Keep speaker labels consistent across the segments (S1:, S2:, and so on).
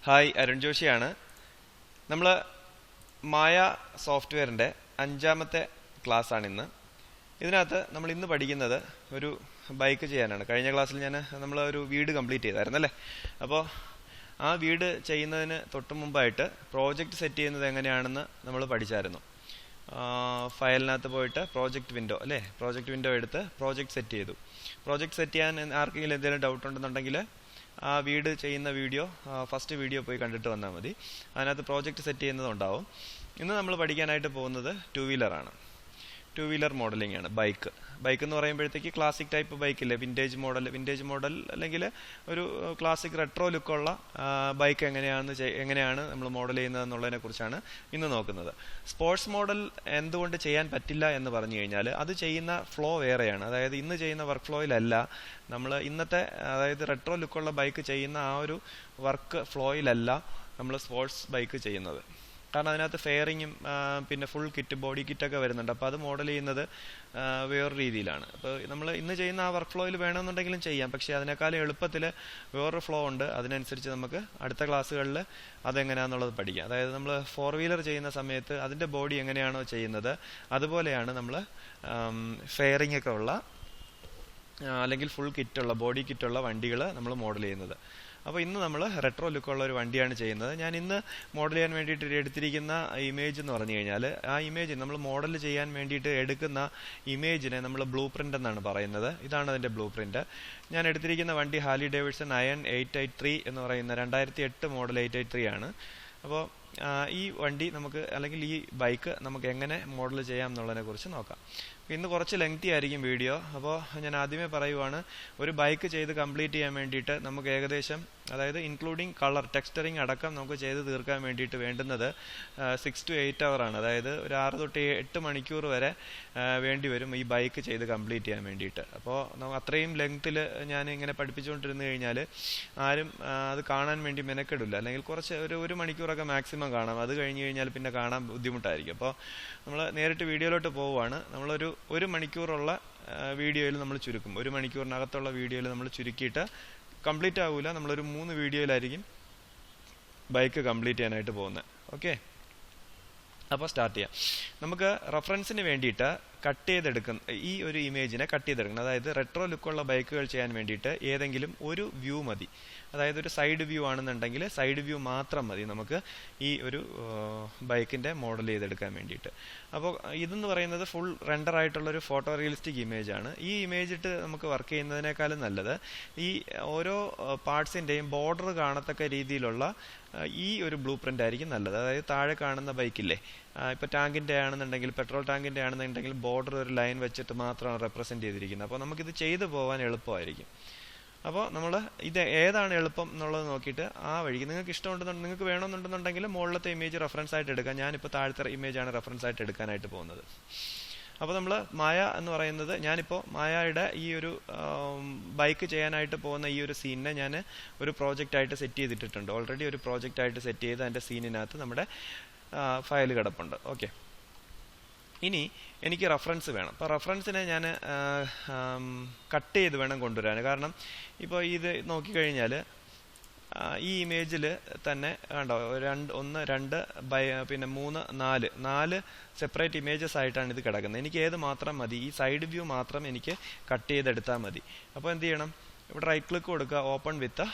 S1: Hi, Arun ജോഷിയാണ്. നമ്മൾ മായ സോഫ്റ്റ്വെയറിൻ്റെ 5ാമത്തെ ക്ലാസ്സാണിന്ന്. ഇതിനകത്ത് നമ്മൾ ഇന്ന് പഠിക്കുന്നത് ഒരു ബൈക്ക് ചെയ്യാനാണ്. കഴിഞ്ഞ ക്ലാസ്സിൽ നമ്മൾ ഒരു വീട് കംപ്ലീറ്റ് ചെയ്തായിരുന്നല്ലേ. അപ്പോൾ ആ വീട് ചെയ്യുന്നതിന് തൊട്ട് മുമ്പായിട്ട് പ്രോജക്റ്റ് സെറ്റ് ചെയ്യുന്നത് എങ്ങനെയാണെന്ന് നമ്മൾ പഠിച്ചായിരുന്നു. ഫയലിനകത്ത് പോയിട്ട് പ്രോജക്റ്റ് വിൻഡോ എടുത്ത് പ്രോജക്റ്റ് സെറ്റ് ചെയ്തു. പ്രോജക്റ്റ് സെറ്റ് ചെയ്യാൻ ആർക്കെങ്കിലും എന്തെങ്കിലും ഡൗട്ട് ഉണ്ടെന്നുണ്ടെങ്കിൽ ആ വീട് ചെയ്യുന്ന ഫസ്റ്റ് വീഡിയോ പോയി കണ്ടിട്ട് വന്നാൽ മതി. അതിനകത്ത് പ്രോജക്റ്റ് സെറ്റ് ചെയ്യുന്നതുണ്ടാവും. ഇന്ന് നമ്മൾ പഠിക്കാനായിട്ട് പോകുന്നത് ടു വീലർ മോഡലിംഗ് ആണ്. ബൈക്ക് എന്ന് പറയുമ്പോഴത്തേക്ക് ക്ലാസിക് ടൈപ്പ് ബൈക്കില്ലേ, വിൻറ്റേജ് മോഡൽ അല്ലെങ്കിൽ ഒരു ക്ലാസിക് റെട്രോ ലുക്കുള്ള ബൈക്ക് എങ്ങനെയാണ് നമ്മൾ മോഡൽ ചെയ്യുന്നത് എന്നുള്ളതിനെ കുറിച്ചാണ് ഇന്ന് നോക്കുന്നത്. സ്പോർട്സ് മോഡൽ എന്തുകൊണ്ട് ചെയ്യാൻ പറ്റില്ല എന്ന് പറഞ്ഞു കഴിഞ്ഞാൽ അത് ചെയ്യുന്ന ഫ്ലോ വേറെയാണ്. അതായത് ഇന്ന് ചെയ്യുന്ന വർക്ക് ഫ്ലോയിലല്ല നമ്മൾ ഇന്നത്തെ, അതായത് റെട്രോ ലുക്കുള്ള ബൈക്ക് ചെയ്യുന്ന ആ ഒരു വർക്ക് ഫ്ലോയിലല്ല നമ്മൾ സ്പോർട്സ് ബൈക്ക് ചെയ്യുന്നത്. കാരണം അതിനകത്ത് ഫെയറിങ്ങും പിന്നെ ഫുൾ കിറ്റ്, ബോഡി കിറ്റൊക്കെ വരുന്നുണ്ട്. അപ്പോൾ അത് മോഡൽ ചെയ്യുന്നത് വേറൊരു രീതിയിലാണ്. അപ്പോൾ നമ്മൾ ഇന്ന് ചെയ്യുന്ന ആ വർക്ക് ഫ്ലോയിൽ വേണമെന്നുണ്ടെങ്കിലും ചെയ്യാം, പക്ഷേ അതിനേക്കാളും എളുപ്പത്തിൽ വേറൊരു ഫ്ലോ ഉണ്ട്. അതിനനുസരിച്ച് നമുക്ക് അടുത്ത ക്ലാസ്സുകളിൽ അതെങ്ങനെയാണെന്നുള്ളത് പഠിക്കാം. അതായത് നമ്മൾ 4 വീലർ ചെയ്യുന്ന സമയത്ത് അതിൻ്റെ ബോഡി എങ്ങനെയാണോ ചെയ്യുന്നത് അതുപോലെയാണ് നമ്മൾ ഫെയറിംഗ് ഒക്കെ ഉള്ള അല്ലെങ്കിൽ ഫുൾ കിറ്റുള്ള ബോഡി കിറ്റുള്ള വണ്ടികൾ നമ്മൾ മോഡൽ ചെയ്യുന്നത്. അപ്പോൾ ഇന്ന് നമ്മൾ റെട്രോ ലുക്കുള്ള ഒരു വണ്ടിയാണ് ചെയ്യുന്നത്. ഞാൻ ഇന്ന് മോഡൽ ചെയ്യാൻ വേണ്ടിയിട്ട് എടുത്തിരിക്കുന്ന ഇമേജ് എന്ന് പറഞ്ഞു കഴിഞ്ഞാൽ, ആ ഇമേജ് നമ്മൾ മോഡൽ ചെയ്യാൻ വേണ്ടിയിട്ട് എടുക്കുന്ന ഇമേജിനെ നമ്മൾ ബ്ലൂ പ്രിൻ്റ് എന്നാണ് പറയുന്നത്. ഇതാണ് അതിൻ്റെ ബ്ലൂ പ്രിൻ്റ്. ഞാൻ എടുത്തിരിക്കുന്ന വണ്ടി ഹാർലി ഡേവിഡ്സൺ അയൺ 883 എന്ന് പറയുന്ന 2008 മോഡൽ 883 ആണ്. അപ്പോൾ ഈ വണ്ടി അല്ലെങ്കിൽ ഈ ബൈക്ക് നമുക്ക് എങ്ങനെ മോഡൽ ചെയ്യാം എന്നുള്ളതിനെ കുറിച്ച് നോക്കാം. ഇന്ന് കുറച്ച് ലെങ്തി ആയിരിക്കും വീഡിയോ. അപ്പോൾ ഞാൻ ആദ്യമേ പറയുവാണ്, ഒരു ബൈക്ക് ചെയ്ത് കംപ്ലീറ്റ് ചെയ്യാൻ വേണ്ടിയിട്ട് നമുക്ക് ഏകദേശം, അതായത് ഇൻക്ലൂഡിങ് കളർ ടെക്സ്ചറിങ് അടക്കം നമുക്ക് ചെയ്ത് തീർക്കാൻ വേണ്ടിയിട്ട് വേണ്ടുന്നത് 6 to 8 hour ആണ്. അതായത് ഒരു 6 to 8 മണിക്കൂർ വരെ വേണ്ടി വരും ഈ ബൈക്ക് ചെയ്ത് കംപ്ലീറ്റ് ചെയ്യാൻ വേണ്ടിയിട്ട്. അപ്പോൾ അത്രയും ലെങ്ത്തിൽ ഞാൻ ഇങ്ങനെ പഠിപ്പിച്ചുകൊണ്ടിരുന്നു കഴിഞ്ഞാൽ ആരും അത് കാണാൻ വേണ്ടി മെനക്കെടില്ല. അല്ലെങ്കിൽ കുറച്ച് ഒരു മണിക്കൂറൊക്കെ മാക്സിമം കാണാം. അത് കഴിഞ്ഞ് കഴിഞ്ഞാൽ പിന്നെ കാണാൻ ബുദ്ധിമുട്ടായിരിക്കും. അപ്പോൾ നമ്മൾ നേരിട്ട് വീഡിയോയിലോട്ട് പോവുകയാണ്. ഒരു മണിക്കൂറുള്ള വീഡിയോയിൽ നമ്മൾ ചുരുക്കും. 1 മണിക്കൂറിനകത്തുള്ള വീഡിയോയിൽ നമ്മൾ ചുരുക്കിയിട്ട് കംപ്ലീറ്റ് ആവില്ല. നമ്മളൊരു 3 വീഡിയോയിലായിരിക്കും ബൈക്ക് കംപ്ലീറ്റ് ചെയ്യാനായിട്ട് പോകുന്നത്. ഓക്കെ, അപ്പോൾ സ്റ്റാർട്ട് ചെയ്യാം. നമുക്ക് റെഫറൻസിന് വേണ്ടിയിട്ട് ഈ ഒരു ഇമേജിനെ കട്ട് ചെയ്തെടുക്കണം. അതായത് റെട്രോ ലുക്കുള്ള ബൈക്കുകൾ ചെയ്യാൻ വേണ്ടിയിട്ട് ഏതെങ്കിലും ഒരു വ്യൂ മതി. അതായത് ഒരു സൈഡ് വ്യൂ ആണെന്നുണ്ടെങ്കിൽ സൈഡ് വ്യൂ മാത്രം മതി നമുക്ക് ഈ ഒരു ബൈക്കിൻ്റെ മോഡൽ ചെയ്തെടുക്കാൻ വേണ്ടിയിട്ട്. അപ്പോൾ ഇതെന്ന് പറയുന്നത് ഫുൾ റെൻഡർ ആയിട്ടുള്ളൊരു ഫോട്ടോ റിയലിസ്റ്റിക് ഇമേജ് ആണ്. ഈ ഇമേജ് ഇട്ട് നമുക്ക് വർക്ക് ചെയ്യുന്നതിനേക്കാളും നല്ലത് ഈ ഓരോ പാർട്സിൻ്റെയും ബോർഡർ കാണത്തക്ക രീതിയിലുള്ള ഈ ഒരു ബ്ലൂ പ്രിൻ്റ് ആയിരിക്കും നല്ലത്. അതായത് താഴെ കാണുന്ന ബൈക്കില്ലേ, ഇപ്പോൾ ടാങ്കിൻ്റെ ആണെന്നുണ്ടെങ്കിൽ, പെട്രോൾ ടാങ്കിൻ്റെ ആണെന്നുണ്ടെങ്കിൽ ബോർഡർ ഒരു ലൈൻ വെച്ചിട്ട് മാത്രമാണ് റെപ്രസെൻറ്റ് ചെയ്തിരിക്കുന്നത്. അപ്പോൾ നമുക്കിത് ചെയ്തു പോകാൻ എളുപ്പമായിരിക്കും. അപ്പോൾ നമ്മൾ ഇത് ഏതാണ് എളുപ്പം എന്നുള്ളത് നോക്കിയിട്ട് ആ വഴിക്ക് നിങ്ങൾക്ക് വേണമെന്നുണ്ടെന്നുണ്ടെങ്കിൽ മുകളിലത്തെ ഇമേജ് റെഫറൻസ് ആയിട്ട് എടുക്കാം. ഞാനിപ്പോൾ താഴത്തെ ഇമേജാണ് റെഫറൻസ് ആയിട്ട് എടുക്കാനായിട്ട് പോകുന്നത്. അപ്പോൾ നമ്മൾ മായ എന്ന് പറയുന്നത്, ഞാനിപ്പോൾ മായയുടെ ഈ ഒരു ബൈക്ക് ചെയ്യാനായിട്ട് പോകുന്ന ഈ ഒരു സീനിനെ ഞാൻ ഒരു പ്രോജക്റ്റായിട്ട് സെറ്റ് ചെയ്തിട്ടുണ്ട്. ഓൾറെഡി ഒരു പ്രോജക്റ്റായിട്ട് സെറ്റ് ചെയ്ത് അതിൻ്റെ സീനിനകത്ത് നമ്മുടെ ഫയൽ കിടപ്പുണ്ട്. ഓക്കെ, ഇനി എനിക്ക് റെഫറൻസ് വേണം. അപ്പോൾ റെഫറൻസിനെ ഞാൻ കട്ട് ചെയ്ത് വേണം കൊണ്ടുവരാൻ. കാരണം ഇപ്പോൾ ഇത് നോക്കിക്കഴിഞ്ഞാൽ ഈ ഇമേജിൽ തന്നെ കണ്ടോ, 1 2 പിന്നെ 3 4 സെപ്പറേറ്റ് ഇമേജസ് ആയിട്ടാണ് ഇത് കിടക്കുന്നത്. എനിക്ക് ഏത് മാത്രം മതി, ഈ സൈഡ് വ്യൂ മാത്രം എനിക്ക് കട്ട് ചെയ്തെടുത്താൽ മതി. അപ്പോൾ എന്ത് ചെയ്യണം, ഇവിടെ റൈറ്റ് ക്ലിക്ക് കൊടുക്കുക, ഓപ്പൺ വിത്ത്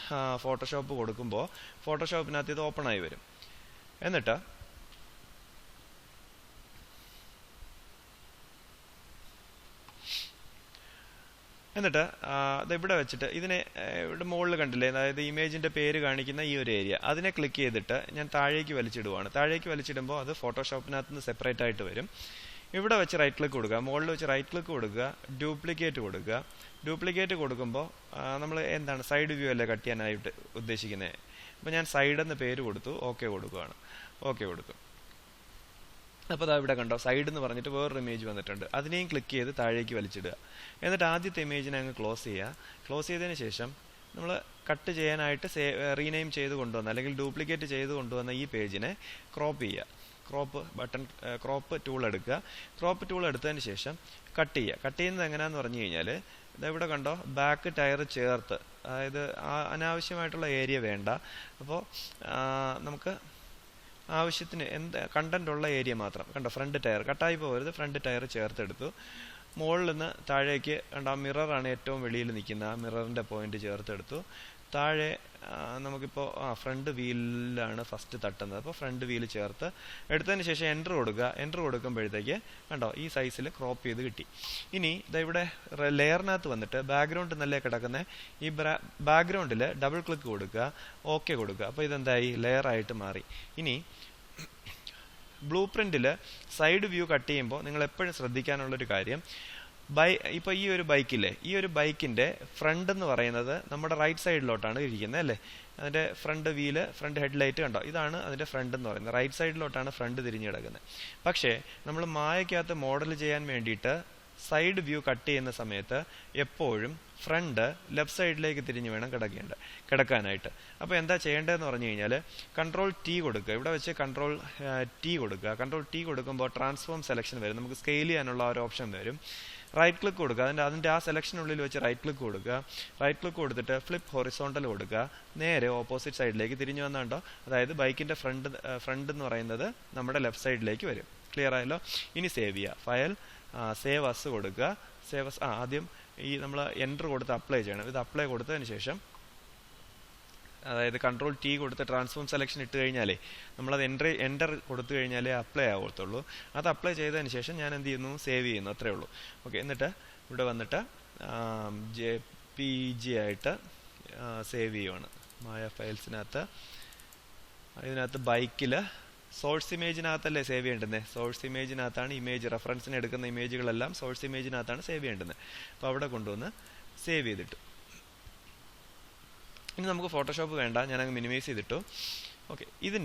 S1: ഫോട്ടോഷോപ്പ് കൊടുക്കുമ്പോൾ ഫോട്ടോഷോപ്പിനകത്ത് ഇത് ഓപ്പൺ ആയി വരും. എന്നിട്ട് ഇവിടെ വെച്ചിട്ട് ഇവിടെ മുകളിൽ കണ്ടില്ലേ, അതായത് ഇമേജിൻ്റെ പേര് കാണിക്കുന്ന ഈ ഒരു ഏരിയ, അതിനെ ക്ലിക്ക് ചെയ്തിട്ട് ഞാൻ താഴേക്ക് വലിച്ചിടുവാണ്. താഴേക്ക് വലിച്ചിടുമ്പോൾ അത് ഫോട്ടോഷോപ്പിനകത്ത് നിന്ന് സെപ്പറേറ്റ് ആയിട്ട് വരും. ഇവിടെ വെച്ച് റൈറ്റ് ക്ലിക്ക് കൊടുക്കുക, മുകളിൽ വെച്ച് റൈറ്റ് ക്ലിക്ക് കൊടുക്കുക, ഡ്യൂപ്ലിക്കേറ്റ് കൊടുക്കുക. ഡ്യൂപ്ലിക്കേറ്റ് കൊടുക്കുമ്പോൾ നമ്മൾ എന്താണ് സൈഡ് വ്യൂ അല്ലേ കട്ട് ചെയ്യാനായിട്ട് ഉദ്ദേശിക്കുന്നത്. അപ്പോൾ ഞാൻ സൈഡെന്ന് പേര് കൊടുത്തു, ഓക്കെ കൊടുക്കുകയാണ്. ഓക്കെ കൊടുത്തു. അപ്പോൾ അതാ ഇവിടെ കണ്ടോ, സൈഡ് എന്ന് പറഞ്ഞിട്ട് വേറൊരു ഇമേജ് വന്നിട്ടുണ്ട്. അതിനെയും ക്ലിക്ക് ചെയ്ത് താഴേക്ക് വലിച്ചിടുക. എന്നിട്ട് ആദ്യത്തെ ഇമേജിനെ അങ്ങ് ക്ലോസ് ചെയ്യുക. ക്ലോസ് ചെയ്തതിന് ശേഷം നമ്മൾ കട്ട് ചെയ്യാനായിട്ട് റീനെയിം ചെയ്ത് കൊണ്ടുവന്ന അല്ലെങ്കിൽ ഡ്യൂപ്ലിക്കേറ്റ് ചെയ്ത് കൊണ്ടുവന്ന ഈ പേജിനെ ക്രോപ്പ് ചെയ്യുക. ക്രോപ്പ് ടൂൾ എടുക്കുക. ക്രോപ്പ് ടൂൾ എടുത്തതിന് ശേഷം കട്ട് ചെയ്യുക. കട്ട് ചെയ്യുന്നത് എങ്ങനെയാണെന്ന് പറഞ്ഞു കഴിഞ്ഞാൽ, ഇതെവിടെ കണ്ടോ ബാക്ക് ടയർ ചേർത്ത്, അതായത് അനാവശ്യമായിട്ടുള്ള ഏരിയ വേണ്ട. അപ്പോൾ നമുക്ക് ആവശ്യത്തിന് കണ്ടന്റ് ഉള്ള ഏരിയ മാത്രം കണ്ടോ, ഫ്രണ്ട് ടയർ കട്ടായി പോകരുത്, ഫ്രണ്ട് ടയർ ചേർത്തെടുത്തു. മുകളിൽ നിന്ന് താഴേക്ക് കണ്ടോ, മിററാണ് ഏറ്റവും വെളിയിൽ നിൽക്കുന്നത്, ആ മിററിൻ്റെ പോയിന്റ് ചേർത്തെടുത്തു. താഴെ നമുക്കിപ്പോൾ ഫ്രണ്ട് വീലിലാണ് ഫസ്റ്റ് തട്ടുന്നത്, അപ്പോൾ ഫ്രണ്ട് വീല് ചേർത്ത് എടുത്തതിന് ശേഷം എൻ്റർ കൊടുക്കുക. എൻ്റർ കൊടുക്കുമ്പോഴത്തേക്ക് കണ്ടോ ഈ സൈസിൽ ക്രോപ്പ് ചെയ്ത് കിട്ടി. ഇനി ഇവിടെ ലെയറിനകത്ത് വന്നിട്ട് ബാക്ക്ഗ്രൗണ്ട് നല്ല കിടക്കുന്ന ഈ ബാക്ക്ഗ്രൗണ്ടിൽ ഡബിൾ ക്ലിക്ക് കൊടുക്കുക, ഓക്കെ കൊടുക്കുക. അപ്പോൾ ഇതെന്തായി, ലെയറായിട്ട് മാറി. ഇനി ബ്ലൂ പ്രിന്റിൽ സൈഡ് വ്യൂ കട്ട് ചെയ്യുമ്പോൾ നിങ്ങൾ എപ്പോഴും ശ്രദ്ധിക്കാനുള്ളൊരു കാര്യം, ഇപ്പോൾ ഈ ഒരു ബൈക്കില്ലേ, ഈ ഒരു ബൈക്കിൻ്റെ ഫ്രണ്ട് എന്ന് പറയുന്നത് നമ്മുടെ റൈറ്റ് സൈഡിലോട്ടാണ് ഇരിക്കുന്നത് അല്ലേ. അതിൻ്റെ ഫ്രണ്ട് വീല്, ഫ്രണ്ട് ഹെഡ്ലൈറ്റ് കണ്ടോ, ഇതാണ് അതിൻ്റെ ഫ്രണ്ട് എന്ന് പറയുന്നത്. റൈറ്റ് സൈഡിലോട്ടാണ് ഫ്രണ്ട് തിരിഞ്ഞ് കിടക്കുന്നത്. പക്ഷേ നമ്മൾ മായക്കകത്ത് മോഡൽ ചെയ്യാൻ വേണ്ടിയിട്ട് സൈഡ് വ്യൂ കട്ട് ചെയ്യുന്ന സമയത്ത് എപ്പോഴും ഫ്രണ്ട് ലെഫ്റ്റ് സൈഡിലേക്ക് തിരിഞ്ഞ് വേണം കിടക്കാനായിട്ട്. അപ്പോൾ എന്താ ചെയ്യേണ്ടതെന്ന് പറഞ്ഞു കഴിഞ്ഞാൽ കൺട്രോൾ ടി കൊടുക്കുക. ഇവിടെ വെച്ച് കൺട്രോൾ ടി കൊടുക്കുക. കൺട്രോൾ ടി കൊടുക്കുമ്പോൾ ട്രാൻസ്ഫോം സെലക്ഷൻ വരും, നമുക്ക് സ്കെയിൽ ചെയ്യാനുള്ള ഒരു ഓപ്ഷൻ വരും. റൈറ്റ് ക്ലിക്ക് കൊടുക്കുക, അതിൻ്റെ ആ സെലക്ഷനുള്ളിൽ വെച്ച് റൈറ്റ് ക്ലിക്ക് കൊടുക്കുക. റൈറ്റ് ക്ലിക്ക് കൊടുത്തിട്ട് ഫ്ലിപ്പ് ഹൊറിസോണ്ടൽ കൊടുക്കുക. നേരെ ഓപ്പോസിറ്റ് സൈഡിലേക്ക് തിരിഞ്ഞു വന്നാണ്ടോ, അതായത് ബൈക്കിൻ്റെ ഫ്രണ്ട് എന്ന് പറയുന്നത് നമ്മുടെ ലെഫ്റ്റ് സൈഡിലേക്ക് വരും. ക്ലിയർ ആയല്ലോ. ഇനി സേവ് ചെയ്യുക. ഫയൽ സേവ് അസ് കൊടുക്കുക. സേവ് അസ് ആദ്യം ഈ നമ്മൾ എൻ്റർ കൊടുത്ത് അപ്ലൈ ചെയ്യണം. ഇത് അപ്ലൈ കൊടുത്തതിന് ശേഷം, അതായത് കൺട്രോൾ ടി കൊടുത്ത് ട്രാൻസ്ഫോം സെലക്ഷൻ ഇട്ട് കഴിഞ്ഞാലേ നമ്മളത് എൻ്റർ കൊടുത്തു കഴിഞ്ഞാലേ അപ്ലൈ ആവത്തുള്ളൂ. അത് അപ്ലൈ ചെയ്തതിന് ശേഷം ഞാൻ എന്ത് ചെയ്യുന്നു, സേവ് ചെയ്യുന്നു, അത്രേ ഉള്ളൂ. ഓക്കെ, എന്നിട്ട് ഇവിടെ വന്നിട്ട് JPG ആയിട്ട് സേവ് ചെയ്യുവാണ് മായ ഫയൽസിനകത്ത്. ഇതിനകത്ത് ബൈക്കിൽ സോഴ്സ് ഇമേജിനകത്തല്ലേ സേവ് ചെയ്യേണ്ടത്, സോഴ്സ് ഇമേജിനകത്താണ് ഇമേജ്, റെഫറൻസിന് എടുക്കുന്ന ഇമേജുകളെല്ലാം സോഴ്സ് ഇമേജിനകത്താണ് സേവ് ചെയ്യേണ്ടത്. അപ്പോൾ അവിടെ കൊണ്ടുവന്ന് സേവ് ചെയ്തിട്ടു. ഇനി നമുക്ക് ഫോട്ടോഷോപ്പ് വേണ്ട, ഞാനങ്ങ് മിനിമൈസ് ചെയ്തിട്ടു. ഓക്കെ, ഇത്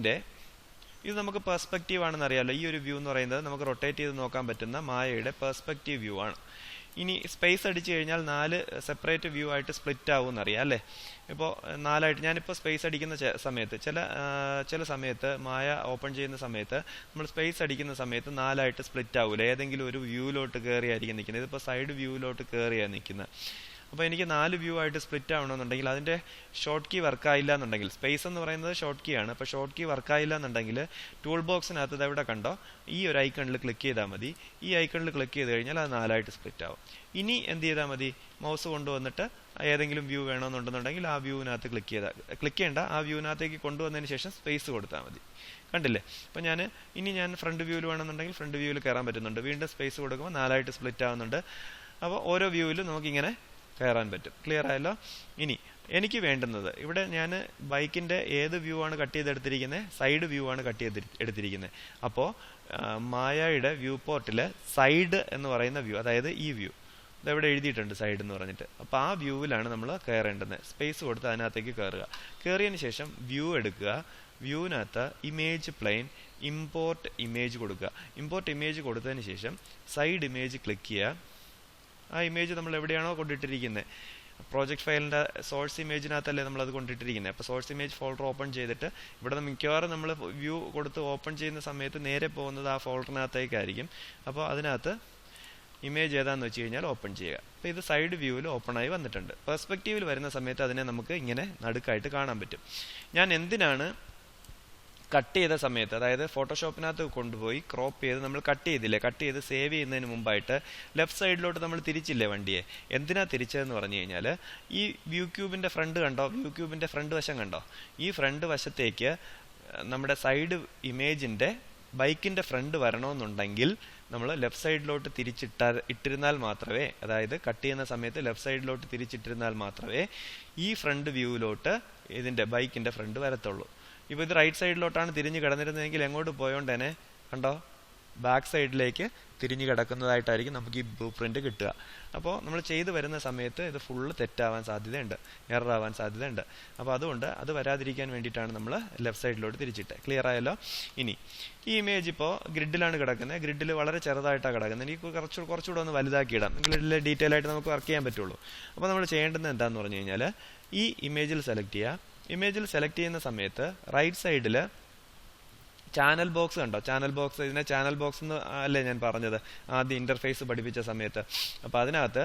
S1: നമുക്ക് പെർസ്പെക്റ്റീവ് ആണെന്ന് അറിയാമല്ലോ. ഈ ഒരു വ്യൂ എന്ന് പറയുന്നത് നമുക്ക് റൊട്ടേറ്റ് ചെയ്ത് നോക്കാൻ പറ്റുന്ന മായയുടെ പെർസ്പെക്റ്റീവ് വ്യൂ ആണ്. ഇനി സ്പേസ് അടിച്ചു കഴിഞ്ഞാൽ 4 സെപ്പറേറ്റ് വ്യൂ ആയിട്ട് സ്പ്ലിറ്റ് ആവും എന്നറിയാം അല്ലേ. ഇപ്പോൾ 4ആയിട്ട് ഞാനിപ്പോൾ സ്പേസ് അടിക്കുന്ന സമയത്ത് ചില സമയത്ത് മായ ഓപ്പൺ ചെയ്യുന്ന സമയത്ത് നമ്മൾ സ്പേസ് അടിക്കുന്ന സമയത്ത് 4ആയിട്ട് സ്പ്ലിറ്റ് ആവില്ല, ഏതെങ്കിലും ഒരു വ്യൂവിലോട്ട് കയറിയായിരിക്കും നിൽക്കുന്നത്. ഇതിപ്പോൾ സൈഡ് വ്യൂവിലോട്ട് കയറിയാണ് നിൽക്കുന്നത്. അപ്പോൾ എനിക്ക് 4 വ്യൂ ആയിട്ട് സ്പ്ലിറ്റ് ആവണമെന്നുണ്ടെങ്കിൽ അതിൻ്റെ ഷോർട്ട് കീ വർക്കായില്ല എന്നുണ്ടെങ്കിൽ, സ്പേസ് എന്ന് പറയുന്നത് ഷോർട്ട് കീ ആണ്, അപ്പോൾ ഷോർട്ട് കീ വർക്കായില്ല എന്നുണ്ടെങ്കിൽ ടൂൾ ബോക്സിനകത്ത് എവിടെ കണ്ടോ ഈ ഒരു ഐക്കണിൽ ക്ലിക്ക് ചെയ്താൽ മതി. ഈ ഐക്കണിൽ ക്ലിക്ക് ചെയ്ത് കഴിഞ്ഞാൽ അത് 4ആയിട്ട് സ്പ്ലിറ്റ് ആവും. ഇനി എന്ത് ചെയ്താൽ മതി, മൗസ് കൊണ്ടുവന്നിട്ട് ഏതെങ്കിലും വ്യൂ വേണമെന്നുണ്ടെന്നുണ്ടെങ്കിൽ ആ വ്യൂവിനകത്ത് ക്ലിക്ക് ചെയ്യേണ്ട, ആ വ്യൂവിനകത്തേക്ക് കൊണ്ടുവന്നതിന് ശേഷം സ്പേസ് കൊടുത്താൽ മതി. കണ്ടില്ലേ. അപ്പോൾ ഞാൻ ഫ്രണ്ട് വ്യൂവിൽ വേണമെന്നുണ്ടെങ്കിൽ ഫ്രണ്ട് വ്യൂവിൽ കയറാൻ പറ്റുന്നുണ്ട്. വീണ്ടും സ്പേസ് കൊടുക്കുമ്പോൾ 4ആയിട്ട് സ്പ്ലിറ്റ് ആവുന്നുണ്ട്. അപ്പോൾ ഓരോ വ്യൂവിലും നമുക്കിങ്ങനെ കയറാൻ പറ്റും. ക്ലിയർ ആയല്ലോ. ഇനി എനിക്ക് വേണ്ടുന്നത്, ഇവിടെ ഞാൻ ബൈക്കിൻ്റെ ഏത് വ്യൂ ആണ് കട്ട് ചെയ്തെടുത്തിരിക്കുന്നത്, സൈഡ് വ്യൂ ആണ് കട്ട് ചെയ്തെടുത്തിരിക്കുന്നത്. അപ്പോൾ മായയുടെ വ്യൂ പോർട്ടിൽ സൈഡ് എന്ന് പറയുന്ന വ്യൂ, അതായത് ഈ വ്യൂ ഇതെവിടെ എഴുതിയിട്ടുണ്ട് സൈഡ് എന്ന് പറഞ്ഞിട്ട്, അപ്പോൾ ആ വ്യൂവിലാണ് നമ്മൾ കയറേണ്ടത്. സ്പേസ് കൊടുത്ത് അതിനകത്തേക്ക് കയറുക. കയറിയതിന് ശേഷം വ്യൂ എടുക്കുക. വ്യൂവിനകത്ത് ഇമേജ് പ്ലെയിൻ ഇമ്പോർട്ട് ഇമേജ് കൊടുക്കുക. ഇമ്പോർട്ട് ഇമേജ് കൊടുത്തതിന് ശേഷം സൈഡ് ഇമേജ് ക്ലിക്ക് ചെയ്യുക. ആ ഇമേജ് നമ്മൾ എവിടെയാണോ കൊണ്ടിട്ടിരിക്കുന്നത്, പ്രോജക്റ്റ് ഫയലിൻ്റെ സോഴ്സ് ഇമേജിനകത്തല്ലേ നമ്മളത് കൊണ്ടിട്ടിരിക്കുന്നത്. അപ്പോൾ സോഴ്സ് ഇമേജ് ഫോൾഡർ ഓപ്പൺ ചെയ്തിട്ട് ഇവിടെ മിക്കവാറും നമ്മൾ വ്യൂ കൊടുത്ത് ഓപ്പൺ ചെയ്യുന്ന സമയത്ത് നേരെ പോകുന്നത് ആ ഫോൾഡറിനകത്തേക്കായിരിക്കും. അപ്പോൾ അതിനകത്ത് ഇമേജ് ഏതാണെന്ന് വെച്ച് കഴിഞ്ഞാൽ ഓപ്പൺ ചെയ്യുക. അപ്പോൾ ഇത് സൈഡ് വ്യൂവിൽ ഓപ്പണായി വന്നിട്ടുണ്ട്. പെർസ്പെക്റ്റീവിൽ വരുന്ന സമയത്ത് അതിനെ നമുക്ക് ഇങ്ങനെ നടുക്കായിട്ട് കാണാൻ പറ്റും. ഞാൻ എന്തിനാണ് കട്ട് ചെയ്ത സമയത്ത്, അതായത് ഫോട്ടോഷോപ്പിനകത്ത് കൊണ്ടുപോയി ക്രോപ്പ് ചെയ്ത് നമ്മൾ കട്ട് ചെയ്ത് സേവ് ചെയ്യുന്നതിന് മുമ്പായിട്ട് ലെഫ്റ്റ് സൈഡിലോട്ട് നമ്മൾ തിരിച്ചില്ലേ വണ്ടിയെ, എന്തിനാ തിരിച്ചതെന്ന് പറഞ്ഞു കഴിഞ്ഞാൽ ഈ വ്യൂ ക്യൂബിൻ്റെ ഫ്രണ്ട് കണ്ടോ, വ്യൂ ക്യൂബിൻ്റെ ഫ്രണ്ട് വശം കണ്ടോ, ഈ ഫ്രണ്ട് വശത്തേക്ക് നമ്മുടെ സൈഡ് ഇമേജിൻ്റെ ബൈക്കിൻ്റെ ഫ്രണ്ട് വരണമെന്നുണ്ടെങ്കിൽ നമ്മൾ ലെഫ്റ്റ് സൈഡിലോട്ട് ഇട്ടിരുന്നാൽ മാത്രമേ, അതായത് കട്ട് ചെയ്യുന്ന സമയത്ത് ലെഫ്റ്റ് സൈഡിലോട്ട് തിരിച്ചിട്ടിരുന്നാൽ മാത്രമേ ഈ ഫ്രണ്ട് വ്യൂവിലോട്ട് ഇതിൻ്റെ ബൈക്കിൻ്റെ ഫ്രണ്ട് വരത്തുള്ളൂ. ഇപ്പോൾ ഇത് റൈറ്റ് സൈഡിലോട്ടാണ് തിരിഞ്ഞ് കിടന്നിരുന്നതെങ്കിൽ എങ്ങോട്ട് പോയോണ്ട് തന്നെ കണ്ടോ ബാക്ക് സൈഡിലേക്ക് തിരിഞ്ഞ് കിടക്കുന്നതായിട്ടായിരിക്കും നമുക്ക് ഈ ബ്ലൂ പ്രിന്റ് കിട്ടുക. അപ്പോൾ നമ്മൾ ചെയ്തു വരുന്ന സമയത്ത് ഇത് ഫുള്ള് തെറ്റാവാൻ സാധ്യതയുണ്ട്, എററാവാൻ സാധ്യതയുണ്ട്. അപ്പോൾ അതുകൊണ്ട് അത് വരാതിരിക്കാൻ വേണ്ടിയിട്ടാണ് നമ്മൾ ലെഫ്റ്റ് സൈഡിലോട്ട് തിരിച്ചിട്ട്. ക്ലിയർ ആയല്ലോ. ഇനി ഈ ഇമേജ് ഇപ്പോൾ ഗ്രിഡിലാണ് കിടക്കുന്നത്, ഗ്രിഡിൽ വളരെ ചെറുതായിട്ടാണ് കിടക്കുന്നത്. എനിക്ക് കുറച്ചുകൂടെ ഒന്ന് വലുതാക്കിയിടാം, ഗ്രിഡിൽ ഡീറ്റെയിൽ ആയിട്ട് നമുക്ക് വർക്ക് ചെയ്യാൻ പറ്റുള്ളൂ. അപ്പോൾ നമ്മൾ ചെയ്യേണ്ടത് എന്താണെന്ന് പറഞ്ഞു കഴിഞ്ഞാൽ ഈ ഇമേജിൽ സെലക്ട് ചെയ്യുക. ഇമേജിൽ സെലക്ട് ചെയ്യുന്ന സമയത്ത് റൈറ്റ് സൈഡിൽ ചാനൽ ബോക്സ് കണ്ടോ, ചാനൽ ബോക്സ്, ഇതിനെ ചാനൽ ബോക്സ് എന്ന് അല്ലേ ഞാൻ പറഞ്ഞത് ആദ്യം ഇന്റർഫേസ് പഠിപ്പിച്ച സമയത്ത്. അപ്പോൾ അതിനകത്ത്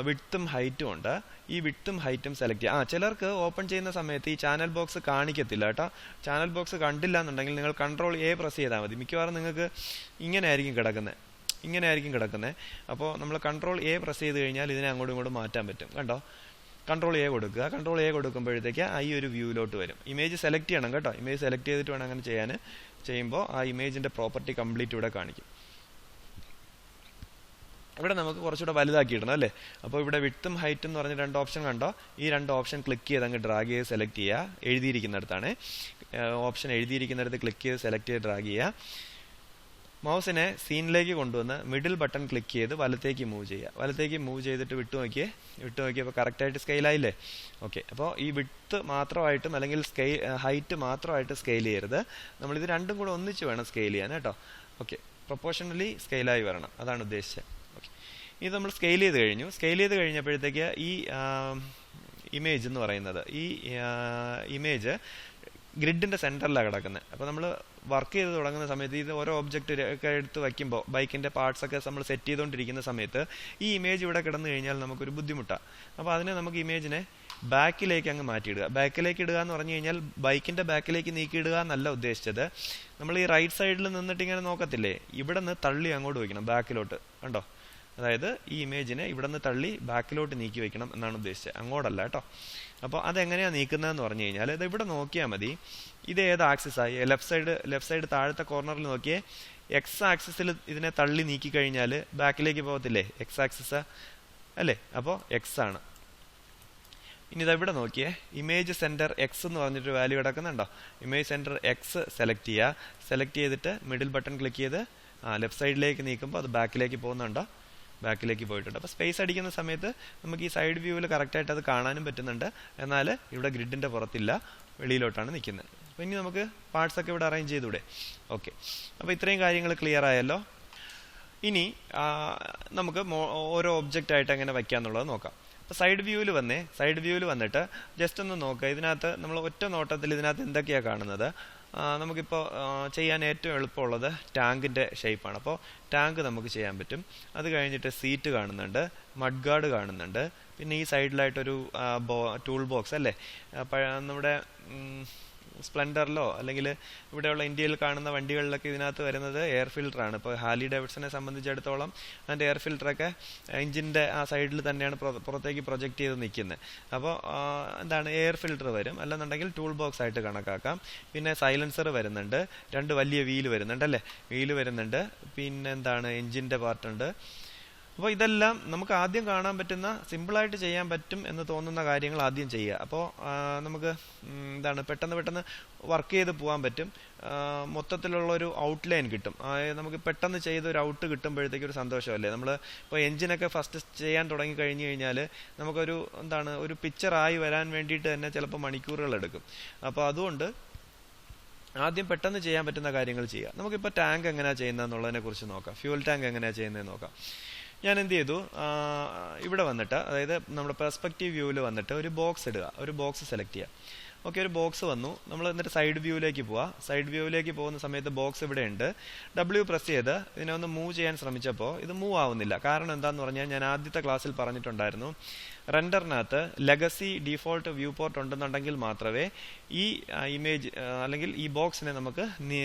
S1: വിഡ്ത്തും ഹൈറ്റും ഉണ്ട്. ഈ വിഡ്ത്തും ഹൈറ്റും സെലക്ട് ചെയ്യുക. ചിലർക്ക് ഓപ്പൺ ചെയ്യുന്ന സമയത്ത് ഈ ചാനൽ ബോക്സ് കാണിക്കത്തില്ല കേട്ടോ. ചാനൽ ബോക്സ് കണ്ടില്ല എന്നുണ്ടെങ്കിൽ നിങ്ങൾ Ctrl+A പ്രസ് ചെയ്താൽ മതി. മിക്കവാറും നിങ്ങൾക്ക് ഇങ്ങനെ ആയിരിക്കും കിടക്കുന്നത്. അപ്പോൾ നമ്മൾ Ctrl+A പ്രസ് ചെയ്ത് കഴിഞ്ഞാൽ ഇതിനെ അങ്ങോട്ടും ഇങ്ങോട്ടും മാറ്റാൻ പറ്റും. കണ്ടോ, Ctrl+A കൊടുക്കുക. Ctrl+A കൊടുക്കുമ്പോഴത്തേക്ക് ഈ ഒരു വ്യൂവിലോട്ട് വരും. ഇമേജ് സെലക്ട് ചെയ്യണം കേട്ടോ. ഇമേജ് സെലക്ട് ചെയ്തിട്ട് വേണം അങ്ങനെ ചെയ്യുമ്പോൾ ആ ഇമേജിന്റെ പ്രോപ്പർട്ടി കംപ്ലീറ്റ് ഇവിടെ കാണിക്കും. ഇവിടെ നമുക്ക് കുറച്ചുകൂടെ വലുതാക്കി ഇടണം അല്ലേ. അപ്പോൾ ഇവിടെ വിഡ്ത്തും ഹൈറ്റും എന്ന് പറഞ്ഞ 2 ഓപ്ഷൻ കണ്ടോ. ഈ 2 ഓപ്ഷൻ ക്ലിക്ക് ചെയ്ത് അങ്ങ് ഡ്രാഗ് ചെയ്ത് സെലക്ട് ചെയ്യുക. എഴുതിയിരിക്കുന്നിടത്താണ് ഓപ്ഷൻ, എഴുതിയിരിക്കുന്നിടത്ത് ക്ലിക്ക് ചെയ്ത് സെലക്ട് ചെയ്ത് ഡ്രാഗ് ചെയ്യുക. മൗസിനെ സീനിലേക്ക് കൊണ്ടുവന്ന് മിഡിൽ ബട്ടൺ ക്ലിക്ക് ചെയ്ത് വലത്തേക്ക് മൂവ് ചെയ്യുക. വലത്തേക്ക് മൂവ് ചെയ്തിട്ട് വിട്ടു നോക്കിയപ്പോൾ കറക്റ്റായിട്ട് സ്കെയിലായില്ലേ. ഓക്കെ, അപ്പോൾ ഈ വിഡ്ത്ത് മാത്രമായിട്ടും അല്ലെങ്കിൽ ഹൈറ്റ് മാത്രമായിട്ട് സ്കെയിൽ ചെയ്യരുത്. നമ്മളിത് രണ്ടും കൂടെ ഒന്നിച്ച് വേണം സ്കെയിൽ ചെയ്യാൻ കേട്ടോ. ഓക്കെ, പ്രൊപ്പോർഷണലി സ്കെയിലായി വരണം, അതാണ് ഉദ്ദേശിച്ചത്. ഓക്കെ, ഇത് നമ്മൾ സ്കെയിൽ ചെയ്ത് കഴിഞ്ഞപ്പോഴത്തേക്ക് ഈ ഇമേജ് എന്ന് പറയുന്നത്, ഈ ഇമേജ് ഗ്രിഡിന്റെ സെന്ററിലാണ് കിടക്കുന്നത്. അപ്പോൾ നമ്മൾ വർക്ക് ചെയ്ത് തുടങ്ങുന്ന സമയത്ത് ഇത് ഓരോ ഒബ്ജക്റ്റ് ഒക്കെ എടുത്ത് വയ്ക്കുമ്പോൾ ബൈക്കിന്റെ പാർട്സ് ഒക്കെ നമ്മൾ സെറ്റ് ചെയ്തുകൊണ്ടിരിക്കുന്ന സമയത്ത് ഈ ഇമേജ് ഇവിടെ കിടന്നു കഴിഞ്ഞാൽ നമുക്കൊരു ബുദ്ധിമുട്ടാണ്. അപ്പോൾ അതിനെ നമുക്ക് ഇമേജിനെ ബാക്കിലേക്ക് അങ്ങ് മാറ്റിയിടുക. ബാക്കിലേക്ക് ഇടുക എന്ന് പറഞ്ഞു കഴിഞ്ഞാൽ ബൈക്കിന്റെ ബാക്കിലേക്ക് നീക്കിയിടുക എന്നല്ല ഉദ്ദേശിച്ചത്. നമ്മൾ ഈ റൈറ്റ് സൈഡിൽ നിന്നിട്ട് ഇങ്ങനെ നോക്കത്തില്ലേ, ഇവിടെ നിന്ന് തള്ളി അങ്ങോട്ട് വയ്ക്കണം, ബാക്കിലോട്ട്. കണ്ടോ, അതായത് ഈ ഇമേജിനെ ഇവിടെ നിന്ന് തള്ളി ബാക്കിലോട്ട് നീക്കി വെക്കണം എന്നാണ് ഉദ്ദേശിച്ചത്, അങ്ങോട്ടല്ല കേട്ടോ. അപ്പോൾ അതെങ്ങനെയാണ് നീക്കുന്നതെന്ന് പറഞ്ഞു കഴിഞ്ഞാൽ ഇത് ഇവിടെ നോക്കിയാൽ മതി. ഇത് ഏത് ആക്സിസായി? ലെഫ്റ്റ് സൈഡ് താഴത്തെ കോർണറിൽ നോക്കിയേ. എക്സ് ആക്സിസിൽ ഇതിനെ തള്ളി നീക്കി കഴിഞ്ഞാൽ ബാക്കിലേക്ക് പോകത്തില്ലേ, എക്സ് ആക്സിസ് അല്ലേ. അപ്പോൾ എക്സ് ആണ്. ഇനി ഇതെവിടെ നോക്കിയേ, ഇമേജ് സെന്റർ എക്സ് എന്ന് പറഞ്ഞിട്ട് വാല്യൂ കിടക്കുന്നുണ്ടോ. ഇമേജ് സെന്റർ എക്സ് സെലക്ട് ചെയ്തിട്ട് മിഡിൽ ബട്ടൺ ക്ലിക്ക് ചെയ്ത് ലെഫ്റ്റ് സൈഡിലേക്ക് നീക്കുമ്പോൾ അത് ബാക്കിലേക്ക് പോകുന്നുണ്ടോ, ബാക്കിലേക്ക് പോയിട്ടുണ്ട്. അപ്പോൾ സ്പേസ് അടിക്കുന്ന സമയത്ത് നമുക്ക് ഈ സൈഡ് വ്യൂവിൽ കറക്റ്റായിട്ട് അത് കാണാനും പറ്റുന്നുണ്ട്. എന്നാൽ ഇവിടെ ഗ്രിഡിന്റെ പുറത്തില്ല, വെളിയിലോട്ടാണ് നിൽക്കുന്നത്. അപ്പോൾ ഇനി നമുക്ക് പാർട്സ് ഒക്കെ ഇവിടെ അറേഞ്ച് ചെയ്തൂടെ. ഓക്കെ, അപ്പോൾ ഇത്രയും കാര്യങ്ങൾ ക്ലിയർ ആയല്ലോ. ഇനി നമുക്ക് ഓരോ ഒബ്ജക്റ്റ് ആയിട്ട് എങ്ങനെ വയ്ക്കാന്നുള്ളത് നോക്കാം. അപ്പോൾ സൈഡ് വ്യൂവിൽ വന്നിട്ട് ജസ്റ്റ് ഒന്ന് നോക്കുക. ഇതിനകത്ത് നമ്മൾ ഒറ്റ നോട്ടത്തിൽ ഇതിനകത്ത് എന്തൊക്കെയാണ് കാണുന്നത്. നമുക്കിപ്പോൾ ചെയ്യാൻ ഏറ്റവും എളുപ്പമുള്ളത് ടാങ്കിൻ്റെ ഷേപ്പാണ്. അപ്പോൾ ടാങ്ക് നമുക്ക് ചെയ്യാൻ പറ്റും. അത് കഴിഞ്ഞിട്ട് സീറ്റ് കാണുന്നുണ്ട്, മഡ് ഗാർഡ് കാണുന്നുണ്ട്, പിന്നെ ഈ സൈഡിലായിട്ടൊരു ടൂൾ ബോക്സ് അല്ലേ. നമ്മുടെ സ്പ്ലെൻഡറിലോ അല്ലെങ്കിൽ ഇവിടെയുള്ള ഇന്ത്യയിൽ കാണുന്ന വണ്ടികളിലൊക്കെ ഇതിനകത്ത് വരുന്നത് എയർ ഫിൽറ്ററാണ്. ഇപ്പോൾ ഹാർലി ഡേവിഡ്സനെ സംബന്ധിച്ചിടത്തോളം അതിൻ്റെ എയർ ഫിൽറ്ററൊക്കെ എഞ്ചിൻ്റെ ആ സൈഡിൽ തന്നെയാണ് പുറത്തേക്ക് പ്രൊജക്റ്റ് ചെയ്ത് നിൽക്കുന്നത്. അപ്പോൾ എന്താണ്, എയർ ഫിൽറ്റർ വരും, അല്ലെന്നുണ്ടെങ്കിൽ ടൂൾ ബോക്സ് ആയിട്ട് കണക്കാക്കാം. പിന്നെ സൈലൻസർ വരുന്നുണ്ട്, 2 വലിയ വീല് വരുന്നുണ്ട്, പിന്നെ എന്താണ്, എഞ്ചിൻ്റെ പാർട്ടുണ്ട്. അപ്പോൾ ഇതെല്ലാം നമുക്ക് ആദ്യം കാണാൻ പറ്റുന്ന, സിമ്പിളായിട്ട് ചെയ്യാൻ പറ്റും എന്ന് തോന്നുന്ന കാര്യങ്ങൾ ആദ്യം ചെയ്യുക. അപ്പോൾ നമുക്ക് എന്താണ്, പെട്ടെന്ന് വർക്ക് ചെയ്ത് പോകാൻ പറ്റും. മൊത്തത്തിലുള്ള ഒരു ഔട്ട്ലൈൻ കിട്ടും. നമുക്ക് പെട്ടെന്ന് ചെയ്ത് ഒരു ഔട്ട് കിട്ടുമ്പോഴത്തേക്ക് ഒരു സന്തോഷമല്ലേ. നമ്മൾ ഇപ്പോൾ എഞ്ചിനൊക്കെ ഫസ്റ്റ് ചെയ്യാൻ തുടങ്ങി കഴിഞ്ഞു കഴിഞ്ഞാൽ നമുക്കൊരു എന്താണ്, ഒരു പിക്ചറായി വരാൻ വേണ്ടിയിട്ട് തന്നെ ചിലപ്പോൾ മണിക്കൂറുകൾ എടുക്കും. അപ്പോൾ അതുകൊണ്ട് ആദ്യം പെട്ടെന്ന് ചെയ്യാൻ പറ്റുന്ന കാര്യങ്ങൾ ചെയ്യുക. നമുക്കിപ്പോൾ ടാങ്ക് എങ്ങനെയാണ് ചെയ്യുന്നതെന്നുള്ളതിനെ കുറിച്ച് നോക്കാം. ഫ്യൂൽ ടാങ്ക് എങ്ങനെയാണ് ചെയ്യുന്നതെന്ന് നോക്കാം. ഞാൻ എന്ത് ചെയ്തു, ഇവിടെ വന്നിട്ട്, അതായത് നമ്മുടെ പെർസ്പെക്റ്റീവ് വ്യൂവിൽ വന്നിട്ട് ഒരു ബോക്സ് ഇടുക, ഒരു ബോക്സ് സെലക്ട് ചെയ്യുക. ഓക്കെ, ഒരു ബോക്സ് വന്നു. നമ്മൾ എന്നിട്ട് സൈഡ് വ്യൂവിലേക്ക് പോവുക. സൈഡ് വ്യൂവിലേക്ക് പോകുന്ന സമയത്ത് ബോക്സ് ഇവിടെ ഉണ്ട്. W പ്രസ് ചെയ്ത് ഇതിനെ ഒന്ന് മൂവ് ചെയ്യാൻ ശ്രമിച്ചപ്പോൾ ഇത് മൂവ് ആവുന്നില്ല. കാരണം എന്താണെന്ന് പറഞ്ഞാൽ ഞാൻ ആദ്യത്തെ ക്ലാസ്സിൽ പറഞ്ഞിട്ടുണ്ടായിരുന്നു, റെൻഡറിനകത്ത് ലെഗസി ഡിഫോൾട്ട് വ്യൂ പോർട്ട് ഉണ്ടെന്നുണ്ടെങ്കിൽ മാത്രമേ ഈ ഇമേജ് അല്ലെങ്കിൽ ഈ ബോക്സിനെ നമുക്ക്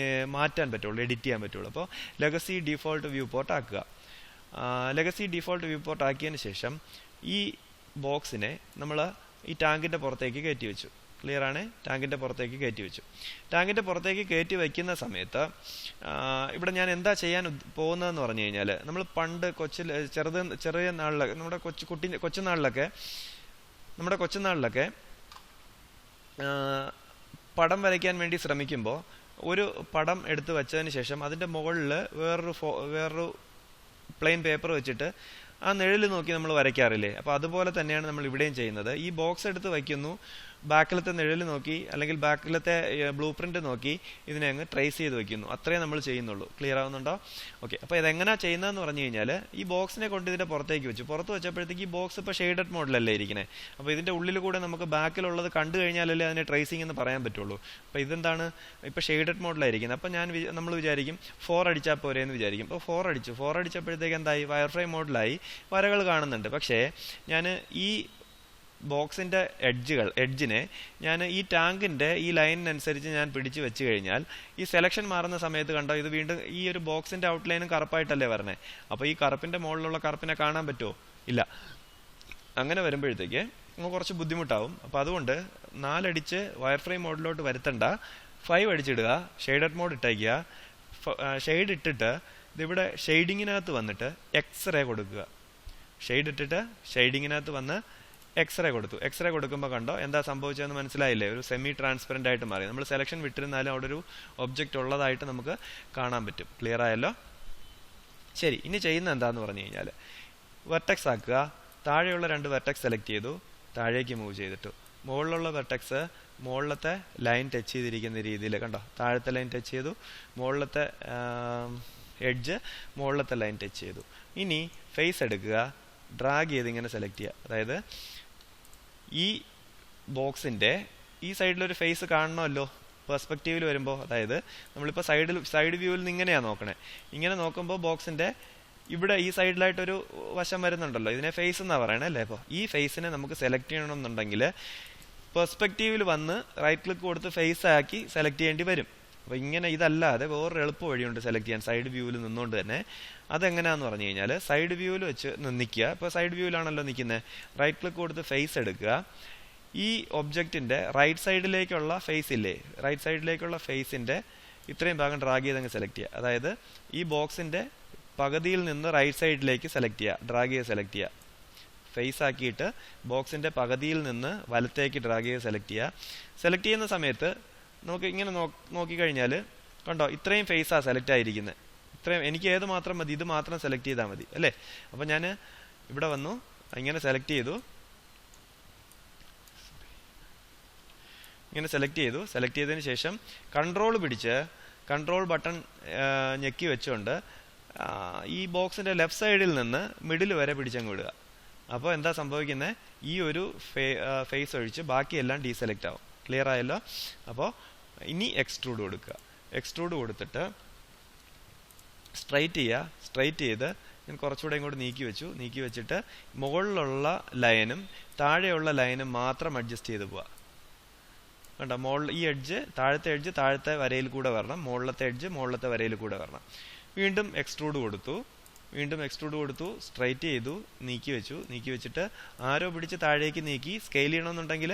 S1: മാറ്റാൻ പറ്റുള്ളൂ, എഡിറ്റ് ചെയ്യാൻ പറ്റുള്ളൂ. അപ്പോൾ ലെഗസി ഡിഫോൾട്ട് വ്യൂ പോർട്ട് ആക്കുക. ലെഗസി ഡിഫോൾട്ട് വ്യൂ പോർട്ട് ആക്കിയതിന് ശേഷം ഈ ബോക്സിനെ നമ്മൾ ഈ ടാങ്കിൻ്റെ പുറത്തേക്ക് കയറ്റി വെച്ചു. ക്ലിയർ ആണ്, ടാങ്കിൻ്റെ പുറത്തേക്ക് കയറ്റി വെച്ചു. ടാങ്കിൻ്റെ പുറത്തേക്ക് കയറ്റി വയ്ക്കുന്ന സമയത്ത് ഇവിടെ ഞാൻ എന്താ ചെയ്യാൻ പോകുന്നതെന്ന് പറഞ്ഞു കഴിഞ്ഞാൽ, നമ്മൾ പണ്ട് ചെറിയ നാളിലൊക്കെ, നമ്മുടെ കൊച്ചുനാളിലൊക്കെ പടം വരയ്ക്കാൻ വേണ്ടി ശ്രമിക്കുമ്പോൾ ഒരു പടം എടുത്ത് വെച്ചതിന് ശേഷം അതിൻ്റെ മുകളിൽ വേറൊരു പ്ലെയിൻ പേപ്പർ വെച്ചിട്ട് ആ നിഴൽ നോക്കി നമ്മൾ വരയ്ക്കാറില്ലേ. അപ്പോൾ അതുപോലെ തന്നെയാണ് നമ്മൾ ഇവിടെയും ചെയ്യുന്നത്. ഈ ബോക്സ് എടുത്ത് വയ്ക്കുന്നു, ബാക്കിലത്തെ നിഴൽ നോക്കി അല്ലെങ്കിൽ ബാക്കിലത്തെ ബ്ലൂ പ്രിന്റ് നോക്കി ഇതിനെ അങ്ങ് ട്രേസ് ചെയ്ത് വെക്കുന്നു. അത്രേ നമ്മൾ ചെയ്യുന്നുള്ളൂ. ക്ലിയർ ആവുന്നുണ്ടോ? ഓക്കെ. അപ്പോൾ ഇതെങ്ങനെയാണ് ചെയ്യുന്നതെന്ന് പറഞ്ഞു കഴിഞ്ഞാൽ ഈ ബോക്സിനെ കൊണ്ട് ഇതിന്റെ പുറത്തേക്ക് വെച്ചു. പുറത്ത് വെച്ചപ്പോഴത്തേക്ക് ഈ ബോക്സ് ഇപ്പോൾ ഷെയ്ഡഡ് മോഡലല്ലേ ഇരിക്കുന്നത്. അപ്പോൾ ഇതിന്റെ ഉള്ളിൽ കൂടെ നമുക്ക് ബാക്കിലുള്ളത് കണ്ടു കഴിഞ്ഞാലല്ലേ അതിനെ ട്രേസിംഗ് എന്ന് പറയാൻ പറ്റുള്ളൂ. അപ്പോൾ ഇതെന്താണ്, ഇപ്പോൾ ഷെയ്ഡഡ് മോഡലായിരിക്കുന്നത്. അപ്പോൾ നമ്മൾ വിചാരിക്കും 4 അടിച്ചാൽ പോരെ എന്ന് വിചാരിക്കും. അപ്പോൾ 4 അടിച്ചു. 4 അടിച്ചപ്പോഴത്തേക്ക് എന്തായി, വയർഫ്രെയിം മോഡലായി, വരകൾ കാണുന്നുണ്ട്. പക്ഷേ ഞാൻ ഈ ബോക്സിന്റെ എഡ്ജിനെ ഞാൻ ഈ ടാങ്കിന്റെ ഈ ലൈനിനനുസരിച്ച് ഞാൻ പിടിച്ചു വെച്ച് കഴിഞ്ഞാൽ ഈ സെലക്ഷൻ മാറുന്ന സമയത്ത് കണ്ടോ, ഇത് വീണ്ടും ഈ ഒരു ബോക്സിന്റെ ഔട്ട്ലൈനും കറുപ്പായിട്ടല്ലേ വരണേ. അപ്പോൾ ഈ കറുപ്പിന്റെ മുകളിലുള്ള കറുപ്പിനെ കാണാൻ പറ്റുമോ? ഇല്ല. അങ്ങനെ വരുമ്പോഴത്തേക്ക് നമുക്ക് കുറച്ച് ബുദ്ധിമുട്ടാവും. അപ്പോൾ അതുകൊണ്ട് 4 അടിച്ച് വയർഫ്രെയിം മോഡിലോട്ട് വരുത്തണ്ട, 5 അടിച്ചിടുക, ഷെയ്ഡഡ് മോഡ് ഇട്ടേക്കുക. ഷെയ്ഡ് ഇട്ടിട്ട് ഇതിവിടെ ഷെയ്ഡിങ്ങിനകത്ത് വന്നിട്ട് എക്സ്റേ കൊടുക്കുക. ഷെയ്ഡ് ഇട്ടിട്ട് ഷെയ്ഡിങ്ങിനകത്ത് വന്ന് എക്സ്റേ കൊടുത്തു. എക്സ്റേ കൊടുക്കുമ്പോൾ കണ്ടോ എന്താ സംഭവിച്ചതെന്ന് മനസ്സിലായില്ലേ? ഒരു സെമി ട്രാൻസ്പെറൻ്റ് ആയിട്ട് മാറി. നമ്മൾ സെലക്ഷൻ വിട്ടിരുന്നാലും അവിടെ ഒരു ഒബ്ജക്റ്റ് ഉള്ളതായിട്ട് നമുക്ക് കാണാൻ പറ്റും. ക്ലിയർ ആയല്ലോ? ശരി, ഇനി ചെയ്യുന്ന എന്താന്ന് പറഞ്ഞു കഴിഞ്ഞാൽ വെർട്ടെക്സ് ആക്കുക. താഴെയുള്ള 2 വെർട്ടെക്സ് സെലക്ട് ചെയ്തു, താഴേക്ക് മൂവ് ചെയ്തിട്ടു. മുകളിലുള്ള വെർട്ടെക്സ് മുകളിലത്തെ ലൈൻ ടച്ച് ചെയ്തിരിക്കുന്ന രീതിയിൽ കണ്ടോ, താഴത്തെ ലൈൻ ടച്ച് ചെയ്തു, മുകളിലത്തെ എഡ്ജ് മുകളിലത്തെ ലൈൻ ടച്ച് ചെയ്തു. ഇനി ഫേസ് എടുക്കുക, ഡ്രാഗ് ചെയ്ത് ഇങ്ങനെ സെലക്ട് ചെയ്യുക. അതായത് ഈ ബോക്സിന്റെ ഈ സൈഡിലൊരു ഫേസ് കാണണമല്ലോ പെർസ്പെക്റ്റീവിൽ വരുമ്പോൾ. അതായത് നമ്മളിപ്പോൾ സൈഡ് വ്യൂവിൽ നിന്ന് ഇങ്ങനെയാണ് നോക്കണേ. ഇങ്ങനെ നോക്കുമ്പോൾ ബോക്സിന്റെ ഇവിടെ ഈ സൈഡിലായിട്ടൊരു വശം വരുന്നുണ്ടല്ലോ, ഇതിനെ ഫേസ് എന്നാണ് പറയണേ അല്ലേ. അപ്പോൾ ഈ ഫേസിനെ നമുക്ക് സെലക്ട് ചെയ്യണമെന്നുണ്ടെങ്കിൽ പെർസ്പെക്റ്റീവിൽ വന്ന് റൈറ്റ് ക്ലിക്ക് കൊടുത്ത് ഫേസ് ആക്കി സെലക്ട് ചെയ്യേണ്ടി വരും. അപ്പോൾ ഇങ്ങനെ ഇതല്ലാതെ വേറൊരു എളുപ്പ വഴിയുണ്ട് സെലക്ട് ചെയ്യാൻ, സൈഡ് വ്യൂവിൽ നിന്നുകൊണ്ട് തന്നെ. അതെങ്ങനെയാന്ന് പറഞ്ഞു കഴിഞ്ഞാൽ സൈഡ് വ്യൂവിൽ വെച്ച് നിൽക്കുക. ഇപ്പോൾ സൈഡ് വ്യൂവിലാണല്ലോ നിൽക്കുന്നത്, റൈറ്റ് ക്ലിക്ക് കൊടുത്ത് ഫേസ് എടുക്കുക. ഈ ഒബ്ജക്റ്റിന്റെ റൈറ്റ് സൈഡിലേക്കുള്ള ഫേസ് ഇല്ലേ, റൈറ്റ് സൈഡിലേക്കുള്ള ഫേസിന്റെ ഇത്രയും ഭാഗം ഡ്രാഗ് ചെയ്ത് അങ്ങ് സെലക്ട് ചെയ്യുക. അതായത് ഈ ബോക്സിന്റെ പകുതിയിൽ നിന്ന് റൈറ്റ് സൈഡിലേക്ക് സെലക്ട് ചെയ്യുക, ഡ്രാഗ് ചെയ്ത് സെലക്ട് ചെയ്യുക. ഫേസ് ആക്കിയിട്ട് ബോക്സിന്റെ പകുതിയിൽ നിന്ന് വലത്തേക്ക് ഡ്രാഗ് ചെയ്ത് സെലക്ട് ചെയ്യുക. സെലക്ട് ചെയ്യുന്ന സമയത്ത് നമുക്ക് ഇങ്ങനെ നോക്കിക്കഴിഞ്ഞാൽ കണ്ടോ, ഇത്രയും ഫേസാണ് സെലക്ട് ആയിരിക്കുന്നത്. ഇത്രയും എനിക്ക് ഏത് മാത്രം മതി, ഇത് മാത്രം സെലക്ട് ചെയ്താൽ മതി അല്ലേ. അപ്പം ഞാൻ ഇവിടെ വന്നു, ഇങ്ങനെ സെലക്ട് ചെയ്തു, ഇങ്ങനെ സെലക്ട് ചെയ്തതിന് ശേഷം കൺട്രോൾ ബട്ടൺ ഞെക്കി വെച്ചുകൊണ്ട് ഈ ബോക്സിന്റെ ലെഫ്റ്റ് സൈഡിൽ നിന്ന് മിഡിൽ വരെ പിടിച്ചങ്ങ് വിടുക. അപ്പോൾ എന്താ സംഭവിക്കുന്നത്, ഈ ഒരു ഫേസ് ഒഴിച്ച് ബാക്കിയെല്ലാം ഡീസെലക്ട് ആവും. ക്ലിയർ ആയല്ലോ? അപ്പോൾ ഇനി എക്സ്ട്രൂഡ് കൊടുക്കുക. എക്സ്ട്രൂഡ് കൊടുത്തിട്ട് സ്ട്രൈറ്റ് ചെയ്ത് ഞാൻ കുറച്ചുകൂടെ ഇങ്ങോട്ട് നീക്കി വെച്ചിട്ട് മുകളിലുള്ള ലൈനും താഴെയുള്ള ലൈനും മാത്രം അഡ്ജസ്റ്റ് ചെയ്ത് പോവുക. കണ്ടോ, ഈ എഡ്ജ് താഴത്തെ വരയിൽ കൂടെ വരണം, മുകളിലത്തെ എഡ്ജ് മുകളിലത്തെ വരയിൽ കൂടെ വരണം. വീണ്ടും എക്സ്ട്രൂഡ് കൊടുത്തു, സ്ട്രൈറ്റ് ചെയ്തു, നീക്കി വെച്ചിട്ട് ആരോ പിടിച്ച് താഴേക്ക് നീക്കി. സ്കെയിൽ ചെയ്യണമെന്നുണ്ടെങ്കിൽ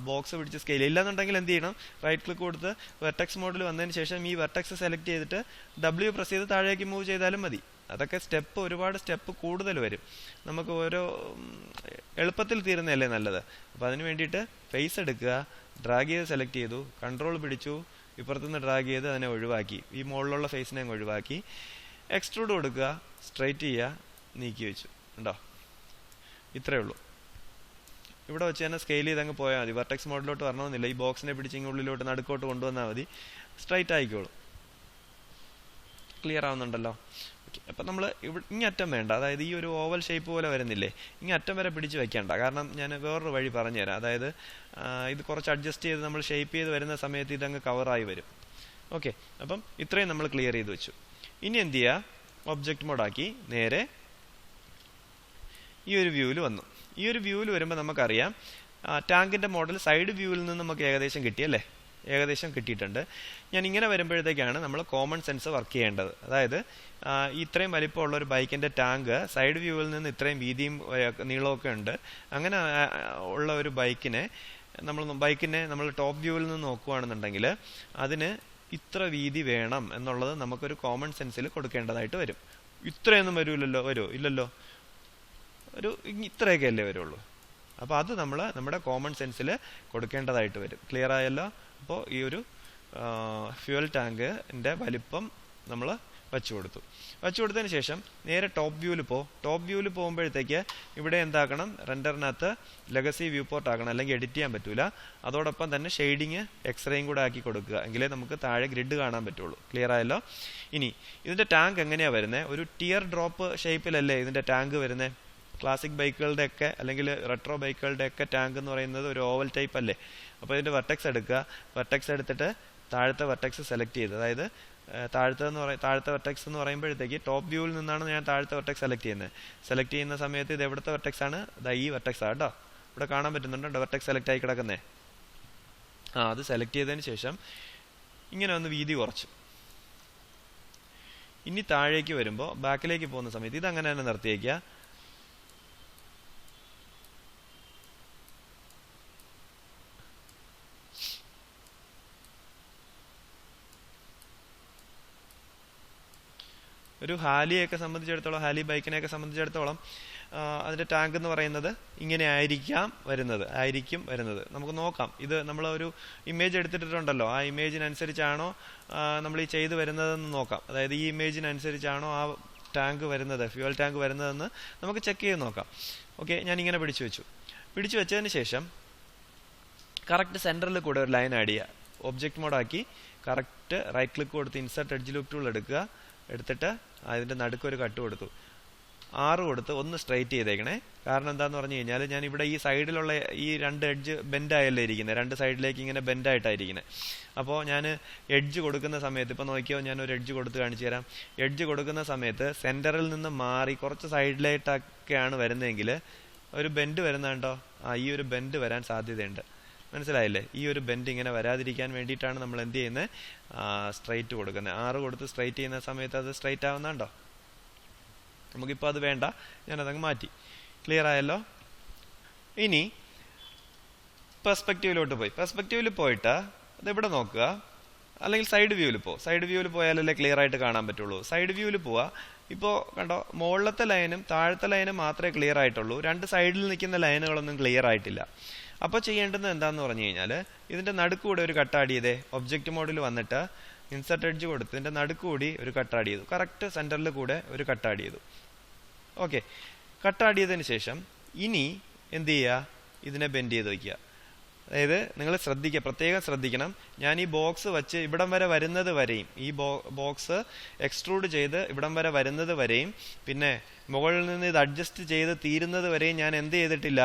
S1: ബോക്സ് പിടിച്ച് സ്കെയിൽ, ഇല്ലാന്നുണ്ടെങ്കിൽ എന്ത് ചെയ്യണം, റൈറ്റ് ക്ലിക്ക് കൊടുത്ത് വെർട്ടെക്സ് മോഡിൽ വന്നതിന് ശേഷം ഈ വെർട്ടെക്സ് സെലക്ട് ചെയ്തിട്ട് W പ്രസ് ചെയ്ത് താഴേക്ക് മൂവ് ചെയ്താലും മതി. അതൊക്കെ ഒരുപാട് സ്റ്റെപ്പ് കൂടുതൽ വരും. നമുക്ക് ഓരോ എളുപ്പത്തിൽ തീരുന്നതല്ലേ നല്ലത്. അപ്പോൾ അതിന് വേണ്ടിയിട്ട് ഫേസ് എടുക്കുക, ഡ്രാഗ് ചെയ്ത് സെലക്ട് ചെയ്തു, കൺട്രോൾ പിടിച്ചു, ഇപ്പുറത്തുനിന്ന് ഡ്രാഗ് ചെയ്ത് അതിനെ ഒഴിവാക്കി, ഈ മുകളിലുള്ള ഫേസിനെ അങ്ങ് ഒഴിവാക്കി. എക്സ്ട്രൂഡ് കൊടുക്കുക, സ്ട്രൈറ്റ് ചെയ്യുക, നീക്കി വെച്ചു. ഉണ്ടോ? ഇത്രയേ ഉള്ളൂ. ഇവിടെ വെച്ച് തന്നെ സ്കെയിൽ ചെയ്ത് അങ്ങ് പോയാൽ മതി. വെർട്ടെക്സ് മോഡിലോട്ട് വരണമെന്നില്ല, ഈ ബോക്സിനെ പിടിച്ച് ഉള്ളിലോട്ട് നടുക്കോട്ട് കൊണ്ടുവന്നാൽ മതി, സ്ട്രൈറ്റ് ആയിക്കോളും. ക്ലിയർ ആവുന്നുണ്ടല്ലോ? ഓക്കെ. അപ്പം നമ്മൾ ഇങ്ങറ്റം വേണ്ട, അതായത് ഈ ഒരു ഓവൽ ഷേപ്പ് പോലെ വരുന്നില്ലേ, ഇങ്ങറ്റം വരെ പിടിച്ച് വെക്കേണ്ട. കാരണം ഞാൻ വേറൊരു വഴി പറഞ്ഞുതരാം. അതായത് ഇത് കുറച്ച് അഡ്ജസ്റ്റ് ചെയ്ത് നമ്മൾ ഷേപ്പ് ചെയ്ത് വരുന്ന സമയത്ത് ഇതങ്ങ് കവറായി വരും. ഓക്കെ. അപ്പം ഇത്രയും നമ്മൾ ക്ലിയർ ചെയ്ത് വെച്ചു. ഇനി എന്ത് ചെയ്യുക, ഒബ്ജക്റ്റ് മോഡാക്കി നേരെ ഈ ഒരു വ്യൂവിൽ വന്നു. ഈ ഒരു വ്യൂവിൽ വരുമ്പോൾ നമുക്കറിയാം ടാങ്കിന്റെ മോഡൽ സൈഡ് വ്യൂവിൽ നിന്ന് നമുക്ക് ഏകദേശം കിട്ടിയല്ലേ, ഏകദേശം കിട്ടിയിട്ടുണ്ട്. ഞാൻ ഇങ്ങനെ വരുമ്പോഴത്തേക്കാണ് നമ്മൾ കോമൺ സെൻസ് വർക്ക് ചെയ്യേണ്ടത്. അതായത് ഇത്രയും വലിപ്പമുള്ള ഒരു ബൈക്കിന്റെ ടാങ്ക് സൈഡ് വ്യൂവിൽ നിന്ന് ഇത്രയും വീതിയും നീളമൊക്കെ ഉണ്ട്. അങ്ങനെ ഉള്ള ഒരു ബൈക്കിനെ നമ്മൾ ടോപ്പ് വ്യൂവിൽ നിന്ന് നോക്കുകയാണെന്നുണ്ടെങ്കിൽ അതിന് ഇത്ര വീതി വേണം എന്നുള്ളത് നമുക്കൊരു കോമൺ സെൻസിൽ കൊടുക്കേണ്ടതായിട്ട് വരും. ഇത്രയൊന്നും വരുമോ? ഇല്ലല്ലോ, ഒരു ഇത്രയൊക്കെ അല്ലേ വരുള്ളൂ. അപ്പോൾ അത് നമ്മൾ നമ്മുടെ കോമൺ സെൻസിൽ കൊടുക്കേണ്ടതായിട്ട് വരും. ക്ലിയർ ആയല്ലോ? അപ്പോൾ ഈ ഒരു ഫ്യൂവൽ ടാങ്കിൻ്റെ വലിപ്പം നമ്മൾ വച്ചു കൊടുത്തതിന് ശേഷം നേരെ ടോപ്പ് വ്യൂവിൽ പോകുമ്പോഴത്തേക്ക് ഇവിടെ എന്താക്കണം, റെൻഡറിനകത്ത് ലെഗസി വ്യൂ പോർട്ട് ആക്കണം, അല്ലെങ്കിൽ എഡിറ്റ് ചെയ്യാൻ പറ്റൂല. അതോടൊപ്പം തന്നെ ഷെയ്ഡിങ് എക്സ്റേയും കൂടെ ആക്കി കൊടുക്കുക, എങ്കിലേ നമുക്ക് താഴെ ഗ്രിഡ് കാണാൻ പറ്റുള്ളൂ. ക്ലിയർ ആയല്ലോ? ഇനി ഇതിന്റെ ടാങ്ക് എങ്ങനെയാ വരുന്നത്? ഒരു ടിയർ ഡ്രോപ്പ് ഷേപ്പിലല്ലേ ഇതിന്റെ ടാങ്ക് വരുന്നത്? ക്ലാസിക് ബൈക്കുകളുടെ ഒക്കെ അല്ലെങ്കിൽ റെട്രോ ബൈക്കുകളുടെ ഒക്കെ ടാങ്ക് എന്ന് പറയുന്നത് ഒരു ഓവൽ ടൈപ്പ് അല്ലേ. അപ്പോൾ ഇതിന്റെ വെർട്ടെക്സ് എടുക്കുക. വെർട്ടെക്സ് എടുത്തിട്ട് താഴത്തെ വെർട്ടെക്സ് സെലക്ട് ചെയ്ത്, അതായത് താഴത്തെ വെർട്ടെക്സ് എന്ന് പറയുമ്പോഴത്തേക്ക് ടോപ്പ് വ്യൂവിൽ നിന്നാണ് ഞാൻ താഴത്തെ വെർട്ടെക്സ് സെലക്ട് ചെയ്യുന്ന സമയത്ത് ഇത് എവിടുത്തെ വെർട്ടെക്സ് ആണ്? ഈ വെർട്ടെക്സ് ആണ് കേട്ടോ. ഇവിടെ കാണാൻ പറ്റുന്നുണ്ടോ വെർട്ടെക്സ് സെലക്ട് ആയി കിടക്കുന്നേ? അത് സെലക്ട് ചെയ്തതിന് ശേഷം ഇങ്ങനെ ഒന്ന് വീതി കുറച്ചു. ഇനി താഴേക്ക് വരുമ്പോൾ ബാക്കിലേക്ക് പോകുന്ന സമയത്ത് ഇത് അങ്ങനെ തന്നെ നിർത്തിയേക്കുക. ഒരു ഹാലിയൊക്കെ സംബന്ധിച്ചിടത്തോളം, ഹാലി ബൈക്കിനെയൊക്കെ സംബന്ധിച്ചിടത്തോളം അതിന്റെ ടാങ്ക് എന്ന് പറയുന്നത് ഇങ്ങനെ ആയിരിക്കും വരുന്നത്. നമുക്ക് നോക്കാം. ഇത് നമ്മൾ ഒരു ഇമേജ് എടുത്തിട്ടുണ്ടല്ലോ, ആ ഇമേജിനനുസരിച്ചാണോ നമ്മൾ ഈ ചെയ്ത് വരുന്നതെന്ന് നോക്കാം. അതായത് ഈ ഇമേജിനനുസരിച്ചാണോ ആ ടാങ്ക് വരുന്നത്, ഫ്യൂവൽ ടാങ്ക് വരുന്നതെന്ന് നമുക്ക് ചെക്ക് ചെയ്ത് നോക്കാം. ഓക്കെ, ഞാൻ ഇങ്ങനെ പിടിച്ചു വെച്ചതിന് ശേഷം കറക്റ്റ് സെന്ററിൽ കൂടെ ഒരു ലൈൻ ആഡ് ചെയ്യുക. ഒബ്ജക്റ്റ് മോഡാക്കി കറക്റ്റ് റൈറ്റ് ക്ലിക്ക് കൊടുത്ത് ഇൻസർട്ട് എഡ്ജ് ലൂപ്പ് ടൂൾ എടുത്തിട്ട് അതിന്റെ നടുക്കൊരു കട്ട് കൊടുത്തു. 6 കൊടുത്ത് ഒന്ന് സ്ട്രൈറ്റ് ചെയ്തേക്കണേ. കാരണം എന്താന്ന് പറഞ്ഞു കഴിഞ്ഞാൽ ഞാൻ ഇവിടെ ഈ സൈഡിലുള്ള ഈ 2 എഡ്ജ് ബെൻഡായല്ലേ ഇരിക്കുന്നത്, 2 സൈഡിലേക്ക് ഇങ്ങനെ ബെൻഡായിട്ടായിരിക്കുന്നത്. അപ്പോൾ ഞാൻ എഡ്ജ് കൊടുക്കുന്ന സമയത്ത്, ഇപ്പോൾ നോക്കിയോ, ഞാൻ ഒരു എഡ്ജ് കൊടുത്ത് കാണിച്ചു തരാം. എഡ്ജ് കൊടുക്കുന്ന സമയത്ത് സെന്ററിൽ നിന്ന് മാറി കുറച്ച് സൈഡിലായിട്ടൊക്കെയാണ് വരുന്നതെങ്കിൽ ഒരു ബെൻഡ് വരുന്നുണ്ടോ? ഈ ഒരു ബെൻഡ് വരാൻ സാധ്യതയുണ്ട്. മനസ്സിലായില്ലേ? ഈ ഒരു ബെൻഡ് ഇങ്ങനെ വരാതിരിക്കാൻ വേണ്ടിയിട്ടാണ് നമ്മൾ എന്ത് ചെയ്യുന്നത്? സ്ട്രൈറ്റ് കൊടുക്കുന്നത്. 6 കൊടുത്ത് സ്ട്രൈറ്റ് ചെയ്യുന്ന സമയത്ത് അത് സ്ട്രൈറ്റ് ആവുന്നുണ്ടോ? നമുക്കിപ്പോൾ അത് വേണ്ട, ഞാനതങ്ങ് മാറ്റി. ക്ലിയർ ആയല്ലോ? ഇനി പെർസ്പെക്റ്റീവിൽ പോയിട്ട് അതിവിടെ നോക്കുക, അല്ലെങ്കിൽ സൈഡ് വ്യൂവിൽ പോയാലല്ലേ ക്ലിയർ ആയിട്ട് കാണാൻ പറ്റുള്ളൂ. സൈഡ് വ്യൂവിൽ പോവാ. ഇപ്പോൾ കണ്ടോ, മുകളിലത്തെ ലൈനും താഴത്തെ ലൈനും മാത്രമേ ക്ലിയർ ആയിട്ടുള്ളൂ. 2 സൈഡിൽ നിൽക്കുന്ന ലൈനുകളൊന്നും ക്ലിയർ ആയിട്ടില്ല. അപ്പോൾ ചെയ്യേണ്ടത് എന്താന്ന് പറഞ്ഞു കഴിഞ്ഞാൽ ഇതിന്റെ നടുക്കൂടെ ഒരു കട്ട് ആഡ് ചെയ്തേ. ഒബ്ജക്റ്റ് മോഡിൽ വന്നിട്ട് ഇൻസർട്ട് എഡ്ജ് കൊടുത്ത് ഇതിന്റെ നടുക്കൂടി ഒരു കട്ട് ആഡ് ചെയ്തു. കറക്റ്റ് സെന്ററിൽ കൂടെ ഒരു കട്ട് ആഡ് ചെയ്തു. ഓക്കെ, കട്ട് ആഡ് ചെയ്തതിന് ശേഷം ഇനി എന്ത് ചെയ്യുക? ഇതിനെ ബെൻഡ് ചെയ്ത് വയ്ക്കുക. അതായത് നിങ്ങൾ പ്രത്യേകം ശ്രദ്ധിക്കണം. ഞാൻ ഈ ബോക്സ് വെച്ച് ഇവിടം വരെ വരുന്നത് വരെയും, ഈ ബോക്സ് എക്സ്ട്രൂഡ് ചെയ്ത് ഇവിടം വരെ വരുന്നത് വരെയും, പിന്നെ മുകളിൽ നിന്ന് ഇത് അഡ്ജസ്റ്റ് ചെയ്ത് തീരുന്നത് വരെയും ഞാൻ എന്ത് ചെയ്തിട്ടില്ല?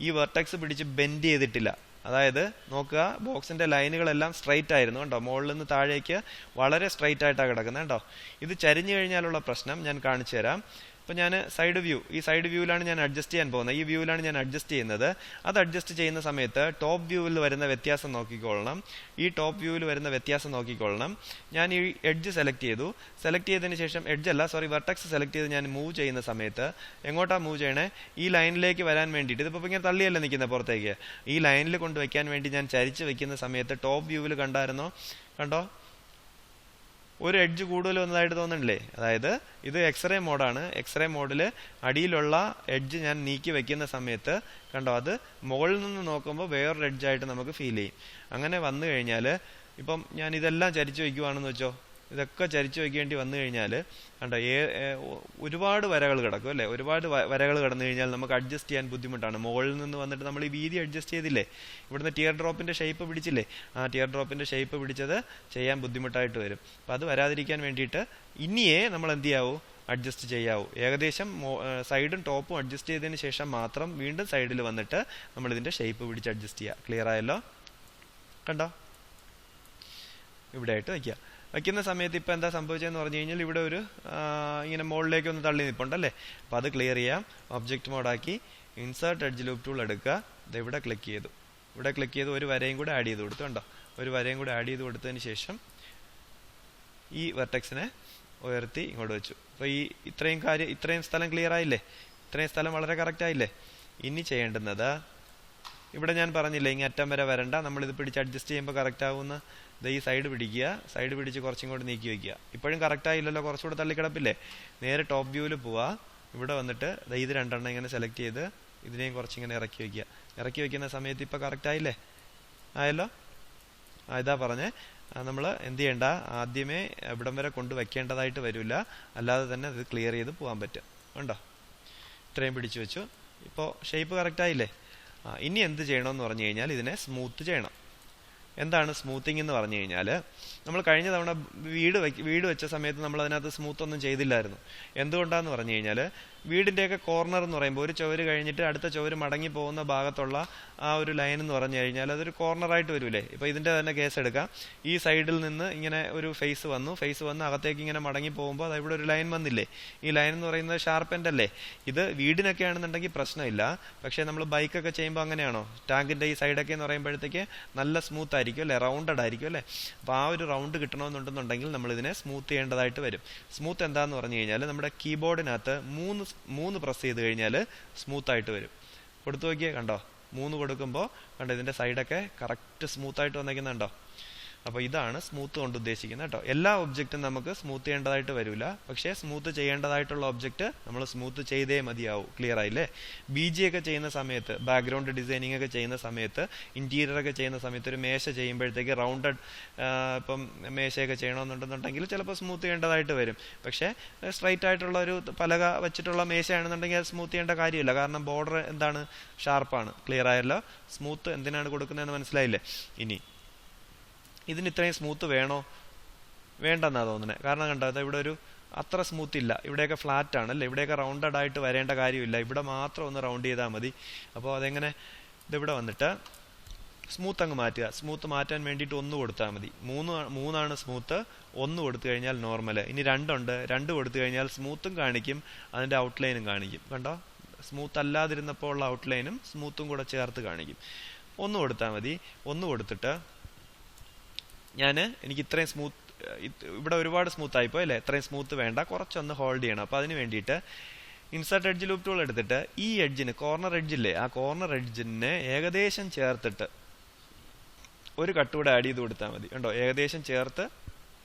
S1: ഈ വെർട്ടെക്സ് പിടിച്ച് ബെൻഡ് ചെയ്തിട്ടില്ല. അതായത് നോക്കുക, ബോക്സിന്റെ ലൈനുകളെല്ലാം സ്ട്രൈറ്റ് ആയിരുന്നു. കണ്ടോ, മുകളിൽ നിന്ന് താഴേക്ക് വളരെ സ്ട്രൈറ്റ് ആയിട്ടാണ് കിടക്കുന്നത്. കേട്ടോ, ഇത് ചരിഞ്ഞു കഴിഞ്ഞാലുള്ള പ്രശ്നം ഞാൻ കാണിച്ചു തരാം. ഇപ്പം ഞാൻ ഈ സൈഡ് വ്യൂവിലാണ് ഞാൻ അഡ്ജസ്റ്റ് ചെയ്യാൻ പോകുന്നത്. ഈ വ്യൂവിലാണ് ഞാൻ അഡ്ജസ്റ്റ് ചെയ്യുന്നത്. അത് അഡ്ജസ്റ്റ് ചെയ്യുന്ന സമയത്ത് ടോപ്പ് വ്യൂവിൽ വരുന്ന വ്യത്യാസം നോക്കിക്കൊള്ളണം. ഞാൻ ഈ എഡ്ജ് സെലക്ട് ചെയ്തതിന് ശേഷം വെർട്ടെക്സ് സെലക്ട് ചെയ്ത് ഞാൻ മൂവ് ചെയ്യുന്ന സമയത്ത് എങ്ങോട്ടാ മൂവ് ചെയ്യണേ? ഈ ലൈനിലേക്ക് വരാൻ വേണ്ടിയിട്ട്. ഇതിപ്പോൾ ഇങ്ങനെ തള്ളിയല്ല നിൽക്കുന്നത് പുറത്തേക്ക്. ഈ ലൈനിൽ കൊണ്ടുവയ്ക്കാൻ വേണ്ടി ഞാൻ ചരിച്ച് വെക്കുന്ന സമയത്ത് ടോപ്പ് വ്യൂവിൽ കണ്ടോ ഒരു എഡ്ജ് കൂടുതൽ വന്നതായിട്ട് തോന്നണില്ലേ? അതായത് ഇത് എക്സ്റേ മോഡാണ്. എക്സ്റേ മോഡിൽ അടിയിലുള്ള എഡ്ജ് ഞാൻ നീക്കി വെക്കുന്ന സമയത്ത് കണ്ടോ, അത് മുകളിൽ നിന്ന് നോക്കുമ്പോൾ വേറൊരു എഡ്ജായിട്ട് നമുക്ക് ഫീൽ ചെയ്യും. അങ്ങനെ വന്നു കഴിഞ്ഞാൽ ഇപ്പം ഞാൻ ഇതെല്ലാം ചരിച്ചു വയ്ക്കുവാണെന്ന് വെച്ചോ, ഇതൊക്കെ ചരിച്ചു വയ്ക്കേണ്ടി വന്നു കഴിഞ്ഞാൽ കണ്ടോ ഒരുപാട് വരകൾ കിടക്കും അല്ലേ. ഒരുപാട് വരകൾ കിടന്നു കഴിഞ്ഞാൽ നമുക്ക് അഡ്ജസ്റ്റ് ചെയ്യാൻ ബുദ്ധിമുട്ടാണ്. മുകളിൽ നിന്ന് വന്നിട്ട് നമ്മൾ ഈ വീതി അഡ്ജസ്റ്റ് ചെയ്തില്ലേ, ഇവിടുന്ന് ടിയർ ഡ്രോപ്പിന്റെ ഷേപ്പ് പിടിച്ചില്ലേ, ആ ടിയർ ഡ്രോപ്പിന്റെ ഷേപ്പ് പിടിച്ചത് ചെയ്യാൻ ബുദ്ധിമുട്ടായിട്ട് വരും. അപ്പം അത് വരാതിരിക്കാൻ വേണ്ടിയിട്ട് ഇനിയേ നമ്മൾ എന്ത് അഡ്ജസ്റ്റ് ചെയ്യാവൂ. ഏകദേശം സൈഡും ടോപ്പും അഡ്ജസ്റ്റ് ചെയ്തതിന് ശേഷം മാത്രം വീണ്ടും സൈഡിൽ വന്നിട്ട് നമ്മൾ ഇതിന്റെ ഷേപ്പ് പിടിച്ച് അഡ്ജസ്റ്റ് ചെയ്യുക. ക്ലിയർ ആയല്ലോ? കണ്ടോ, ഇവിടെ ആയിട്ട് വയ്ക്കുന്ന സമയത്ത് ഇപ്പം എന്താ സംഭവിച്ചതെന്ന് പറഞ്ഞു കഴിഞ്ഞാൽ ഇവിടെ ഒരു ഇങ്ങനെ മുകളിലേക്ക് ഒന്ന് തള്ളി നിൽപ്പുണ്ടല്ലേ. അപ്പോൾ അത് ക്ലിയർ ചെയ്യാം. ഒബ്ജക്റ്റ് മോഡാക്കി ഇൻസേർട്ട് എഡ്ജ് ലൂപ്പ് ടൂൾ എടുക്കുക. ഇത് ഇവിടെ ക്ലിക്ക് ചെയ്തു ഒരു വരയും കൂടെ ആഡ് ചെയ്ത് കൊടുത്തു. കണ്ടോ, ഒരു വരയും കൂടെ ആഡ് ചെയ്ത് കൊടുത്തതിന് ശേഷം ഈ വെർട്ടെക്സിനെ ഉയർത്തി ഇങ്ങോട്ട് വെച്ചു. അപ്പോൾ ഈ ഇത്രയും സ്ഥലം ക്ലിയർ ആയില്ലേ? ഇത്രയും സ്ഥലം വളരെ കറക്റ്റ് ആയില്ലേ? ഇനി ചെയ്യേണ്ടുന്നത് ഇവിടെ ഞാൻ പറഞ്ഞില്ലേ, ഇങ്ങനെ അറ്റം വരെ വരണ്ട, നമ്മളിത് പിടിച്ച് അഡ്ജസ്റ്റ് ചെയ്യുമ്പോൾ കറക്റ്റ് ആവുന്ന ഈ സൈഡ് പിടിച്ച് കുറച്ചിങ്ങോട്ട് നീക്കി വെക്കുക. ഇപ്പോഴും കറക്റ്റ് ആയില്ലല്ലോ, കുറച്ചുകൂടെ തള്ളിക്കിടപ്പില്ലേ? നേരെ ടോപ്പ് വ്യൂവിൽ പോവാ. ഇവിടെ വന്നിട്ട് ഇത് 2 ഇങ്ങനെ സെലക്ട് ചെയ്ത് ഇതിനെയും കുറച്ചിങ്ങനെ ഇറക്കി വെക്കുന്ന സമയത്ത് ഇപ്പം കറക്റ്റ് ആയല്ലോ. ഇതാ പറഞ്ഞേ, നമ്മൾ എന്ത് ചെയ്യേണ്ട, ആദ്യമേ ഇവിടം വരെ കൊണ്ടുവയ്ക്കേണ്ടതായിട്ട് വരില്ല, അല്ലാതെ തന്നെ അത് ക്ലിയർ ചെയ്ത് പോകാൻ പറ്റും. ഉണ്ടോ? ഇത്രയും പിടിച്ചു വെച്ചു. ഇപ്പോൾ ഷേപ്പ് കറക്റ്റായില്ലേ? ഇനി എന്ത് ചെയ്യണമെന്ന് പറഞ്ഞു കഴിഞ്ഞാൽ ഇതിനെ സ്മൂത്ത് ചെയ്യണം. എന്താണ് സ്മൂത്തിങ് എന്ന് പറഞ്ഞു കഴിഞ്ഞാൽ, നമ്മൾ കഴിഞ്ഞ തവണ വീട് വെച്ച സമയത്ത് നമ്മൾ അതിനകത്ത് സ്മൂത്ത് ഒന്നും ചെയ്തില്ലായിരുന്നു. എന്തുകൊണ്ടാന്ന് പറഞ്ഞു കഴിഞ്ഞാൽ, വീടിൻ്റെയൊക്കെ കോർണർ എന്ന് പറയുമ്പോൾ ഒരു ചുവര് കഴിഞ്ഞിട്ട് അടുത്ത ചുവര് മടങ്ങി പോകുന്ന ഭാഗത്തുള്ള ആ ഒരു ലൈൻ എന്ന് പറഞ്ഞു കഴിഞ്ഞാൽ അതൊരു കോർണറായിട്ട് വരൂലേ. ഇപ്പോൾ ഇതിൻ്റെ തന്നെ കേസ് എടുക്കാം. ഈ സൈഡിൽ നിന്ന് ഇങ്ങനെ ഒരു ഫേസ് വന്ന് അകത്തേക്ക് ഇങ്ങനെ മടങ്ങി പോകുമ്പോൾ അത് ഇവിടെ ഒരു ലൈൻ വന്നില്ലേ. ഈ ലൈൻ എന്ന് പറയുന്നത് ഷാർപ്പ് എൻഡ് അല്ലേ. ഇത് വീടിനൊക്കെ ആണെന്നുണ്ടെങ്കിൽ പ്രശ്നമില്ല. പക്ഷേ നമ്മൾ ബൈക്കൊക്കെ ചെയ്യുമ്പോൾ അങ്ങനെയാണോ? ടാങ്കിൻ്റെ ഈ സൈഡൊക്കെ എന്ന് പറയുമ്പോഴത്തേക്ക് നല്ല സ്മൂത്ത് ആയിരിക്കും അല്ലേ, റൗണ്ടഡ് ആയിരിക്കും അല്ലേ. അപ്പോൾ ആ ഒരു റൗണ്ട് കിട്ടണമെന്നുണ്ടെന്നുണ്ടെങ്കിൽ നമ്മൾ ഇതിനെ സ്മൂത്ത് ചെയ്യേണ്ടതായിട്ട് വരും. സ്മൂത്ത് എന്താന്ന് പറഞ്ഞു കഴിഞ്ഞാൽ, നമ്മുടെ കീബോർഡിനകത്ത് മൂന്ന് പ്രസ് ചെയ്ത് കഴിഞ്ഞാൽ സ്മൂത്ത് ആയിട്ട് വരും. കൊടുത്തു നോക്കിയേ, കണ്ടോ? 3 കൊടുക്കുമ്പോൾ കണ്ടോ ഇതിൻ്റെ സൈഡൊക്കെ കറക്റ്റ് സ്മൂത്തായിട്ട് വന്നേക്കുന്നുണ്ടോ? അപ്പോൾ ഇതാണ് സ്മൂത്ത് കൊണ്ട് ഉദ്ദേശിക്കുന്നത് കേട്ടോ. എല്ലാ ഒബ്ജക്റ്റും നമുക്ക് സ്മൂത്ത് ചെയ്യേണ്ടതായിട്ട് വരില്ല, പക്ഷേ സ്മൂത്ത് ചെയ്യേണ്ടതായിട്ടുള്ള ഒബ്ജക്റ്റ് നമ്മൾ സ്മൂത്ത് ചെയ്തേ മതിയാവും. ക്ലിയർ ആയില്ലേ? BG ഒക്കെ ചെയ്യുന്ന സമയത്ത്, ബാക്ക്ഗ്രൗണ്ട് ഡിസൈനിങ് ഒക്കെ ചെയ്യുന്ന സമയത്ത്, ഇന്റീരിയർ ഒക്കെ ചെയ്യുന്ന സമയത്ത്, ഒരു മേശ ചെയ്യുമ്പോഴത്തേക്ക് റൗണ്ടഡ് ഇപ്പം മേശയൊക്കെ ചെയ്യണമെന്നുണ്ടെന്നുണ്ടെങ്കിൽ ചിലപ്പോൾ സ്മൂത്ത് ചെയ്യേണ്ടതായിട്ട് വരും. പക്ഷേ സ്ട്രൈറ്റ് ആയിട്ടുള്ള ഒരു പലക വെച്ചിട്ടുള്ള മേശയാണെന്നുണ്ടെങ്കിൽ അത് സ്മൂത്ത് ചെയ്യേണ്ട കാര്യമില്ല. കാരണം ബോർഡർ എന്താണ്, ഷാർപ്പാണ്. ക്ലിയർ ആയല്ലോ? സ്മൂത്ത് എന്തിനാണ് കൊടുക്കുന്നതെന്ന് മനസ്സിലായില്ലേ? ഇനി ഇതിന് ഇത്രയും സ്മൂത്ത് വേണോ? വേണ്ടെന്നാണ് തോന്നുന്നത്. കാരണം കണ്ടോ, ഇവിടെ ഒരു അത്ര സ്മൂത്ത് ഇല്ല. ഇവിടെയൊക്കെ ഫ്ലാറ്റ് ആണ് അല്ലേ, ഇവിടെയൊക്കെ റൗണ്ടഡ് ആയിട്ട് വരേണ്ട കാര്യമില്ല. ഇവിടെ മാത്രം ഒന്ന് റൗണ്ട് ചെയ്താൽ മതി. അപ്പോൾ അതെങ്ങനെ, ഇതിവിടെ വന്നിട്ട് സ്മൂത്ത് അങ്ങ് മാറ്റുക. സ്മൂത്ത് മാറ്റാൻ വേണ്ടിയിട്ട് 1 കൊടുത്താൽ മതി. 3 സ്മൂത്ത്, 1 കൊടുത്തു കഴിഞ്ഞാൽ നോർമൽ. ഇനി 2 കൊടുത്തു കഴിഞ്ഞാൽ സ്മൂത്തും കാണിക്കും, അതിൻ്റെ ഔട്ട്ലൈനും കാണിക്കും. കണ്ടോ? സ്മൂത്ത് അല്ലാതിരുന്നപ്പോൾ ഉള്ള ഔട്ട്ലൈനും സ്മൂത്തും കൂടെ ചേർത്ത് കാണിക്കും. 1 കൊടുത്താൽ മതി. 1 കൊടുത്തിട്ട് എനിക്ക് ഇത്രയും സ്മൂത്ത്, ഇവിടെ ഒരുപാട് സ്മൂത്ത് ആയിപ്പോ അല്ലേ, ഇത്രയും സ്മൂത്ത് വേണ്ട, കുറച്ചൊന്ന് ഹോൾഡ് ചെയ്യണം. അപ്പോൾ അതിന് വേണ്ടിയിട്ട് ഇൻസേർട്ട് എഡ്ജ് ലൂപ്പ് ടൂൾ എടുത്തിട്ട് ഈ എഡ്ജിന്, കോർണർ എഡ്ജില്ലേ, ആ കോർണർ എഡ്ജിനെ ഏകദേശം ചേർത്തിട്ട് ഒരു കട്ടുകൂടെ ആഡ് ചെയ്ത് കൊടുത്താൽ മതി. കണ്ടോ? ഏകദേശം ചേർത്ത്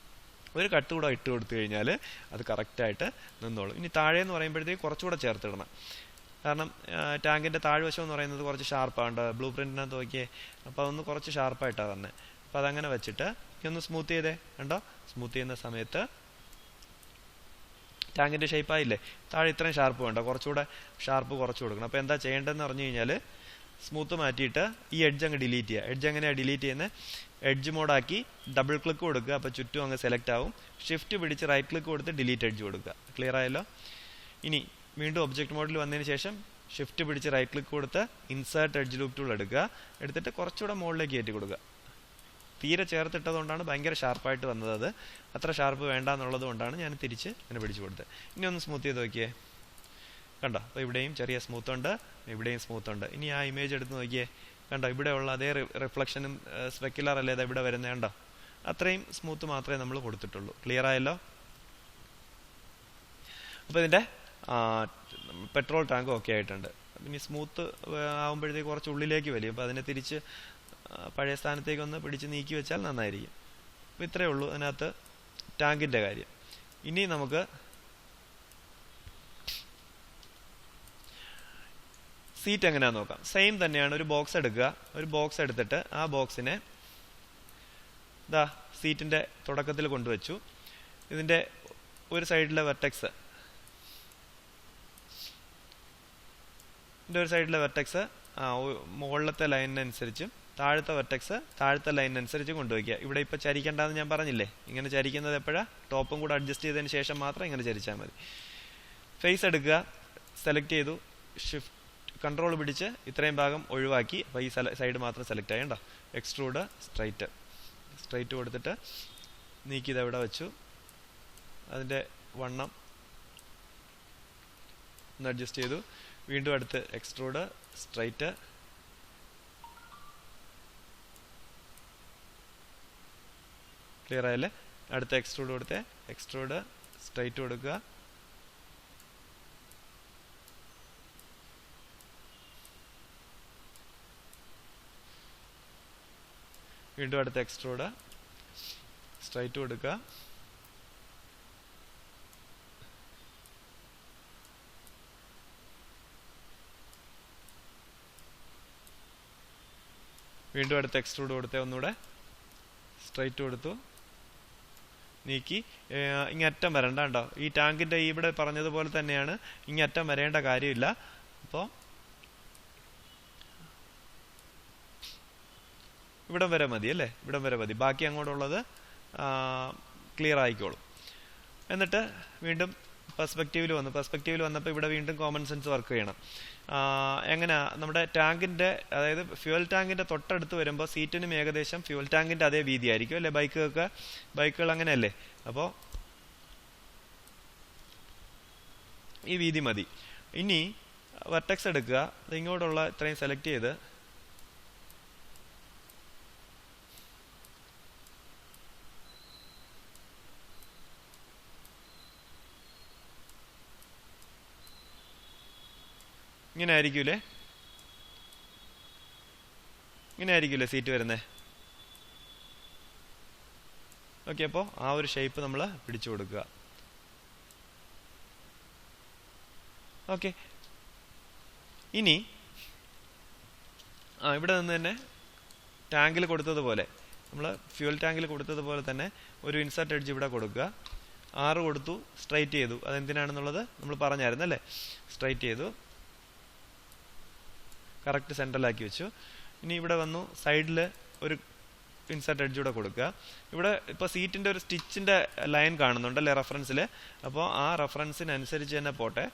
S1: ഒരു കട്ടുകൂടെ ഇട്ട് കൊടുത്തു കഴിഞ്ഞാൽ അത് കറക്റ്റായിട്ട് നിന്നോളും. ഇനി താഴെ എന്ന് പറയുമ്പോഴത്തേക്ക് കുറച്ചുകൂടെ ചേർത്തിടണം. കാരണം ടാങ്കിൻ്റെ താഴ്വശം എന്ന് പറയുന്നത് കുറച്ച് ഷാർപ്പാണ്. ബ്ലൂ പ്രിന്റിനകത്ത് നോക്കിയേ, അപ്പോൾ അതൊന്ന് കുറച്ച് ഷാർപ്പായിട്ടാണ് തന്നെ. അപ്പോൾ അതങ്ങനെ വെച്ചിട്ട് ഒന്ന് സ്മൂത്ത് ചെയ്തേ. കണ്ടോ? സ്മൂത്ത് ചെയ്യുന്ന സമയത്ത് ടാങ്കിൻ്റെ ഷേപ്പായില്ലേ. താഴെ ഇത്രയും ഷാർപ്പ് വേണ്ട, കുറച്ചുകൂടെ ഷാർപ്പ് കുറച്ച് കൊടുക്കണം. അപ്പോൾ എന്താ ചെയ്യേണ്ടതെന്ന് പറഞ്ഞു കഴിഞ്ഞാൽ, സ്മൂത്ത് മാറ്റിയിട്ട് ഈ എഡ്ജ് അങ്ങ് ഡിലീറ്റ് ചെയ്യുക. എഡ്ജ് എങ്ങനെയാണ് ഡിലീറ്റ് ചെയ്യുന്നത്? എഡ്ജ് മോഡാക്കി ഡബിൾ ക്ലിക്ക് കൊടുക്കുക. അപ്പോൾ ചുറ്റും അങ്ങ് സെലക്ട് ആവും. ഷിഫ്റ്റ് പിടിച്ച് റൈറ്റ് ക്ലിക്ക് കൊടുത്ത് ഡിലീറ്റ് എഡ്ജ് കൊടുക്കുക. ക്ലിയർ ആയല്ലോ? ഇനി വീണ്ടും ഒബ്ജക്റ്റ് മോഡിൽ വന്നതിന് ശേഷം ഷിഫ്റ്റ് പിടിച്ച് റൈറ്റ് ക്ലിക്ക് കൊടുത്ത് ഇൻസേർട്ട് എഡ്ജ് ലൂപ്പ് ടൂൾ എടുക്കുക. എടുത്തിട്ട് കുറച്ചുകൂടെ മുകളിലേക്ക് കയറ്റി കൊടുക്കുക. തീരെ ചേർത്തിട്ടതുകൊണ്ടാണ് ഭയങ്കര ഷാർപ്പായിട്ട് വന്നത്. അത് അത്ര ഷാർപ്പ് വേണ്ട എന്നുള്ളത് കൊണ്ടാണ് ഞാൻ തിരിച്ച് അങ്ങനെ പിടിച്ചു കൊടുത്തത്. ഇനി ഒന്ന് സ്മൂത്ത് ചെയ്ത് നോക്കിയേ. കണ്ടോ? അപ്പോൾ ഇവിടെയും ചെറിയ സ്മൂത്ത് ഉണ്ട്, ഇവിടെയും സ്മൂത്ത് ഉണ്ട്. ഇനി ആ ഇമേജ് എടുത്ത് നോക്കിയേ. കണ്ടോ? ഇവിടെയുള്ള അതേ റിഫ്ലക്ഷനും സ്പെക്കുലർ അല്ലേ ഇവിടെ വരുന്നത്. കണ്ടോ? അത്രയും സ്മൂത്ത് മാത്രമേ നമ്മൾ കൊടുത്തിട്ടുള്ളൂ. ക്ലിയർ ആയല്ലോ? അപ്പോൾ ഇതിൻ്റെ പെട്രോൾ ടാങ്ക് ഓക്കെ ആയിട്ടുണ്ട്. ഇനി സ്മൂത്ത് ആകുമ്പോഴത്തേക്ക് കുറച്ച് ഉള്ളിലേക്ക് വലിയും. അപ്പോൾ അതിനെ തിരിച്ച് പഴയ സ്ഥാനത്തേക്ക് ഒന്ന് പിടിച്ച് നീക്കി വെച്ചാൽ നന്നായിരിക്കും. അപ്പോൾ ഇത്രയേ ഉള്ളൂ അതിനകത്ത് ടാങ്കിൻ്റെ കാര്യം. ഇനി നമുക്ക് സീറ്റ് എങ്ങനെയാണെന്ന് നോക്കാം. സെയിം തന്നെയാണ്. ഒരു ബോക്സ് എടുക്കുക. ഒരു ബോക്സ് എടുത്തിട്ട് ആ ബോക്സിനെ സീറ്റിൻ്റെ തുടക്കത്തിൽ കൊണ്ടുവച്ചു. ഇതിൻ്റെ ഒരു സൈഡിലെ വെർട്ടെക്സ്, മുകളിലത്തെ ലൈനിനനുസരിച്ചും താഴത്തെ വെർട്ടെക്സ് താഴത്തെ ലൈനിനനുസരിച്ച് കൊണ്ടുവയ്ക്കുക. ഇവിടെ ഇപ്പോൾ ചരിക്കേണ്ടതെന്ന് ഞാൻ പറഞ്ഞില്ലേ. ഇങ്ങനെ ചരിക്കുന്നത് എപ്പോഴാണ്? ടോപ്പും കൂടെ അഡ്ജസ്റ്റ് ചെയ്തതിന് ശേഷം മാത്രം ഇങ്ങനെ ചരിച്ചാൽ മതി. ഫേസ് എടുക്കുക, സെലക്ട് ചെയ്തു, ഷിഫ്റ്റ് കൺട്രോൾ പിടിച്ച് ഇത്രയും ഭാഗം ഒഴിവാക്കി. അപ്പോൾ ഈ സൈഡ് മാത്രം സെലക്ട് ചെയ്യണ്ട. എക്സ്ട്രൂഡ് സ്ട്രൈറ്റ് കൊടുത്തിട്ട് നീക്കി ഇതെവിടെ വെച്ചു. അതിൻ്റെ വണ്ണം ഒന്ന് അഡ്ജസ്റ്റ് ചെയ്തു. വീണ്ടും അടുത്ത് എക്സ്ട്രൂഡ് സ്ട്രൈറ്റ്, ക്ലിയർ ആയല്ലേ? അടുത്ത എക്സ്ട്രൂഡ് കൊടുത്തേ, എക്സ്ട്രൂഡ് സ്ട്രൈറ്റ് കൊടുക്കുക. വീണ്ടും അടുത്ത എക്സ്ട്രൂഡ് സ്ട്രൈറ്റ് കൊടുക്കുക. വീണ്ടും അടുത്ത എക്സ്ട്രൂഡ് കൊടുത്തേ ഒന്നുകൂടെ. സ്ട്രൈറ്റ് കൊടുത്തു, നീക്കി. ഇങ്ങറ്റം വരണ്ട കേട്ടോ. ഈ ടാങ്കിൻ്റെ ഇവിടെ പറഞ്ഞതുപോലെ തന്നെയാണ്, ഇങ്ങറ്റം വരേണ്ട കാര്യമില്ല. അപ്പോൾ ഇവിടം വരെ മതി അല്ലേ, ഇവിടം വരെ മതി. ബാക്കി അങ്ങോട്ടുള്ളത് ക്ലിയർ ആയിക്കോളും. എന്നിട്ട് വീണ്ടും പെർസ്പെക്റ്റീവിൽ വന്നപ്പോൾ ഇവിടെ വീണ്ടും കോമൺ സെൻസ് വർക്ക് ചെയ്യണം. എങ്ങനെയാ നമ്മുടെ ടാങ്കിൻ്റെ, അതായത് ഫ്യൂവൽ ടാങ്കിൻ്റെ തൊട്ടടുത്ത് വരുമ്പോൾ സീറ്റിനും ഏകദേശം ഫ്യൂവൽ ടാങ്കിൻ്റെ അതേ വീതി ആയിരിക്കും അല്ലേ, ബൈക്കുകൾ അങ്ങനെയല്ലേ. അപ്പോൾ ഈ വീതി മതി. ഇനി വെർട്ടെക്സ് എടുക്കുക, അത് ഇങ്ങോട്ടുള്ള ഇത്രയും സെലക്ട് ചെയ്ത് ഇങ്ങനെ ആയിരിക്കൂലേ സീറ്റ് വരുന്നത്. ഓക്കെ, അപ്പോൾ ആ ഒരു ഷേപ്പ് നമ്മൾ പിടിച്ചു കൊടുക്കുക. ഓക്കെ, ഇനി ഇവിടെ നിന്ന് തന്നെ ടാങ്കിൽ കൊടുത്തതുപോലെ, നമ്മൾ ഫ്യൂൽ ടാങ്കിൽ കൊടുത്തതുപോലെ തന്നെ ഒരു ഇൻസർട്ട് എഡ്ജ് ഇവിടെ കൊടുക്കുക. 6 കൊടുത്തു, സ്ട്രൈറ്റ് ചെയ്തു. അതെന്തിനാണെന്നുള്ളത് നമ്മൾ പറഞ്ഞായിരുന്നു അല്ലേ. സ്ട്രൈറ്റ് ചെയ്തു, കറക്റ്റ് സെൻട്രലാക്കി വെച്ചു. ഇനി ഇവിടെ വന്നു, സൈഡിൽ ഒരു ഇൻസർട്ട് എഡ്ജ് കൂടെ കൊടുക്കുക. ഇവിടെ ഇപ്പോൾ സീറ്റിൻ്റെ ഒരു സ്റ്റിച്ചിൻ്റെ ലൈൻ കാണുന്നുണ്ടല്ലേ റെഫറൻസിൽ. അപ്പോൾ ആ റെഫറൻസിനനുസരിച്ച് തന്നെ പോട്ടെ.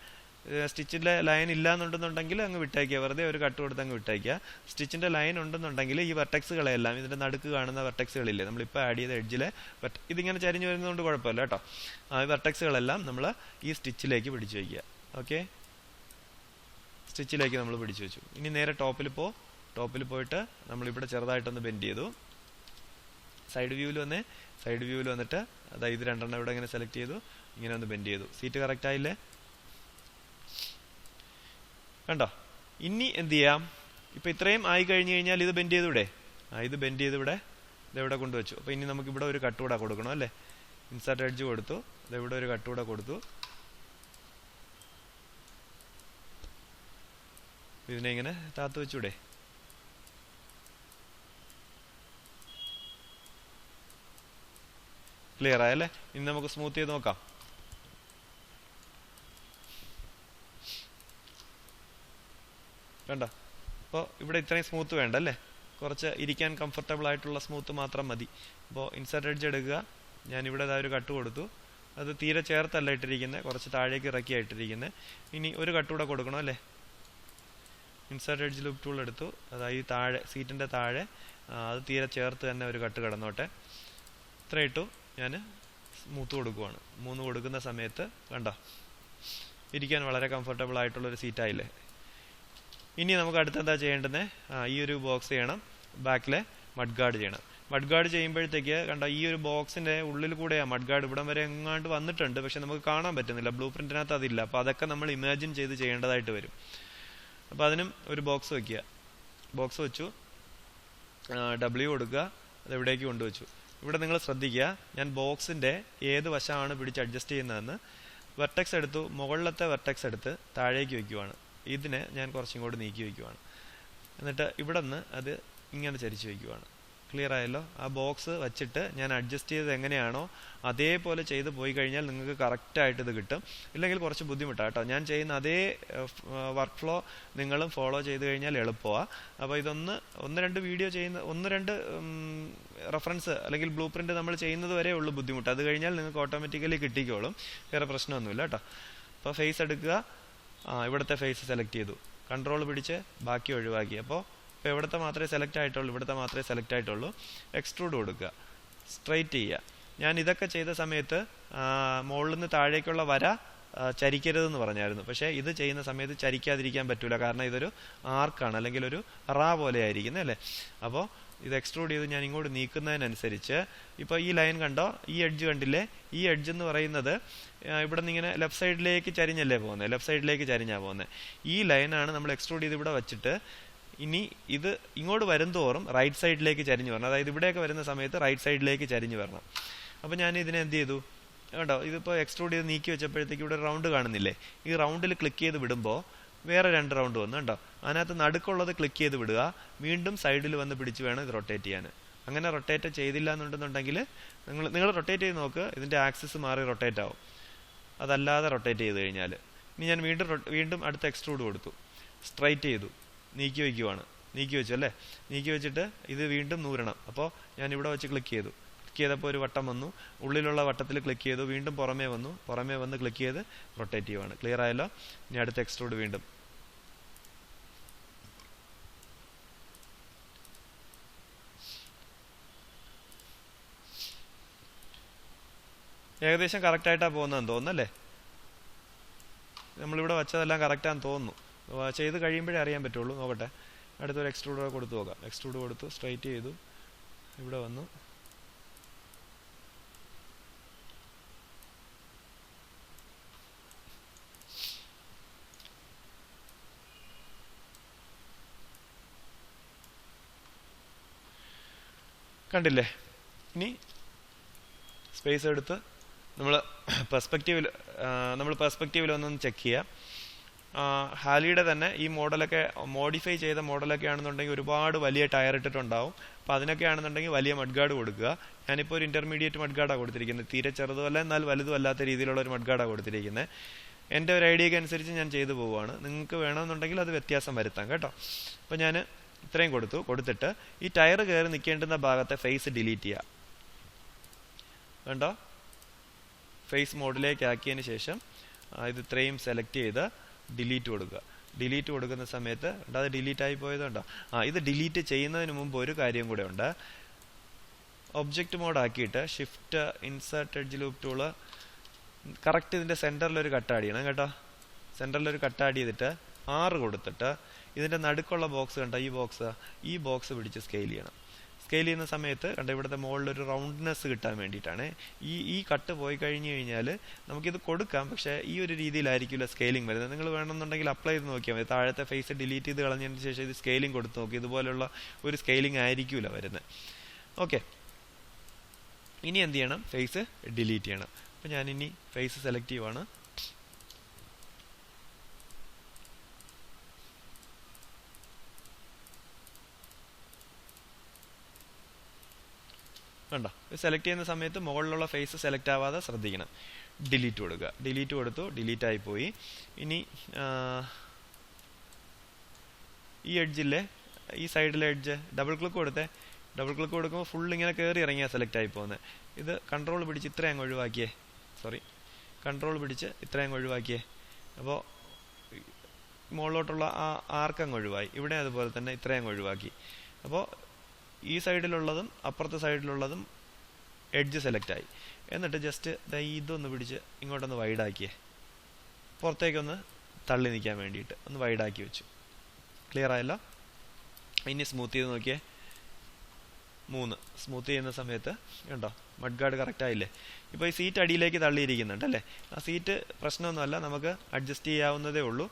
S1: സ്റ്റിച്ചിൻ്റെ ലൈൻ ഇല്ലാന്നുണ്ടെന്നുണ്ടെങ്കിൽ അങ്ങ് വിട്ടയക്കുക, വെറുതെ ഒരു കട്ട് കൊടുത്ത് അങ്ങ് വിട്ടയക്കുക. സ്റ്റിച്ചിൻ്റെ ലൈൻ ഉണ്ടെന്നുണ്ടെങ്കിൽ ഈ വെർട്ടെക്സുകളെല്ലാം, ഇതിൻ്റെ നടുക്ക് കാണുന്ന വെർട്ടെക്സുകളില്ലേ, നമ്മളിപ്പോൾ ആഡ് ചെയ്ത എഡ്ജിലെ ഇതിങ്ങനെ ചരിഞ്ഞ് വരുന്നതുകൊണ്ട് കുഴപ്പമില്ല കേട്ടോ. ഈ വെർട്ടെക്സുകളെല്ലാം നമ്മൾ ഈ സ്റ്റിച്ചിലേക്ക് പിടിച്ചു വയ്ക്കുക. ഓക്കെ, സ്റ്റിച്ചിലേക്ക് നമ്മൾ പിടിച്ചു വെച്ചു. ഇനി നേരെ ടോപ്പിൽ പോയിട്ട് നമ്മളിവിടെ ചെറുതായിട്ടൊന്ന് ബെൻഡ് ചെയ്തു. സൈഡ് വ്യൂവിൽ വന്നിട്ട് അതായത് ഇത് രണ്ടെണ്ണം ഇവിടെ ഇങ്ങനെ സെലക്ട് ചെയ്തു, ഇങ്ങനെ ഒന്ന് ബെൻഡ് ചെയ്തു. സീറ്റ് കറക്റ്റ് ആയില്ലേ, കണ്ടോ. ഇനി എന്ത് ചെയ്യാം, ഇപ്പം ഇത്രയും ആയി കഴിഞ്ഞ് കഴിഞ്ഞാൽ ഇത് ബെൻഡ് ചെയ്തൂടെ. ഇത് ബെൻഡ് ചെയ്ത് ഇതെവിടെ കൊണ്ടുവച്ചു. അപ്പോൾ ഇനി നമുക്ക് ഇവിടെ ഒരു കട്ട് കൂടെ കൊടുക്കണം അല്ലേ. ഇൻസർട്ട് എഡ്ജ് കൊടുത്തു, ഇതെവിടെ ഒരു കട്ട് കൂടെ കൊടുത്തു. ഇതിനെ ഇങ്ങനെ താത്തു വെച്ചൂടെ. ക്ലിയർ ആയല്ലേ. ഇനി നമുക്ക് സ്മൂത്ത് ചെയ്ത് നോക്കാം. വേണ്ട, അപ്പോൾ ഇവിടെ ഇത്രയും സ്മൂത്ത് വേണ്ട അല്ലേ, കുറച്ച് ഇരിക്കാൻ കംഫർട്ടബിൾ ആയിട്ടുള്ള സ്മൂത്ത് മാത്രം മതി. അപ്പോൾ ഇൻസർട്ട് എഡ്ജ് എടുക്കുക. ഞാനിവിടെ ഒരു കട്ട് കൊടുത്തു. അത് തീരെ ചേർത്തല്ല ഇട്ടിരിക്കുന്നത്, കുറച്ച് താഴേക്ക് ഇറക്കിയായിട്ടിരിക്കുന്നത്. ഇനി ഒരു കട്ട് കൂടെ കൊടുക്കണം അല്ലേ. ഇൻസർട്ട് എഡ്ജ് ലൂപ്പ് ടൂൾ എടുത്തു. അതായത് താഴെ സീറ്റിൻ്റെ താഴെ അത് തീരെ ചേർത്ത് തന്നെ ഒരു കട്ട് കിടന്നോട്ടെ. ഇത്ര ഇട്ടു. ഞാൻ സ്മൂത്ത് കൊടുക്കുവാണ്. 3 കൊടുക്കുന്ന സമയത്ത് കണ്ടോ, ഇരിക്കാൻ വളരെ കംഫർട്ടബിൾ ആയിട്ടുള്ളൊരു സീറ്റായില്ലേ. ഇനി നമുക്ക് അടുത്തെന്താ ചെയ്യേണ്ടത്, ഈ ഒരു ബോക്സ് ചെയ്യണം, ബാക്കിലെ മഡ് ഗാർഡ് ചെയ്യണം. മഡ് ഗാർഡ് ചെയ്യുമ്പോഴത്തേക്ക് കണ്ടോ, ഈ ഒരു ബോക്സിൻ്റെ ഉള്ളിൽ കൂടെയാണ് മഡ് ഗാർഡ് ഇവിടം വരെ എങ്ങാണ്ട് വന്നിട്ടുണ്ട്, പക്ഷെ നമുക്ക് കാണാൻ പറ്റുന്നില്ല, ബ്ലൂ പ്രിൻറ്റിനകത്ത് അതില്ല. അപ്പോൾ അതൊക്കെ നമ്മൾ ഇമാജിൻ ചെയ്ത് ചെയ്യേണ്ടതായിട്ട് വരും. അപ്പോൾ അതിനും ഒരു ബോക്സ് വയ്ക്കുക. ബോക്സ് വെച്ചു, W കൊടുക്കുക, അതെവിടേക്ക് കൊണ്ടുവച്ചു. ഇവിടെ നിങ്ങൾ ശ്രദ്ധിക്കുക, ഞാൻ ബോക്സിൻ്റെ ഏത് വശമാണ് പിടിച്ച് അഡ്ജസ്റ്റ് ചെയ്യുന്നതെന്ന്. വെർട്ടെക്സ് എടുത്തു, മുകളിലത്തെ വെർട്ടെക്സ് എടുത്ത് താഴേക്ക് വയ്ക്കുവാണ്. ഇതിനെ ഞാൻ കുറച്ചിങ്ങോട്ട് നീക്കി വയ്ക്കുവാണ്. എന്നിട്ട് ഇവിടെ നിന്ന് അത് ഇങ്ങനെ ചരിച്ച് വയ്ക്കുവാണ്. ക്ലിയർ ആയല്ലോ. ആ ബോക്സ് വച്ചിട്ട് ഞാൻ അഡ്ജസ്റ്റ് ചെയ്തത് എങ്ങനെയാണോ അതേപോലെ ചെയ്ത് പോയി കഴിഞ്ഞാൽ നിങ്ങൾക്ക് കറക്റ്റായിട്ട് ഇത് കിട്ടും. ഇല്ലെങ്കിൽ കുറച്ച് ബുദ്ധിമുട്ടാണ് കേട്ടോ. ഞാൻ ചെയ്യുന്ന അതേ വർക്ക് ഫ്ലോ നിങ്ങളും ഫോളോ ചെയ്ത് കഴിഞ്ഞാൽ എളുപ്പമാണ്. അപ്പോൾ ഒന്ന് രണ്ട് വീഡിയോ ചെയ്യുന്ന 1-2 റെഫറൻസ് അല്ലെങ്കിൽ ബ്ലൂ പ്രിൻ്റ് നമ്മൾ ചെയ്യുന്നത് വരെ ഉള്ളൂ ബുദ്ധിമുട്ട്. അത് കഴിഞ്ഞാൽ നിങ്ങൾക്ക് ഓട്ടോമാറ്റിക്കലി കിട്ടിക്കോളും, വേറെ പ്രശ്നമൊന്നുമില്ല കേട്ടോ. അപ്പോൾ ഫേസ് എടുക്കുക, ഇവിടുത്തെ ഫേസ് സെലക്ട് ചെയ്തു, കൺട്രോൾ പിടിച്ച് ബാക്കി ഒഴിവാക്കി. അപ്പോൾ ഇവിടുത്തെ മാത്രമേ സെലക്ട് ആയിട്ടുള്ളൂ. എക്സ്ട്രൂഡ് കൊടുക്കുക, സ്ട്രൈറ്റ് ചെയ്യുക. ഞാൻ ഇതൊക്കെ ചെയ്ത സമയത്ത് മുകളിൽ നിന്ന് താഴേക്കുള്ള വര ചരിക്കരുതെന്ന് പറഞ്ഞായിരുന്നു. പക്ഷേ ഇത് ചെയ്യുന്ന സമയത്ത് ചരിക്കാതിരിക്കാൻ പറ്റൂല, കാരണം ഇതൊരു ആർക്കാണ്, അല്ലെങ്കിൽ ഒരു റാ പോലെ ആയിരിക്കുന്നത് അല്ലേ. അപ്പോൾ ഇത് എക്സ്ട്രൂഡ് ചെയ്ത് ഞാൻ ഇങ്ങോട്ട് നീക്കുന്നതിനനുസരിച്ച് ഇപ്പോൾ ഈ ലൈൻ കണ്ടോ, ഈ എഡ്ജ് കണ്ടില്ലേ. ഈ എഡ്ജ് എന്ന് പറയുന്നത് ഇവിടെ നിന്ന് ഇങ്ങനെ ലെഫ്റ്റ് സൈഡിലേക്ക് ചരിഞ്ഞാണ് പോകുന്നത്. ഈ ലൈനാണ് നമ്മൾ എക്സ്ട്രൂഡ് ചെയ്ത് ഇവിടെ വെച്ചിട്ട് ഇനി ഇത് ഇങ്ങോട്ട് വരുംതോറും റൈറ്റ് സൈഡിലേക്ക് ചരിഞ്ഞു വരണം. അതായത് ഇവിടെയൊക്കെ വരുന്ന സമയത്ത് റൈറ്റ് സൈഡിലേക്ക് ചരിഞ്ഞു വരണം. അപ്പോൾ ഞാൻ ഇതിനെ എന്ത് ചെയ്തു കേട്ടോ, ഇതിപ്പോൾ എക്സ്ട്രൂഡ് ചെയ്ത് നീക്കി വെച്ചപ്പോഴത്തേക്ക് ഇവിടെ റൗണ്ട് കാണുന്നില്ലേ. ഈ റൗണ്ടിൽ ക്ലിക്ക് ചെയ്ത് വിടുമ്പോൾ വേറെ 2 റൗണ്ട് വന്നു കേട്ടോ. അതിനകത്ത് നടുക്കുള്ളത് ക്ലിക്ക് ചെയ്ത് വിടുക, വീണ്ടും സൈഡിൽ വന്ന് പിടിച്ച് വേണം ഇത് റൊട്ടേറ്റ് ചെയ്യാൻ. അങ്ങനെ റൊട്ടേറ്റ് ചെയ്തില്ല എന്നുണ്ടെന്നുണ്ടെങ്കിൽ നിങ്ങൾ റൊട്ടേറ്റ് ചെയ്ത് നോക്ക്, ഇതിൻ്റെ ആക്സിസ് മാറി റൊട്ടേറ്റ് ആവും. അതല്ലാതെ റൊട്ടേറ്റ് ചെയ്ത് കഴിഞ്ഞാൽ ഇനി ഞാൻ വീണ്ടും അടുത്ത എക്സ്ട്രൂഡ് കൊടുത്തു, സ്ട്രൈറ്റ് ചെയ്തു, നീക്കി വെച്ചു അല്ലേ. നീക്കി വെച്ചിട്ട് ഇത് വീണ്ടും നൂരണം. അപ്പോൾ ഞാൻ ഇവിടെ വെച്ച് ക്ലിക്ക് ചെയ്തപ്പോൾ ഒരു വട്ടം വന്നു, ഉള്ളിലുള്ള വട്ടത്തിൽ ക്ലിക്ക് ചെയ്തു, വീണ്ടും പുറമേ വന്ന് ക്ലിക്ക് ചെയ്ത് റൊട്ടേറ്റ് ചെയ്യുവാണ്. ക്ലിയർ ആയല്ലോ. ഇനി അടുത്ത എക്സ്ട്രൂഡ് വീണ്ടും ഏകദേശം കറക്റ്റായിട്ടാണ് പോകുന്നതെന്ന് തോന്നുന്നല്ലേ. നമ്മളിവിടെ വെച്ചതെല്ലാം കറക്റ്റാന്ന് തോന്നുന്നു. ചെയ്ത് കഴിയുമ്പോഴേ അറിയാൻ പറ്റുള്ളൂ. നോക്കട്ടെ, അടുത്തൊരു എക്സ്ട്രൂഡ് കൊടുത്തു നോക്കാം. എക്സ്ട്രൂഡ് കൊടുത്തു, സ്ട്രൈറ്റ് ചെയ്തു, ഇവിടെ വന്നു, കണ്ടില്ലേ. ഇനി സ്പേസ് എടുത്ത് നമ്മൾ പെർസ്പെക്റ്റീവിൽ ഒന്നൊന്ന് ചെക്ക് ചെയ്യുക. ഹാലിയുടെ തന്നെ ഈ മോഡലൊക്കെ മോഡിഫൈ ചെയ്ത മോഡലൊക്കെ ആണെന്നുണ്ടെങ്കിൽ ഒരുപാട് വലിയ ടയർ ഇട്ടിട്ടുണ്ടാവും. അപ്പോൾ അതിനൊക്കെ ആണെന്നുണ്ടെങ്കിൽ വലിയ മഡ്ഗാർഡ് കൊടുക്കുക. ഞാനിപ്പോൾ ഒരു ഇൻ്റർമീഡിയറ്റ് മഡ്ഗാർഡാണ് കൊടുത്തിരിക്കുന്നത്. തീരെ ചെറുതുമല്ല എന്നാൽ വലുതുമല്ലാത്ത രീതിയിലുള്ള ഒരു മഡ്ഗാർഡാണ് കൊടുത്തിരിക്കുന്നത്. എൻ്റെ ഒരു ഐഡിയക്ക് അനുസരിച്ച് ഞാൻ ചെയ്തു പോവുകയാണ്. നിങ്ങൾക്ക് വേണമെന്നുണ്ടെങ്കിൽ അത് വ്യത്യാസം വരുത്താം കേട്ടോ. അപ്പോൾ ഞാൻ ഇത്രയും കൊടുത്തിട്ട് ഈ ടയർ കയറി നിൽക്കേണ്ടുന്ന ഭാഗത്തെ ഫേസ് ഡിലീറ്റ് ചെയ്യുക. കണ്ടോ, ഫേസ് മോഡിലേക്ക് ആക്കിയതിന് ശേഷം ഇത് ഇത്രയും സെലക്ട് ചെയ്ത് ഡിലീറ്റ് കൊടുക്കുന്ന സമയത്ത് അത് ഡിലീറ്റ് ആയി പോയതുണ്ടോ. ഇത് ഡിലീറ്റ് ചെയ്യുന്നതിന് മുമ്പ് ഒരു കാര്യം കൂടെ ഉണ്ട്. ഒബ്ജക്റ്റ് മോഡ് ആക്കിയിട്ട് shift insert edge loop tool correct ഇതിൻ്റെ സെൻറ്ററിലൊരു കട്ട് ആഡ് ചെയ്യണം കേട്ടോ. സെൻറ്ററിലൊരു കട്ട് ആഡ് ചെയ്തിട്ട് 6 കൊടുത്തിട്ട് ഇതിൻ്റെ നടുക്കുള്ള ബോക്സ് കണ്ടോ, ഈ ബോക്സ് പിടിച്ച് സ്കെയിൽ ചെയ്യണം. സ്കെയിൽ ചെയ്യുന്ന സമയത്ത് കണ്ട ഇവിടുത്തെ മുകളിലൊരു റൗണ്ട്നെസ് കിട്ടാൻ വേണ്ടിയിട്ടാണ്. ഈ കട്ട് പോയി കഴിഞ്ഞാൽ നമുക്കിത് കൊടുക്കാം, പക്ഷേ ഈ ഒരു രീതിയിലായിരിക്കില്ല സ്കെയിലിംഗ് വരുന്നത്. നിങ്ങൾ വേണമെന്നുണ്ടെങ്കിൽ അപ്ലൈ ചെയ്ത് നോക്കിയാൽ മതി. താഴത്തെ ഫേസ് ഡിലീറ്റ് ചെയ്ത് കളഞ്ഞതിന് ശേഷം ഇത് സ്കെയിലിംഗ് കൊടുത്ത് നോക്കി, ഇതുപോലുള്ള ഒരു സ്കെയിലിംഗ് ആയിരിക്കില്ല വരുന്നത്. ഓക്കെ, ഇനി എന്ത് ചെയ്യണം, ഫേസ് ഡിലീറ്റ് ചെയ്യണം. അപ്പോൾ ഞാനിനി ഫേസ് സെലക്ട് ചെയ്യുവാണ്. കണ്ടോ, സെലക്ട് ചെയ്യുന്ന സമയത്ത് മുകളിലുള്ള ഫേസ് സെലക്ട് ആവാതെ ശ്രദ്ധിക്കണം. ഡിലീറ്റ് കൊടുത്തു, ഡിലീറ്റ് ആയിപ്പോയി. ഇനി ഈ എഡ്ജില്ലേ, ഈ സൈഡിലെ എഡ്ജ് ഡബിൾ ക്ലിക്ക് കൊടുക്കുമ്പോൾ ഫുൾ ഇങ്ങനെ കയറി ഇറങ്ങിയാൽ സെലക്ട് ആയി പോകുന്നത്. ഇത് കൺട്രോൾ പിടിച്ച് ഇത്രയും ഒഴിവാക്കിയേ. അപ്പോൾ മുകളിലോട്ടുള്ള ആ ആർക്ക് ഒഴിവായി. ഇവിടെ അതുപോലെ തന്നെ ഇത്രയും ഒഴിവാക്കി. അപ്പോൾ ഈ സൈഡിലുള്ളതും അപ്പുറത്തെ സൈഡിലുള്ളതും എഡ്ജ് സെലക്ട് ആയി. എന്നിട്ട് ജസ്റ്റ് ഇതൊന്ന് പിടിച്ച് ഇങ്ങോട്ടൊന്ന് വൈഡാക്കിയേ, പുറത്തേക്കൊന്ന് തള്ളി നിൽക്കാൻ വേണ്ടിയിട്ട് ഒന്ന് വൈഡാക്കി വെച്ചു. ക്ലിയർ ആയല്ലോ. ഇനി സ്മൂത്ത് ചെയ്ത് നോക്കിയേ. 3 സ്മൂത്ത് ചെയ്യുന്ന സമയത്ത് കണ്ടോ മഡ്ഗാർഡ് കറക്റ്റ് ആയില്ലേ. ഇപ്പോൾ ഈ സീറ്റ് അടിയിലേക്ക് തള്ളിയിരിക്കുന്നുണ്ട് അല്ലേ. ആ സീറ്റ് പ്രശ്നമൊന്നുമല്ല, നമുക്ക് അഡ്ജസ്റ്റ് ചെയ്യാവുന്നതേ ഉള്ളൂ.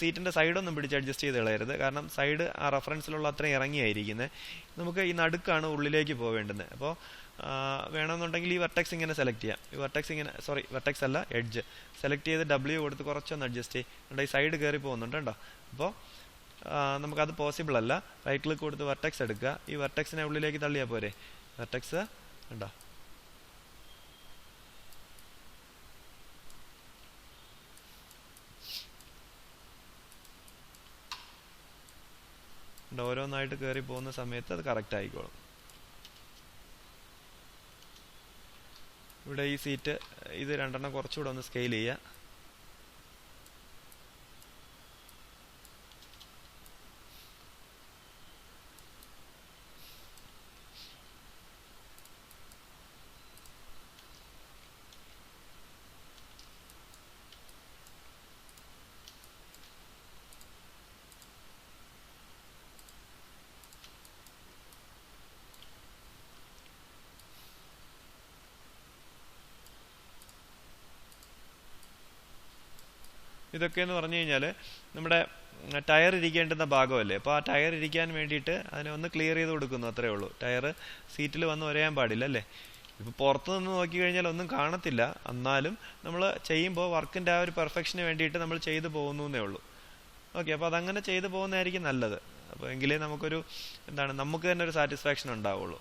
S1: സീറ്റിൻ്റെ സൈഡൊന്നും പിടിച്ച് അഡ്ജസ്റ്റ് ചെയ്ത് കളയരുത്, കാരണം സൈഡ് ആ റെഫറൻസിലുള്ള അത്രയും ഇറങ്ങിയായിരിക്കുന്നത്. നമുക്ക് ഈ നടുക്കാണ് ഉള്ളിലേക്ക് പോവേണ്ടുന്നത്. അപ്പോൾ വേണമെന്നുണ്ടെങ്കിൽ ഈ വെർട്ടെക്സ് ഇങ്ങനെ സെലക്ട് ചെയ്യാം. ഈ വെർട്ടെക്സ് അല്ല, എഡ്ജ് സെലക്ട് ചെയ്ത് W കൊടുത്ത് കുറച്ചൊന്ന് അഡ്ജസ്റ്റ് ചെയ്യും. ഈ സൈഡ് കയറി പോകുന്നുണ്ട് കേട്ടോ. അപ്പോൾ നമുക്കത് പോസിബിൾ അല്ല. റൈറ്റ് ക്ലിക്ക് കൊടുത്ത് വെർട്ടെക്സ് എടുക്കുക. ഈ വെർട്ടെക്സിനെ ഉള്ളിലേക്ക് തള്ളിയാൽ പോരെ. വെർട്ടെക്സ് കണ്ടോ, ഓരോന്നായിട്ട് കയറി പോകുന്ന സമയത്ത് അത് കറക്റ്റ് ആയിക്കോളും. ഇവിടെ ഈ സീറ്റ് ഇത് 2 കുറച്ചുകൂടെ ഒന്ന് സ്കെയിൽ ചെയ്യുക. ഇതൊക്കെ എന്ന് പറഞ്ഞു കഴിഞ്ഞാൽ നമ്മുടെ ടയർ ഇരിക്കേണ്ടുന്ന ഭാഗമല്ലേ. അപ്പോൾ ആ ടയർ ഇരിക്കാൻ വേണ്ടിയിട്ട് അതിനെ ഒന്ന് ക്ലിയർ ചെയ്ത് കൊടുക്കുന്നു, അത്രേ ഉള്ളൂ. ടയർ സീറ്റിൽ വന്ന് ഉരയാൻ പാടില്ല അല്ലേ. ഇപ്പോൾ പുറത്ത് നിന്ന് നോക്കി കഴിഞ്ഞാൽ ഒന്നും കാണത്തില്ല, എന്നാലും നമ്മൾ ചെയ്യുമ്പോൾ വർക്കിൻ്റെ ആ ഒരു പെർഫെക്ഷന് വേണ്ടിയിട്ട് നമ്മൾ ചെയ്തു പോകുന്നേ ഉള്ളൂ. ഓക്കെ, അപ്പോൾ അതങ്ങനെ ചെയ്തു പോകുന്നതായിരിക്കും നല്ലത്. അപ്പോൾ എങ്കിലേ നമുക്കൊരു നമുക്ക് തന്നെ ഒരു സാറ്റിസ്ഫാക്ഷൻ ഉണ്ടാവുള്ളൂ.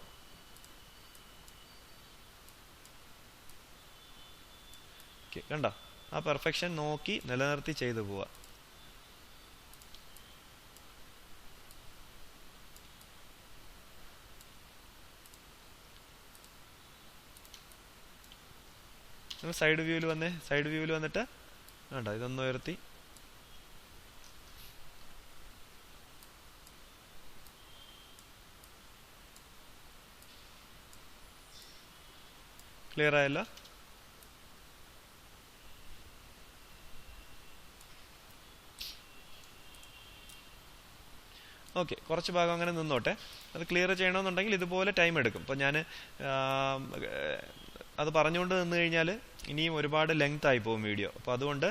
S1: ഓക്കെ, കണ്ടോ? ആ പെർഫെക്ഷൻ നോക്കി നിലനിർത്തി ചെയ്തു പോവുക. സൈഡ് വ്യൂവിൽ വന്നിട്ട് വേണ്ട, ഇതൊന്ന് ഉയർത്തി ക്ലിയർ ആയല്ലോ? ഓക്കെ, കുറച്ച് ഭാഗം അങ്ങനെ നിന്നോട്ടെ. അത് ക്ലിയർ ചെയ്യണമെന്നുണ്ടെങ്കിൽ ഇതുപോലെ ടൈം എടുക്കും. ഇപ്പോൾ ഞാൻ അത് പറഞ്ഞുകൊണ്ട് നിന്ന് കഴിഞ്ഞാൽ ഇനിയും ഒരുപാട് ലെങ്ത് ആയി പോകും വീഡിയോ. അപ്പോൾ അതുകൊണ്ട്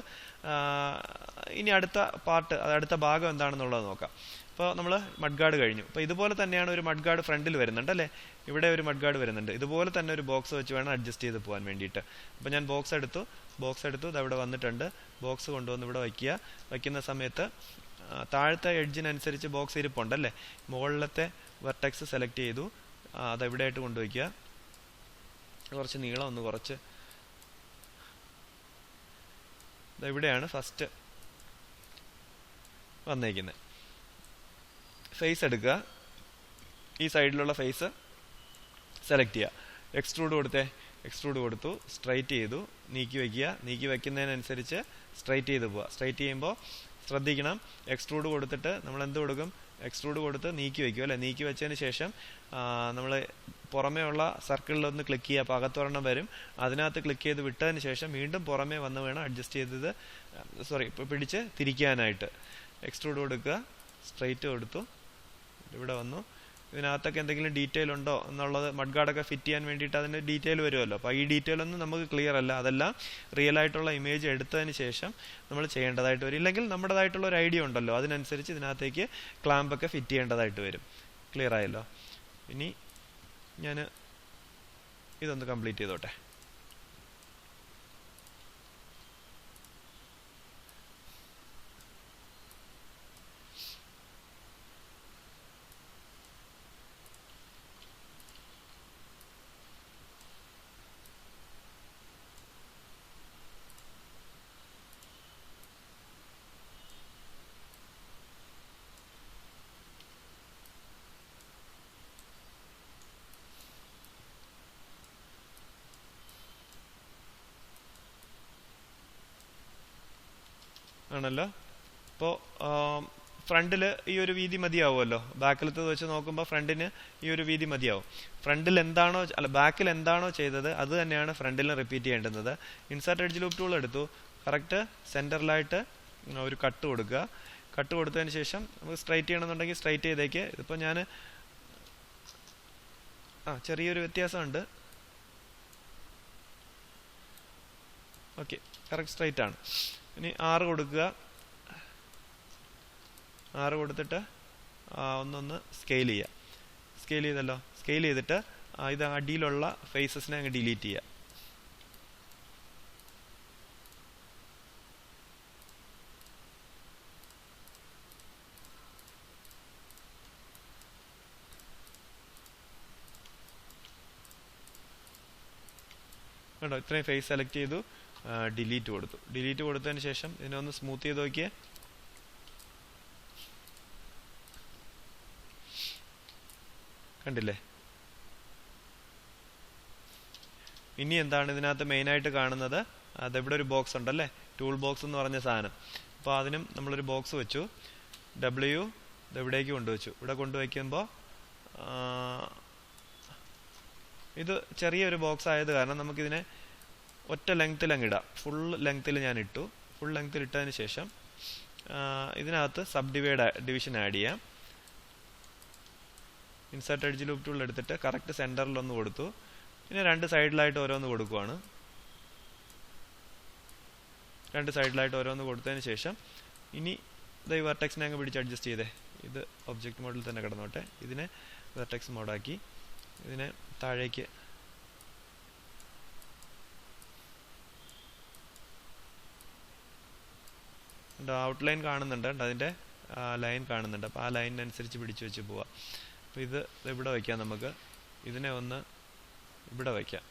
S1: ഇനി അടുത്ത ഭാഗം എന്താണെന്നുള്ളത് നോക്കാം. ഇപ്പോൾ നമ്മൾ മഡ് ഗാർഡ് കഴിഞ്ഞു. അപ്പോൾ ഇതുപോലെ തന്നെയാണ് ഒരു മഡ് ഗാർഡ് ഫ്രണ്ടിൽ വരുന്നുണ്ട് അല്ലേ? ഇവിടെ ഒരു മഡ് ഗാർഡ് വരുന്നുണ്ട്. ഇതുപോലെ തന്നെ ഒരു ബോക്സ് വെച്ച് വേണം അഡ്ജസ്റ്റ് ചെയ്ത് പോകാൻ വേണ്ടിയിട്ട്. അപ്പോൾ ഞാൻ ബോക്സ് എടുത്തു, ഇത് അവിടെ വന്നിട്ടുണ്ട്. ബോക്സ് കൊണ്ടുവന്ന് ഇവിടെ വയ്ക്കുന്ന സമയത്ത് താഴത്തെ എഡ്ജിനനുസരിച്ച് ബോക്സ് ഇരിപ്പുണ്ടല്ലേ? മുകളിലത്തെ വെർട്ടെക്സ് സെലക്ട് ചെയ്തു, അതെവിടെയായിട്ട് കൊണ്ടുവയ്ക്കുക. കുറച്ച് നീളം ഒന്ന് കുറച്ച് ഇവിടെയാണ് ഫസ്റ്റ് വന്നേക്കുന്നത്. ഫേസ് എടുക്കുക, ഈ സൈഡിലുള്ള ഫേസ് സെലക്ട് ചെയ്യുക. എക്സ്ട്രൂഡ് കൊടുത്തു, സ്ട്രൈറ്റ് ചെയ്തു, നീക്കി വയ്ക്കുന്നതിനനുസരിച്ച് സ്ട്രൈറ്റ് ചെയ്ത് പോവുക. സ്ട്രൈറ്റ് ചെയ്യുമ്പോൾ ശ്രദ്ധിക്കണം, എക്സ്ട്രൂഡ് കൊടുത്തിട്ട് നമ്മൾ എന്ത് കൊടുക്കും? എക്സ്ട്രൂഡ് കൊടുത്ത് നീക്കി വയ്ക്കും അല്ലേ? നീക്കി വെച്ചതിന് ശേഷം നമ്മൾ പുറമേ ഉള്ള സർക്കിളിലൊന്ന് ക്ലിക്ക് ചെയ്യുക. അപ്പോൾ അകത്തൊരെണ്ണം വരും, അതിനകത്ത് ക്ലിക്ക് ചെയ്ത് വിട്ടതിന് ശേഷം വീണ്ടും പുറമേ വന്ന് വേണം അഡ്ജസ്റ്റ് ചെയ്തത് പിടിച്ച് തിരിക്കാനായിട്ട്. എക്സ്ട്രൂഡ് കൊടുക്കുക, സ്ട്രൈറ്റ് കൊടുത്തു, ഇവിടെ വന്നു. ഇതിനകത്തൊക്കെ എന്തെങ്കിലും ഡീറ്റെയിൽ ഉണ്ടോ എന്നുള്ളത് മഡ് ഗാർഡൊക്കെ ഫിറ്റ് ചെയ്യാൻ വേണ്ടിയിട്ട് അതിൻ്റെ ഡീറ്റെയിൽ വരുമല്ലോ. അപ്പോൾ ഈ ഡീറ്റെയിൽ ഒന്നും നമുക്ക് ക്ലിയർ അല്ല. അതെല്ലാം റിയൽ ആയിട്ടുള്ള ഇമേജ് എടുത്തതിന് ശേഷം നമ്മൾ ചെയ്യേണ്ടതായിട്ട് വരും. ഇല്ലെങ്കിൽ നമ്മുടേതായിട്ടുള്ള ഒരു ഐഡിയ ഉണ്ടല്ലോ, അതിനനുസരിച്ച് ഇതിനകത്തേക്ക് ക്ലാമ്പൊക്കെ ഫിറ്റ് ചെയ്യേണ്ടതായിട്ട് വരും. ക്ലിയർ ആയല്ലോ? ഇനി ഞാൻ ഇതൊന്ന് കംപ്ലീറ്റ് ചെയ്തോട്ടെ. ആണല്ലോ? ഇപ്പോൾ ഫ്രണ്ടിൽ ഈ ഒരു വീതി മതിയാവുമല്ലോ. ബാക്കിലത്തത് വെച്ച് നോക്കുമ്പോൾ ഫ്രണ്ടിന് ഈ ഒരു വീതി മതിയാവും. ബാക്കിൽ എന്താണോ ചെയ്തത് അത് തന്നെയാണ് ഫ്രണ്ടിലും റിപ്പീറ്റ് ചെയ്യേണ്ടുന്നത്. ഇൻസേർട്ട് എഡ്ജ് ലൂപ്പ് ടൂൾ എടുത്തു, കറക്റ്റ് സെൻറ്ററിലായിട്ട് ഒരു കട്ട് കൊടുക്കുക. കട്ട് കൊടുത്തതിന് ശേഷം നമുക്ക് സ്ട്രൈറ്റ് ചെയ്യണമെന്നുണ്ടെങ്കിൽ സ്ട്രൈറ്റ് ചെയ്തേക്ക്. ഇതിപ്പോൾ ഞാൻ ചെറിയൊരു വ്യത്യാസമുണ്ട്. ഓക്കെ, കറക്റ്റ് സ്ട്രൈറ്റ് ആണ്. ഇനി 6 കൊടുക്കുക. 6 കൊടുത്തിട്ട് ഒന്നൊന്ന് സ്കെയിൽ ചെയ്യുക. സ്കെയിൽ ചെയ്തല്ലോ? സ്കെയിൽ ചെയ്തിട്ട് ഇത് അടിയിലുള്ള ഫേസസിനെ അങ്ങ് ഡിലീറ്റ് ചെയ്യുക. കേട്ടോ? ഇത്രയും ഫേസ് സെലക്ട് ചെയ്തു, ഡിലീറ്റ് കൊടുത്തതിന് ശേഷം ഇതിനെ ഒന്ന് സ്മൂത്ത് ചെയ്ത് നോക്കിയേ. കണ്ടില്ലേ? ഇനി എന്താണ് ഇതിനകത്ത് മെയിനായിട്ട് കാണുന്നത്? അതെവിടെ ഒരു ബോക്സ് ഉണ്ടല്ലേ, ടൂൾ ബോക്സ് എന്ന് പറഞ്ഞ സാധനം. അപ്പോൾ അതിനും നമ്മളൊരു ബോക്സ് വെച്ചു. ഇതെവിടേക്ക് കൊണ്ടുവച്ചു. ഇവിടെ കൊണ്ടുവയ്ക്കുമ്പോൾ ഇത് ചെറിയൊരു ബോക്സ് ആയത് കാരണം നമുക്കിതിനെ ഒറ്റ ലെങ്ത്തിൽ അങ്ങ് ഇടാം. ഫുൾ ലെങ്ത്തിൽ ഞാൻ ഇട്ടു. ഫുൾ ലെങ്ത്തിൽ ഇട്ടതിന് ശേഷം ഇതിനകത്ത് ഡിവിഷൻ ആഡ് ചെയ്യാം. ഇൻസേർട്ട് എഡ്ജ് ലൂപ്പ് ടൂൾ എടുത്തിട്ട് കറക്റ്റ് സെൻറ്ററിലൊന്ന് കൊടുത്തു. പിന്നെ 2 സൈഡിലായിട്ട് ഓരോന്ന് കൊടുക്കുവാണ്. 2 സൈഡിലായിട്ട് ഓരോന്ന് കൊടുത്തതിന് ശേഷം ഇനി ഈ വെർട്ടെക്സിനെ അങ്ങ് പിടിച്ച് അഡ്ജസ്റ്റ് ചെയ്തേ. ഇത് ഒബ്ജക്റ്റ് മോഡിൽ തന്നെ കിടന്നോട്ടെ. ഇതിനെ വെർട്ടെക്സ് മോഡാക്കി ഇതിനെ താഴേക്ക് ഔട്ട്ലൈൻ കാണുന്നുണ്ട്. അതിൻ്റെ ലൈൻ കാണുന്നുണ്ട്. അപ്പോൾ ആ ലൈനിനനുസരിച്ച് പിടിച്ചു വെച്ച് പോവാം. അപ്പോൾ ഇത് ഇവിടെ വയ്ക്കാം. നമുക്ക് ഇതിനെ ഒന്ന് ഇവിടെ വയ്ക്കാം.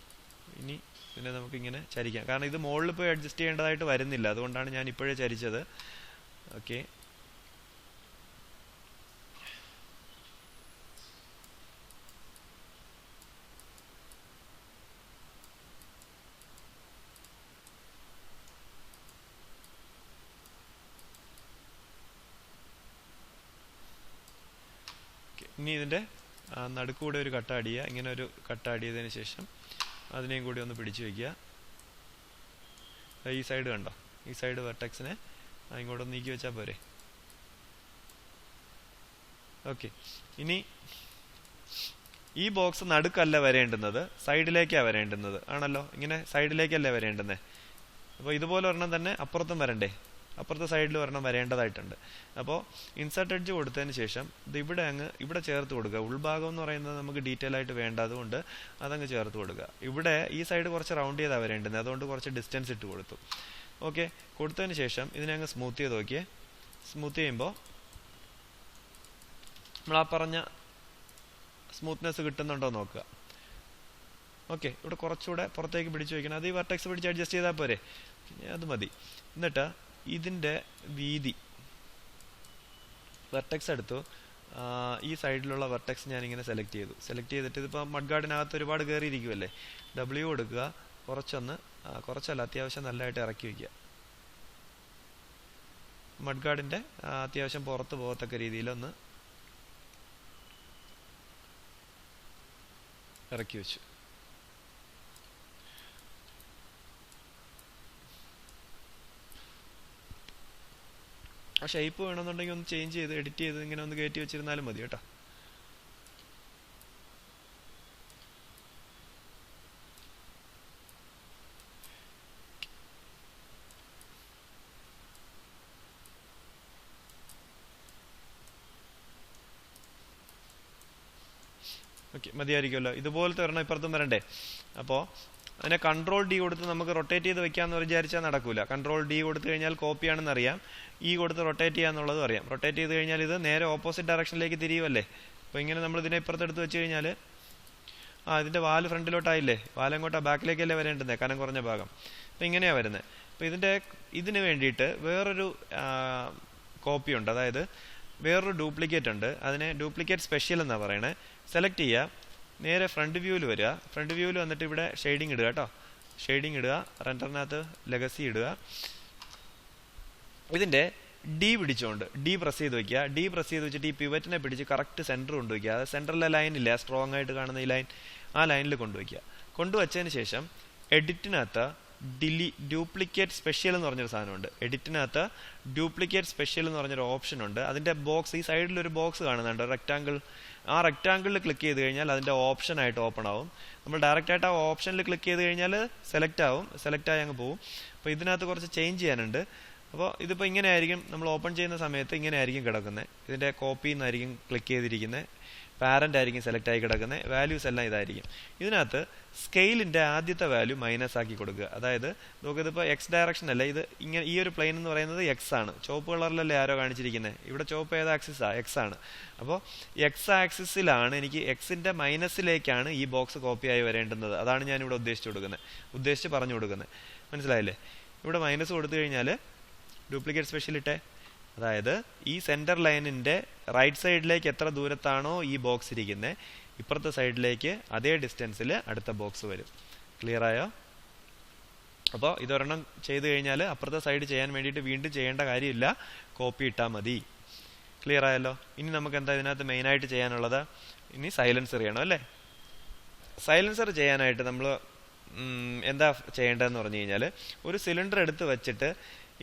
S1: ഇനി ഇതിനെ നമുക്കിങ്ങനെ ചരിക്കാം. കാരണം ഇത് മുകളിൽ പോയി അഡ്ജസ്റ്റ് ചെയ്യേണ്ടതായിട്ട് വരുന്നില്ല. അതുകൊണ്ടാണ് ഞാൻ ഇപ്പോഴേ ചരിച്ചത്. ഓക്കെ, ഇനി ഇതിൻ്റെ നടുക്കൂടെ ഒരു കട്ട അടിയുക. ഇങ്ങനെ ഒരു കട്ട അടിയതിന് ശേഷം അതിനെയും കൂടി ഒന്ന് പിടിച്ചു വയ്ക്കുക. ഈ സൈഡ് കണ്ടോ, ഈ സൈഡ് വെർട്ടെക്സിനെ ഇങ്ങോട്ടൊന്ന് നീക്കി വെച്ചാൽ പോരെ. ഓക്കെ, ഇനി ഈ ബോക്സ് നടുക്കല്ല വരേണ്ടുന്നത്, സൈഡിലേക്കാണ് വരേണ്ടുന്നത്. ആണല്ലോ, ഇങ്ങനെ സൈഡിലേക്കല്ലേ വരേണ്ടുന്നത്. അപ്പോൾ ഇതുപോലെ ഒരെണ്ണം തന്നെ അപ്പുറത്തും വരണ്ടേ, അപ്പുറത്തെ സൈഡിൽ ഒരെണ്ണം വരേണ്ടതായിട്ടുണ്ട്. അപ്പോൾ ഇൻസേർട്ട് എഡ്ജ് കൊടുത്തതിന് ശേഷം ഇത് ഇവിടെ ചേർത്ത് കൊടുക്കുക. ഉൾഭാഗം എന്ന് പറയുന്നത് നമുക്ക് ഡീറ്റെയിൽ ആയിട്ട് വേണ്ട, അതുകൊണ്ട് അതങ്ങ് ചേർത്ത് കൊടുക്കുക. ഇവിടെ ഈ സൈഡ് കുറച്ച് റൗണ്ട് ചെയ്താണ് വരേണ്ടുന്നത്, അതുകൊണ്ട് കുറച്ച് ഡിസ്റ്റൻസ് ഇട്ട് കൊടുത്തു. ഓക്കെ, കൊടുത്തതിന് ശേഷം ഇതിനെ അങ്ങ് സ്മൂത്ത് ചെയ്ത് നോക്കിയേ. സ്മൂത്ത് ചെയ്യുമ്പോൾ നമ്മൾ ആ പറഞ്ഞ സ്മൂത്ത്നെസ് കിട്ടുന്നുണ്ടോ നോക്കുക. ഓക്കെ, ഇവിടെ കുറച്ചുകൂടെ പുറത്തേക്ക് പിടിച്ചു വയ്ക്കണം. അത് ഈ വെർട്ടെക്സ് പിടിച്ച് അഡ്ജസ്റ്റ് ചെയ്താൽ പോരെ, അത് മതി. എന്നിട്ട് ഇതിൻ്റെ വീതി വെർട്ടെക്സ് എടുത്തു. ഈ സൈഡിലുള്ള വെർട്ടെക്സ് ഞാനിങ്ങനെ സെലക്ട് ചെയ്തിട്ട് ഇതിപ്പോൾ മഡ്ഗാർഡിനകത്ത് ഒരുപാട് കയറിയിരിക്കുമല്ലേ, W കൊടുക്കുക. കുറച്ചല്ല, അത്യാവശ്യം നല്ലതായിട്ട് ഇറക്കി വയ്ക്കുക. മഡ്ഗാർഡിൻ്റെ അത്യാവശ്യം പുറത്ത് പോകത്തക്ക രീതിയിലൊന്ന് ഇറക്കി വെച്ചു. ആ ഷേപ്പ് വേണമെന്നുണ്ടെങ്കിൽ ഒന്ന് ചേഞ്ച് ചെയ്ത് എഡിറ്റ് ചെയ്ത് ഇങ്ങനെ ഒന്ന് കയറ്റി വെച്ചിരുന്നാലും മതി കേട്ടോ. ഓക്കെ, മതിയായിരിക്കുമല്ലോ. ഇതുപോലത്തെ ഒരെണ്ണം ഇപ്പുറത്തും വരണ്ടേ. അപ്പോൾ അതിനെ കൺട്രോൾ D കൊടുത്ത് നമുക്ക് റൊട്ടേറ്റ് ചെയ്ത് വെക്കാമെന്ന് വിചാരിച്ചാൽ നടക്കൂല. കൺട്രോൾ D കൊടുത്തു കഴിഞ്ഞാൽ കോപ്പിയാണെന്ന് അറിയാം. E കൊടുത്ത് റൊട്ടേറ്റ് ചെയ്യാന്നുള്ളതും അറിയാം. റൊട്ടേറ്റ് ചെയ്ത് കഴിഞ്ഞാൽ ഇത് നേരെ ഓപ്പോസിറ്റ് ഡയറക്ഷനിലേക്ക് തിരിയുമല്ലേ. അപ്പോൾ ഇങ്ങനെ നമ്മൾ ഇതിനെ ഇപ്പുറത്തെടുത്ത് വെച്ച് കഴിഞ്ഞാൽ ഇതിൻ്റെ വാല് ഫ്രണ്ടിലോട്ടായില്ലേ, വാലങ്ങോട്ടാ ബാക്കിലേക്കല്ലേ വരേണ്ടത്, കനം കുറഞ്ഞ ഭാഗം. അപ്പോൾ ഇങ്ങനെയാണ് വരുന്നത്. അപ്പോൾ ഇതിന് വേണ്ടിയിട്ട് വേറൊരു കോപ്പി ഉണ്ട്, അതായത് വേറൊരു ഡ്യൂപ്ലിക്കേറ്റ് ഉണ്ട്. അതിനെ ഡ്യൂപ്ലിക്കേറ്റ് സ്പെഷ്യൽ എന്നാണ് പറയണേ. സെലക്ട് ചെയ്യുക, നേരെ ഫ്രണ്ട് വ്യൂവിൽ വരിക. ഫ്രണ്ട് വ്യൂവിൽ വന്നിട്ട് ഇവിടെ ഷെയ്ഡിങ് ഇടുക കേട്ടോ. ഷെയ്ഡിങ് ഇടുക, റെൻഡറിനകത്ത് ലെഗസി ഇടുക. ഇതിൻ്റെ D പിടിച്ചുകൊണ്ട് D പ്രസ് ചെയ്ത് വയ്ക്കുക. D പ്രസ് ചെയ്ത് വെച്ചിട്ട് ഈ പിവറ്റിനെ പിടിച്ച് കറക്റ്റ് സെൻറ്റർ കൊണ്ടുവയ്ക്കുക. അത് സെൻറ്ററിലെ ലൈനില്ലേ, സ്ട്രോങ് ആയിട്ട് കാണുന്ന ഈ ലൈൻ, ആ ലൈനിൽ കൊണ്ടുവയ്ക്കുക. കൊണ്ടുവച്ചതിന് ശേഷം എഡിറ്റിനകത്ത് ഡ്യൂപ്ലിക്കേറ്റ് സ്പെഷ്യൽ എന്ന് പറഞ്ഞൊരു സാധനമുണ്ട്. എഡിറ്റിനകത്ത് ഡ്യൂപ്ലിക്കേറ്റ് സ്പെഷ്യൽ എന്ന് പറഞ്ഞൊരു ഓപ്ഷൻ ഉണ്ട്. അതിൻ്റെ ബോക്സ്, ഈ സൈഡിലൊരു ബോക്സ് കാണുന്നുണ്ട്, റെക്റ്റാങ്കിൾ. ആ റെക്റ്റാങ്കിളിൽ ക്ലിക്ക് ചെയ്ത് കഴിഞ്ഞാൽ അതിൻ്റെ ഓപ്ഷനായിട്ട് ഓപ്പൺ ആവും. നമ്മൾ ഡയറക്റ്റായിട്ട് ആ ഓപ്ഷനിൽ ക്ലിക്ക് ചെയ്ത് കഴിഞ്ഞാൽ സെലക്ട് ആയി അങ്ങ് പോകും. അപ്പോൾ ഇതിനകത്ത് കുറച്ച് ചേഞ്ച് ചെയ്യാനുണ്ട്. അപ്പോൾ ഇതിപ്പോൾ ഇങ്ങനെ ആയിരിക്കും, നമ്മൾ ഓപ്പൺ ചെയ്യുന്ന സമയത്ത് ഇങ്ങനെ ആയിരിക്കും കിടക്കുന്നത്. ഇതിൻ്റെ കോപ്പി എന്നായിരിക്കും ക്ലിക്ക് ചെയ്തിരിക്കുന്നത്, പാരൻ്റ് ആയിരിക്കും സെലക്ട് ആയി കിടക്കുന്നത്, വാല്യൂസ് എല്ലാം ഇതായിരിക്കും. ഇതിനകത്ത് സ്കെയിലിൻ്റെ ആദ്യത്തെ വാല്യൂ മൈനസ് ആക്കി കൊടുക്കുക. അതായത് നമുക്കിതിപ്പോൾ എക്സ് ഡയറക്ഷൻ അല്ല, ഇത് ഇങ്ങനെ ഈ ഒരു പ്ലെയിൻ എന്ന് പറയുന്നത് എക്സ് ആണ്. ചുവപ്പ് കളറിലല്ലേ ആരോ കാണിച്ചിരിക്കുന്നത്, ഇവിടെ ചുവപ്പ് ഏത് ആക്സിസാണ്, എക്സ് ആണ്. അപ്പോൾ എക്സ് ആക്സിസിലാണ് എനിക്ക്, എക്സിൻ്റെ മൈനസിലേക്കാണ് ഈ ബോക്സ് കോപ്പിയായി വരേണ്ടുന്നത്. അതാണ് ഞാനിവിടെ ഉദ്ദേശിച്ച് പറഞ്ഞു കൊടുക്കുന്നത്. മനസ്സിലായില്ലേ? ഇവിടെ മൈനസ് കൊടുത്തു കഴിഞ്ഞാൽ ഡ്യൂപ്ലിക്കേറ്റ് സ്പെഷ്യൽ ഇട്ടേ, അതായത് ഈ സെൻറ്റർ ലൈനിൻ്റെ റൈറ്റ് സൈഡിലേക്ക് എത്ര ദൂരത്താണോ ഈ ബോക്സ് ഇരിക്കുന്നത്, ഇപ്പുറത്തെ സൈഡിലേക്ക് അതേ ഡിസ്റ്റൻസിൽ അടുത്ത ബോക്സ് വരും. ക്ലിയർ ആയോ? അപ്പോൾ ഇതൊരെണ്ണം ചെയ്ത് കഴിഞ്ഞാൽ അപ്പുറത്തെ സൈഡ് ചെയ്യാൻ വേണ്ടിയിട്ട് വീണ്ടും ചെയ്യേണ്ട കാര്യമില്ല, കോപ്പി ഇട്ടാൽ മതി. ക്ലിയർ ആയല്ലോ? ഇനി നമുക്ക് എന്താ ഇതിനകത്ത് മെയിനായിട്ട് ചെയ്യാനുള്ളത്? ഇനി സൈലൻസർ ചെയ്യണം അല്ലേ? സൈലൻസർ ചെയ്യാനായിട്ട് നമ്മൾ എന്താ ചെയ്യേണ്ടതെന്ന് പറഞ്ഞു കഴിഞ്ഞാൽ, ഒരു സിലിണ്ടർ എടുത്ത് വെച്ചിട്ട്,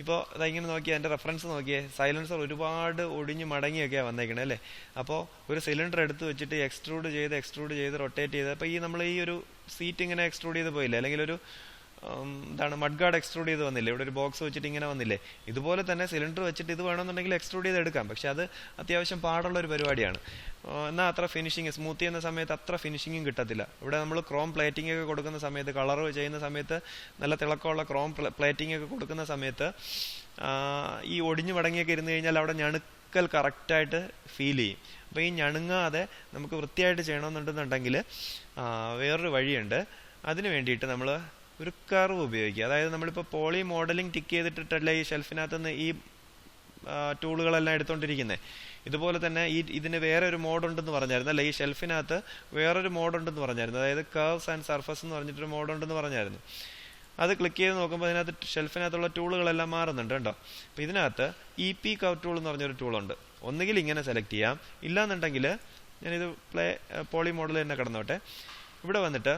S1: ഇപ്പോൾ ഇങ്ങനെ നോക്കിയാൽ എൻ്റെ റെഫറൻസ് നോക്കിയേ, സൈലൻസർ ഒരുപാട് ഒടിഞ്ഞ് മടങ്ങിയൊക്കെയാണ് വന്നേക്കണേ അല്ലേ. അപ്പോൾ ഒരു സിലിണ്ടർ എടുത്ത് വെച്ചിട്ട് എക്സ്ട്രൂഡ് ചെയ്ത് റൊട്ടേറ്റ് ചെയ്ത്, അപ്പോൾ നമ്മൾ ഈ ഒരു സീറ്റ് ഇങ്ങനെ എക്സ്ട്രൂഡ് ചെയ്ത് പോയില്ലേ, അല്ലെങ്കിൽ ഒരു മഡ്ഗാർഡ് എക്സ്ട്രൂഡ് ചെയ്ത് വന്നില്ലേ, ഇവിടെ ഒരു ബോക്സ് വെച്ചിട്ട് ഇങ്ങനെ വന്നില്ലേ. ഇതുപോലെ തന്നെ സിലിണ്ടർ വെച്ചിട്ട് ഇത് വേണമെന്നുണ്ടെങ്കിൽ എക്സ്ട്രൂഡ് ചെയ്ത് എടുക്കാം. പക്ഷെ അത് അത്യാവശ്യം പാടുള്ള ഒരു പരിപാടിയാണ്. എന്നാൽ അത്ര ഫിനിഷിങ്, സ്മൂത്ത് ചെയ്യുന്ന സമയത്ത് അത്ര ഫിനിഷിങ്ങും കിട്ടത്തില്ല. ഇവിടെ നമ്മൾ ക്രോം പ്ലേറ്റിംഗ് ഒക്കെ കൊടുക്കുന്ന സമയത്ത്, കളർ ചെയ്യുന്ന സമയത്ത് നല്ല തിളക്കമുള്ള ക്രോം പ്ലേറ്റിംഗ് ഒക്കെ കൊടുക്കുന്ന സമയത്ത് ഈ ഒടിഞ്ഞു മടങ്ങിയൊക്കെ ഇരുന്ന് കഴിഞ്ഞാൽ അവിടെ സർക്കിൾ കറക്റ്റായിട്ട് ഫീൽ ചെയ്യും. അപ്പോൾ ഈ ഞണുങ്ങാതെ നമുക്ക് വൃത്തിയായിട്ട് ചെയ്യണമെന്നുണ്ടെന്നുണ്ടെങ്കിൽ വേറൊരു വഴിയുണ്ട്. അതിന് വേണ്ടിയിട്ട് നമ്മൾ ഒരു കർവ് ഉപയോഗിക്കുക. അതായത് നമ്മളിപ്പോൾ പോളി മോഡലിംഗ് ടിക്ക് ചെയ്തിട്ടിട്ടല്ലേ ഈ ഷെൽഫിനകത്തുനിന്ന് ഈ ടൂളുകളെല്ലാം എടുത്തുകൊണ്ടിരിക്കുന്നത്. ഇതുപോലെ തന്നെ ഇതിന് വേറെ ഒരു മോഡുണ്ടെന്ന് പറഞ്ഞായിരുന്നു അല്ലേ, ഈ ഷെൽഫിനകത്ത് വേറൊരു മോഡുണ്ടെന്ന് പറഞ്ഞായിരുന്നു. അതായത് കർവ്സ് ആൻഡ് സർഫസ് എന്ന് പറഞ്ഞിട്ടൊരു മോഡുണ്ടെന്ന് പറഞ്ഞായിരുന്നു. അത് ക്ലിക്ക് ചെയ്ത് നോക്കുമ്പോൾ അതിനകത്ത് ഷെൽഫിനകത്തുള്ള ടൂളുകളെല്ലാം മാറുന്നുണ്ട് കേട്ടോ. അപ്പോൾ ഇതിനകത്ത് EP കർവ് ടൂൾ എന്ന് പറഞ്ഞൊരു ടൂളുണ്ട്. ഒന്നുകിൽ ഇങ്ങനെ സെലക്ട് ചെയ്യാം, ഇല്ലാന്നുണ്ടെങ്കിൽ ഞാനിത് പോളി മോഡൽ തന്നെ കിടന്നോട്ടെ. ഇവിടെ വന്നിട്ട്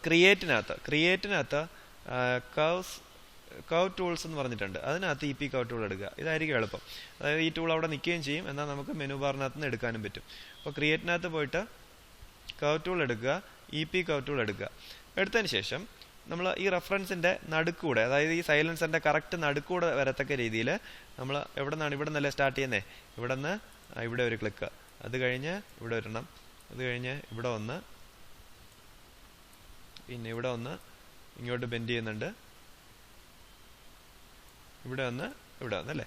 S1: ക്രിയേറ്റിനകത്ത് കർവ് ടൂൾസ് എന്ന് പറഞ്ഞിട്ടുണ്ട്. അതിനകത്ത് EP കർവ് ടൂൾ എടുക്കുക. ഇതായിരിക്കും എളുപ്പം. അതായത് ഈ ടൂൾ അവിടെ നിൽക്കുകയും ചെയ്യും, എന്നാൽ നമുക്ക് മെനു ബാറിനകത്ത് നിന്ന് എടുക്കാനും പറ്റും. അപ്പോൾ ക്രിയേറ്റിനകത്ത് പോയിട്ട് കർവ് ടൂൾ എടുക്കുക, EP കർവ് ടൂൾ എടുക്കുക. എടുത്തതിന് ശേഷം നമ്മൾ ഈ റെഫറൻസിൻ്റെ നടുക്കൂടെ, അതായത് ഈ സൈലൻസറിൻ്റെ കറക്റ്റ് നടുക്കൂടെ വരത്തക്ക രീതിയിൽ നമ്മൾ എവിടെ നിന്നാണ്, ഇവിടെ നിന്നല്ലേ സ്റ്റാർട്ട് ചെയ്യുന്നത്, ഇവിടെ നിന്ന് ഇവിടെ ഒരു ക്ലിക്ക്, അത് കഴിഞ്ഞ് ഇവിടെ ഒരെണ്ണം, അത് കഴിഞ്ഞ് ഇവിടെ ഒന്ന്, പിന്നെ ഇവിടെ ഒന്ന് ഇങ്ങോട്ട് ബെൻഡ് ചെയ്യുന്നുണ്ട്, ഇവിടെ ഒന്ന് അല്ലേ.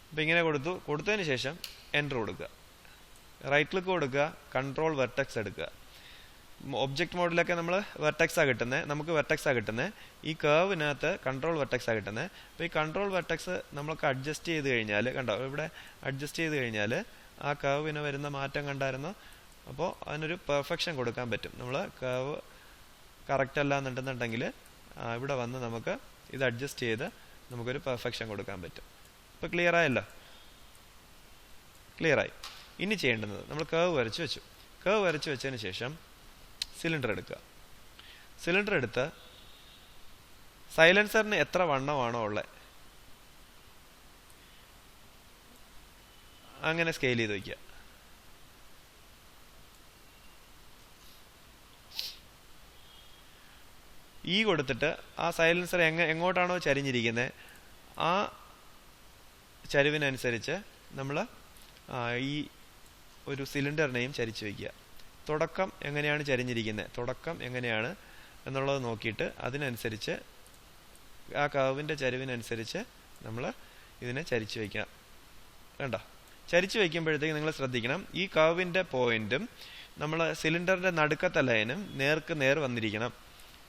S1: അപ്പോൾ ഇങ്ങനെ കൊടുത്തതിന് ശേഷം എൻ്റർ കൊടുക്കുക, റൈറ്റ് ക്ലിക്ക് കൊടുക്കുക, കൺട്രോൾ വെർട്ടെക്സ് എടുക്കുക. ഒബ്ജക്റ്റ് മോഡിലൊക്കെ നമ്മൾ വെർട്ടെക്സാണ് കിട്ടുന്നത്, നമുക്ക് വെർട്ടെക്സാണ് കിട്ടുന്നത്. ഈ കർവിനകത്ത് കൺട്രോൾ വെർട്ടെക്സാണ് കിട്ടുന്നത്. അപ്പോൾ ഈ കൺട്രോൾ വെർട്ടെക്സ് നമ്മൾക്ക് അഡ്ജസ്റ്റ് ചെയ്ത് കഴിഞ്ഞാൽ കണ്ടോ, ഇവിടെ അഡ്ജസ്റ്റ് ചെയ്ത് കഴിഞ്ഞാൽ ആ കർവിന് വരുന്ന മാറ്റം കണ്ടായിരുന്നോ. അപ്പോൾ അതിനൊരു പെർഫെക്ഷൻ കൊടുക്കാൻ പറ്റും. നമ്മൾ കർവ് കറക്റ്റ് അല്ല എന്നുണ്ടെന്നുണ്ടെങ്കിൽ ഇവിടെ വന്ന് നമുക്ക് ഇത് അഡ്ജസ്റ്റ് ചെയ്ത് നമുക്കൊരു പെർഫെക്ഷൻ കൊടുക്കാൻ പറ്റും. ഇപ്പോൾ ക്ലിയർ ആയല്ലോ, ക്ലിയറായി. ഇനി ചെയ്യേണ്ടുന്നത് നമ്മൾ കർവ് വരച്ച് വെച്ചു. കർവ് വരച്ച് വെച്ചതിന് ശേഷം സിലിണ്ടർ എടുക്കുക. സിലിണ്ടർ എടുത്ത് സൈലൻസറിന് എത്ര വണ്ണമാണോ ഉള്ളത് അങ്ങനെ സ്കെയിൽ ചെയ്ത് വയ്ക്കുക. കൊടുത്തിട്ട് ആ സൈലൻസർ എങ്ങോട്ടാണോ ചരിഞ്ഞിരിക്കുന്നത് ആ ചരിവിനനുസരിച്ച് നമ്മൾ ഈ ഒരു സിലിണ്ടറിനെയും ചരിച്ച് വയ്ക്കുക. തുടക്കം എങ്ങനെയാണ് ചരിഞ്ഞിരിക്കുന്നത്, തുടക്കം എങ്ങനെയാണ് എന്നുള്ളത് നോക്കിയിട്ട് അതിനനുസരിച്ച് ആ കർവിൻ്റെ ചരിവിനനുസരിച്ച് നമ്മൾ ഇതിനെ ചരിച്ച് വയ്ക്കുക. കണ്ടോ, ചരിച്ച് വയ്ക്കുമ്പോഴത്തേക്ക് നിങ്ങൾ ശ്രദ്ധിക്കണം, ഈ കർവിൻ്റെ പോയിന്റും നമ്മൾ സിലിണ്ടറിൻ്റെ നടുക്കത്തെ ലൈനും നേർക്ക് നേർ വന്നിരിക്കണം.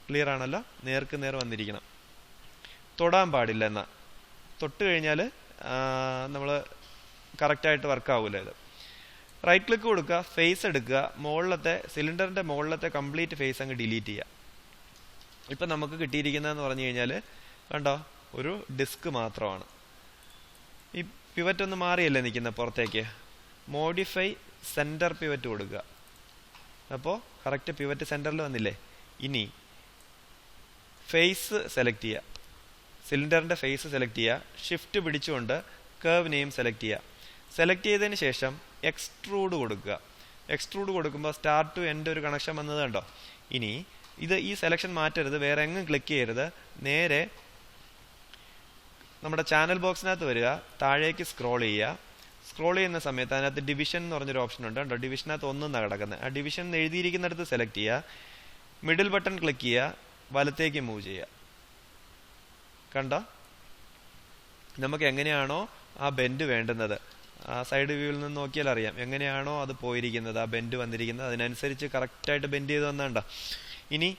S1: ക്ലിയർ ആണല്ലോ, നേർക്ക് നേർ വന്നിരിക്കണം. തൊടാൻ പാടില്ല. എന്നാൽ തൊട്ട് കഴിഞ്ഞാൽ നമ്മൾ കറക്റ്റായിട്ട് വർക്കാവില്ല. ഇത് റൈറ്റ് ക്ലിക്ക് കൊടുക്കുക, ഫേസ് എടുക്കുക, മുകളിലത്തെ സിലിണ്ടറിൻ്റെ മുകളിലത്തെ കംപ്ലീറ്റ് ഫേസ് അങ്ങ് ഡിലീറ്റ് ചെയ്യുക. ഇപ്പം നമുക്ക് കിട്ടിയിരിക്കുന്നതെന്ന് പറഞ്ഞു കഴിഞ്ഞാൽ കണ്ടോ, ഒരു ഡിസ്ക് മാത്രമാണ്. ഈ പിവറ്റ് ഒന്ന് മാറിയല്ലേ നിൽക്കുന്നത് പുറത്തേക്ക്. മോഡിഫൈ സെൻറ്റർ പിവറ്റ് കൊടുക്കുക. അപ്പോൾ കറക്റ്റ് പിവറ്റ് സെൻറ്ററിൽ വന്നില്ലേ. ഇനി ഫേസ് സെലക്ട് ചെയ്യുക, സിലിണ്ടറിൻ്റെ ഫേസ് സെലക്ട് ചെയ്യുക, ഷിഫ്റ്റ് പിടിച്ചുകൊണ്ട് കർവ് നെയിം സെലക്ട് ചെയ്യുക. സെലക്ട് ചെയ്തതിന് ശേഷം എക്സ്ട്രൂഡ് കൊടുക്കുക. എക്സ്ട്രൂഡ് കൊടുക്കുമ്പോൾ സ്റ്റാർട്ട് ടു എൻഡ് ഒരു കണക്ഷൻ വന്നത് കണ്ടോ. ഇനി ഈ സെലക്ഷൻ മാറ്റരുത്, വേറെ എങ്ങും ക്ലിക്ക് ചെയ്യരുത്. നേരെ നമ്മുടെ ചാനൽ ബോക്സിനകത്ത് വരിക, താഴേക്ക് സ്ക്രോൾ ചെയ്യുക. സ്ക്രോൾ ചെയ്യുന്ന സമയത്ത് അതിനകത്ത് ഡിവിഷൻ എന്ന് പറഞ്ഞൊരു ഓപ്ഷൻ ഉണ്ട് കേട്ടോ. ഡിവിഷനകത്ത് ഒന്നാണ് കിടക്കുന്നത്. ആ ഡിവിഷൻ എഴുതിയിരിക്കുന്നിടത്ത് സെലക്ട് ചെയ്യുക, മിഡിൽ ബട്ടൺ ക്ലിക്ക് ചെയ്യുക, വലത്തേക്ക് മൂവ് ചെയ്യുക. കണ്ടോ, നമുക്ക് എങ്ങനെയാണോ ആ ബെൻഡ് വേണ്ടുന്നത്, ആ സൈഡ് വ്യൂവിൽ നിന്ന് നോക്കിയാൽ അറിയാം എങ്ങനെയാണോ അത് പോയിരിക്കുന്നത്, ആ ബെൻഡ് വന്നിരിക്കുന്നത്, അതിനനുസരിച്ച് കറക്റ്റായിട്ട് ബെൻഡ് ചെയ്ത് വന്നാണ്ട. ഇനി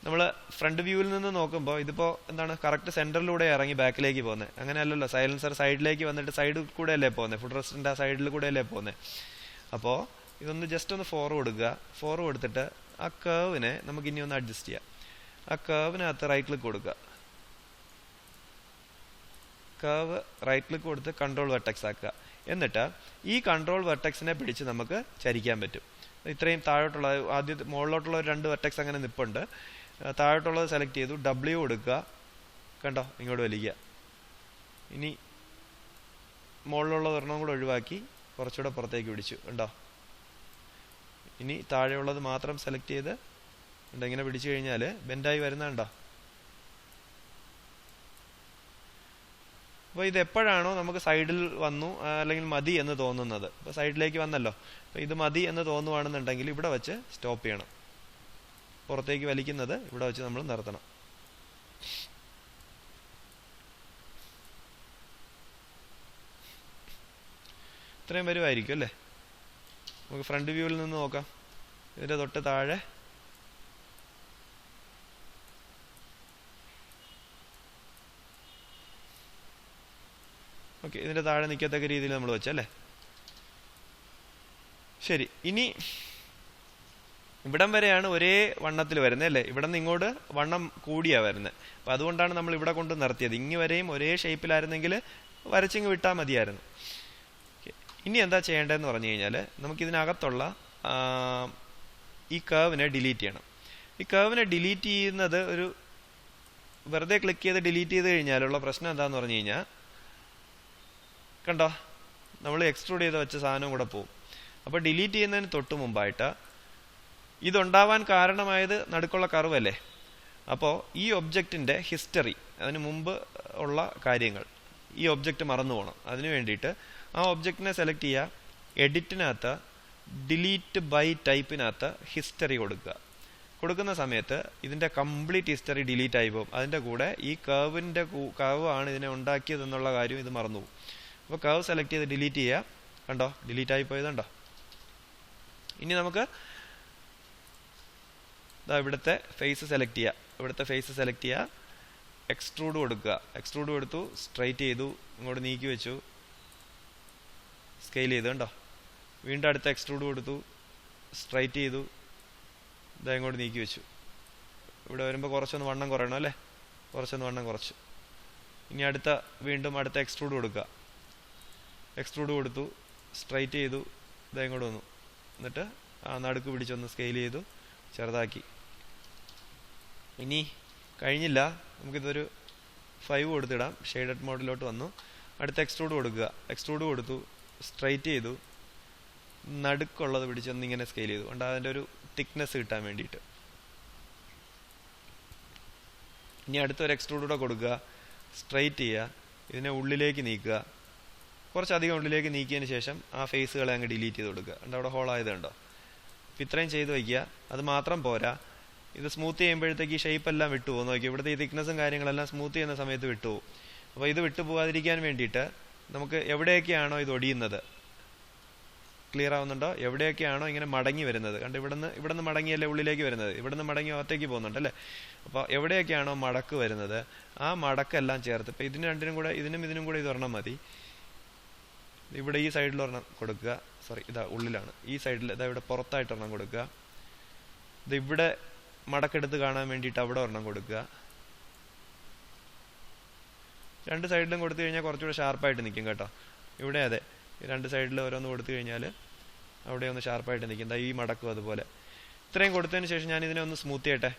S1: നമ്മൾ ഫ്രണ്ട് വ്യൂവിൽ നിന്ന് നോക്കുമ്പോൾ ഇതിപ്പോൾ എന്താണ്, കറക്റ്റ് സെൻറ്ററിലൂടെ ഇറങ്ങി ബാക്കിലേക്ക് പോകുന്നത്. അങ്ങനെയല്ലല്ലോ, സൈലൻസർ സൈഡിലേക്ക് വന്നിട്ട് സൈഡിൽ കൂടെ അല്ലേ പോകുന്നത്, ഫുഡ് റെസ്റ്റിൻ്റെ ആ സൈഡിൽ കൂടെ അല്ലേ പോകുന്നത്. അപ്പോൾ ഇതൊന്ന് ജസ്റ്റ് ഒന്ന് ഫോർ കൊടുക്കുക. ഫോർ കൊടുത്തിട്ട് ആ കർവിനെ നമുക്ക് ഇനി ഒന്ന് അഡ്ജസ്റ്റ് ചെയ്യാം. ആ കർവിനകത്ത് റൈറ്റ് ക്ലിക്ക് കൊടുക്കുക, കർവ് റൈറ്റ് ക്ലിക്ക് കൊടുത്ത് കൺട്രോൾ വെർട്ടെക്സ് ആക്കുക. എന്നിട്ട് ഈ കൺട്രോൾ വെർട്ടെക്സിനെ പിടിച്ച് നമുക്ക് ചരിക്കാൻ പറ്റും. ഇത്രയും താഴോട്ടുള്ള ആദ്യത്തെ മുകളിലോട്ടുള്ള ഒരു 2 വെർട്ടെക്സ് അങ്ങനെ നിൽപ്പുണ്ട്. താഴോട്ടുള്ളത് സെലക്ട് ചെയ്തു, W കൊടുക്കുക, കണ്ടോ ഇങ്ങോട്ട് വലിക്കുക. ഇനി മുകളിലുള്ള ഒരെണ്ണം കൂടെ ഒഴിവാക്കി കുറച്ചുകൂടെ പുറത്തേക്ക് പിടിച്ചു, കണ്ടോ. ഇനി താഴെയുള്ളത് മാത്രം സെലക്ട് ചെയ്ത് ഇങ്ങനെ പിടിച്ചു കഴിഞ്ഞാൽ ബെൻഡായി വരുന്നുണ്ടോ. അപ്പോൾ ഇത് എപ്പോഴാണോ നമുക്ക് സൈഡിൽ വന്നു അല്ലെങ്കിൽ മതി എന്ന് തോന്നുന്നത്, ഇപ്പോൾ സൈഡിലേക്ക് വന്നല്ലോ, അപ്പോൾ ഇത് മതി എന്ന് തോന്നുവാണെന്നുണ്ടെങ്കിൽ ഇവിടെ വെച്ച് സ്റ്റോപ്പ് ചെയ്യണം. പുറത്തേക്ക് വലിക്കുന്നത് ഇവിടെ വെച്ച് നമ്മൾ നിർത്തണം. ഇത്രയും വരുമായിരിക്കും അല്ലേ? നമുക്ക് ഫ്രണ്ട് വ്യൂവിൽ നിന്ന് നോക്കാം. ഇതിൻ്റെ തൊട്ട് താഴെ ഓക്കെ, ഇതിൻ്റെ താഴെ നിൽക്കത്തക്ക രീതിയിൽ നമ്മൾ വെച്ചല്ലേ? ശരി, ഇനി ഇവിടം വരെയാണ് ഒരേ വണ്ണത്തിൽ വരുന്നത് അല്ലേ? ഇവിടെ നിന്ന് ഇങ്ങോട്ട് വണ്ണം കൂടിയാണ് വരുന്നത്. അപ്പം അതുകൊണ്ടാണ് നമ്മൾ ഇവിടെ കൊണ്ട് നിർത്തിയത്. ഇങ്ങ് വരെയും ഒരേ ഷേപ്പിലായിരുന്നെങ്കിൽ വരച്ചിങ്ങ് വിട്ടാൽ മതിയായിരുന്നു. ഇനി എന്താ ചെയ്യേണ്ടതെന്ന് പറഞ്ഞു കഴിഞ്ഞാൽ നമുക്കിതിനകത്തുള്ള ഈ കർവിനെ ഡിലീറ്റ് ചെയ്യണം. ഈ കർവിനെ ഡിലീറ്റ് ചെയ്യുന്നത് ഒരു വെറുതെ ക്ലിക്ക് ചെയ്ത് ഡിലീറ്റ് ചെയ്ത് കഴിഞ്ഞാലുള്ള പ്രശ്നം എന്താണെന്ന് പറഞ്ഞു കഴിഞ്ഞാൽ, കണ്ടോ, നമ്മൾ എക്സ്ട്രൂഡ് ചെയ്ത് വെച്ച സാധനം കൂടെ പോകും. അപ്പോൾ ഡിലീറ്റ് ചെയ്യുന്നതിന് തൊട്ട് മുമ്പായിട്ട് ഇതുണ്ടാവാൻ കാരണമായത് നടുക്കുള്ള കർവല്ലേ? അപ്പോൾ ഈ ഒബ്ജക്റ്റിൻ്റെ ഹിസ്റ്ററി, അതിന് മുമ്പ് ഉള്ള കാര്യങ്ങൾ, ഈ ഒബ്ജക്റ്റ് മറന്നു പോകണം. അതിന് വേണ്ടിയിട്ട് ആ ഒബ്ജക്റ്റിനെ സെലക്ട് ചെയ്യുക, എഡിറ്റിനകത്ത് ഡിലീറ്റ് ബൈ ടൈപ്പിനകത്ത് ഹിസ്റ്ററി കൊടുക്കുക. കൊടുക്കുന്ന സമയത്ത് ഇതിൻ്റെ കംപ്ലീറ്റ് ഹിസ്റ്ററി ഡിലീറ്റ് ആയി പോകും. അതിൻ്റെ കൂടെ ഈ കർവ് ആണ് ഇതിനെ ഉണ്ടാക്കിയതെന്നുള്ള കാര്യം ഇത് മറന്നു പോകും. അപ്പോൾ കർവ് സെലക്ട് ചെയ്ത് ഡിലീറ്റ് ചെയ്യുക. കണ്ടോ, ഡിലീറ്റ് ആയി പോയതുണ്ടോ? ഇനി നമുക്ക് ഇവിടുത്തെ ഫേസ് സെലക്ട് ചെയ്യുക, എക്സ്ട്രൂഡ് കൊടുക്കുക. എക്സ്ട്രൂഡ് കൊടുത്തു, സ്ട്രൈറ്റ് ചെയ്തു, ഇങ്ങോട്ട് നീക്കി വെച്ചു, സ്കെയിൽ ചെയ്തു. കണ്ടോ, വീണ്ടും അടുത്ത എക്സ്ട്രൂഡ് കൊടുത്തു, സ്ട്രൈറ്റ് ചെയ്തു, ഇങ്ങോട്ട് നീക്കി വെച്ചു. ഇവിടെ വരുമ്പോൾ കുറച്ചൊന്ന് വണ്ണം കുറയണം അല്ലേ? കുറച്ചൊന്ന് വണ്ണം കുറച്ചു. ഇനി വീണ്ടും അടുത്ത എക്സ്ട്രൂഡ് കൊടുക്കുക. എക്സ്ട്രൂഡ് കൊടുത്തു, സ്ട്രൈറ്റ് ചെയ്തു, ഇങ്ങോട്ട് വന്നു. എന്നിട്ട് നടുക്ക് പിടിച്ചൊന്ന് സ്കെയിൽ ചെയ്തു, ചെറുതാക്കി. ഇനി കഴിഞ്ഞില്ല, നമുക്കിതൊരു 5 കൊടുത്തിടാം. ഷെയ്ഡഡ് മോഡിലോട്ട് വന്നു. അടുത്ത എക്സ്ട്രൂഡ് കൊടുക്കുക. എക്സ്ട്രൂഡ് കൊടുത്തു, സ്ട്രൈറ്റ് ചെയ്തു, നടുക്കുള്ളത് പിടിച്ചൊന്ന് ഇങ്ങനെ സ്കെയിൽ ചെയ്തു. അതുകൊണ്ട് അതിൻ്റെ ഒരു തിക്നെസ് കിട്ടാൻ വേണ്ടിയിട്ട്. ഇനി അടുത്തൊരു എക്സ്ട്രൂഡ് കൂടെ കൊടുക്കുക, സ്ട്രൈറ്റ് ചെയ്യുക, ഇതിനെ ഉള്ളിലേക്ക് നീക്കുക. കുറച്ചധികം ഉള്ളിലേക്ക് നീക്കിയതിന് ശേഷം ആ ഫേസുകളെ അങ്ങ് ഡിലീറ്റ് ചെയ്ത് കൊടുക്കുക. കണ്ടോ, അവിടെ ഹോളായത് കണ്ടോ? അപ്പം ഇത്രയും ചെയ്ത് വയ്ക്കുക. അത് മാത്രം പോരാ, ഇത് സ്മൂത്ത് ചെയ്യുമ്പോഴത്തേക്ക് ഈ ഷേപ്പ് എല്ലാം വിട്ടുപോകും. നോക്കി, ഇവിടുത്തെ ഈ തിക്നെസ്സും കാര്യങ്ങളെല്ലാം സ്മൂത്ത് ചെയ്യുന്ന സമയത്ത് വിട്ടുപോകും. അപ്പോൾ ഇത് വിട്ടുപോകാതിരിക്കാൻ വേണ്ടിയിട്ട് നമുക്ക് എവിടെയൊക്കെയാണോ ഇത് ഒടിയുന്നത്, ക്ലിയർ ആവുന്നുണ്ടോ? എവിടെയൊക്കെയാണോ ഇങ്ങനെ മടങ്ങി വരുന്നത്, കണ്ട് ഇവിടുന്ന് മടങ്ങിയല്ലേ ഉള്ളിലേക്ക് വരുന്നത്, ഇവിടുന്ന് മടങ്ങി അകത്തേക്ക് പോകുന്നുണ്ടല്ലേ? അപ്പോൾ എവിടെയൊക്കെയാണോ മടക്ക് വരുന്നത്, ആ മടക്കെല്ലാം ചേർത്ത്, ഇപ്പം ഇതിനും കൂടെ ഇതൊരെണ്ണം മതി. ഇവിടെ ഈ സൈഡിൽ ഒരെണ്ണം കൊടുക്കുക. ഉള്ളിലാണ്. ഈ സൈഡിൽ ഇവിടെ പുറത്തായിട്ട് ഒരെണ്ണം കൊടുക്കുക. ഇവിടെ മടക്കെടുത്ത് കാണാൻ വേണ്ടിയിട്ട് അവിടെ ഒരെണ്ണം കൊടുക്കുക. രണ്ട് സൈഡിലും കൊടുത്തു കഴിഞ്ഞാൽ കുറച്ചുകൂടെ ഷാർപ്പായിട്ട് നിൽക്കും കേട്ടോ. ഇവിടെ അതെ, രണ്ട് സൈഡിൽ ഓരോന്ന് കൊടുത്തു കഴിഞ്ഞാൽ അവിടെ ഒന്ന് ഷാർപ്പായിട്ട് നിൽക്കും. ഈ മടക്കും അതുപോലെ. ഇത്രയും കൊടുത്തതിന് ശേഷം ഞാൻ ഇതിനെ ഒന്ന് സ്മൂത്ത് ചെയ്യട്ടെ.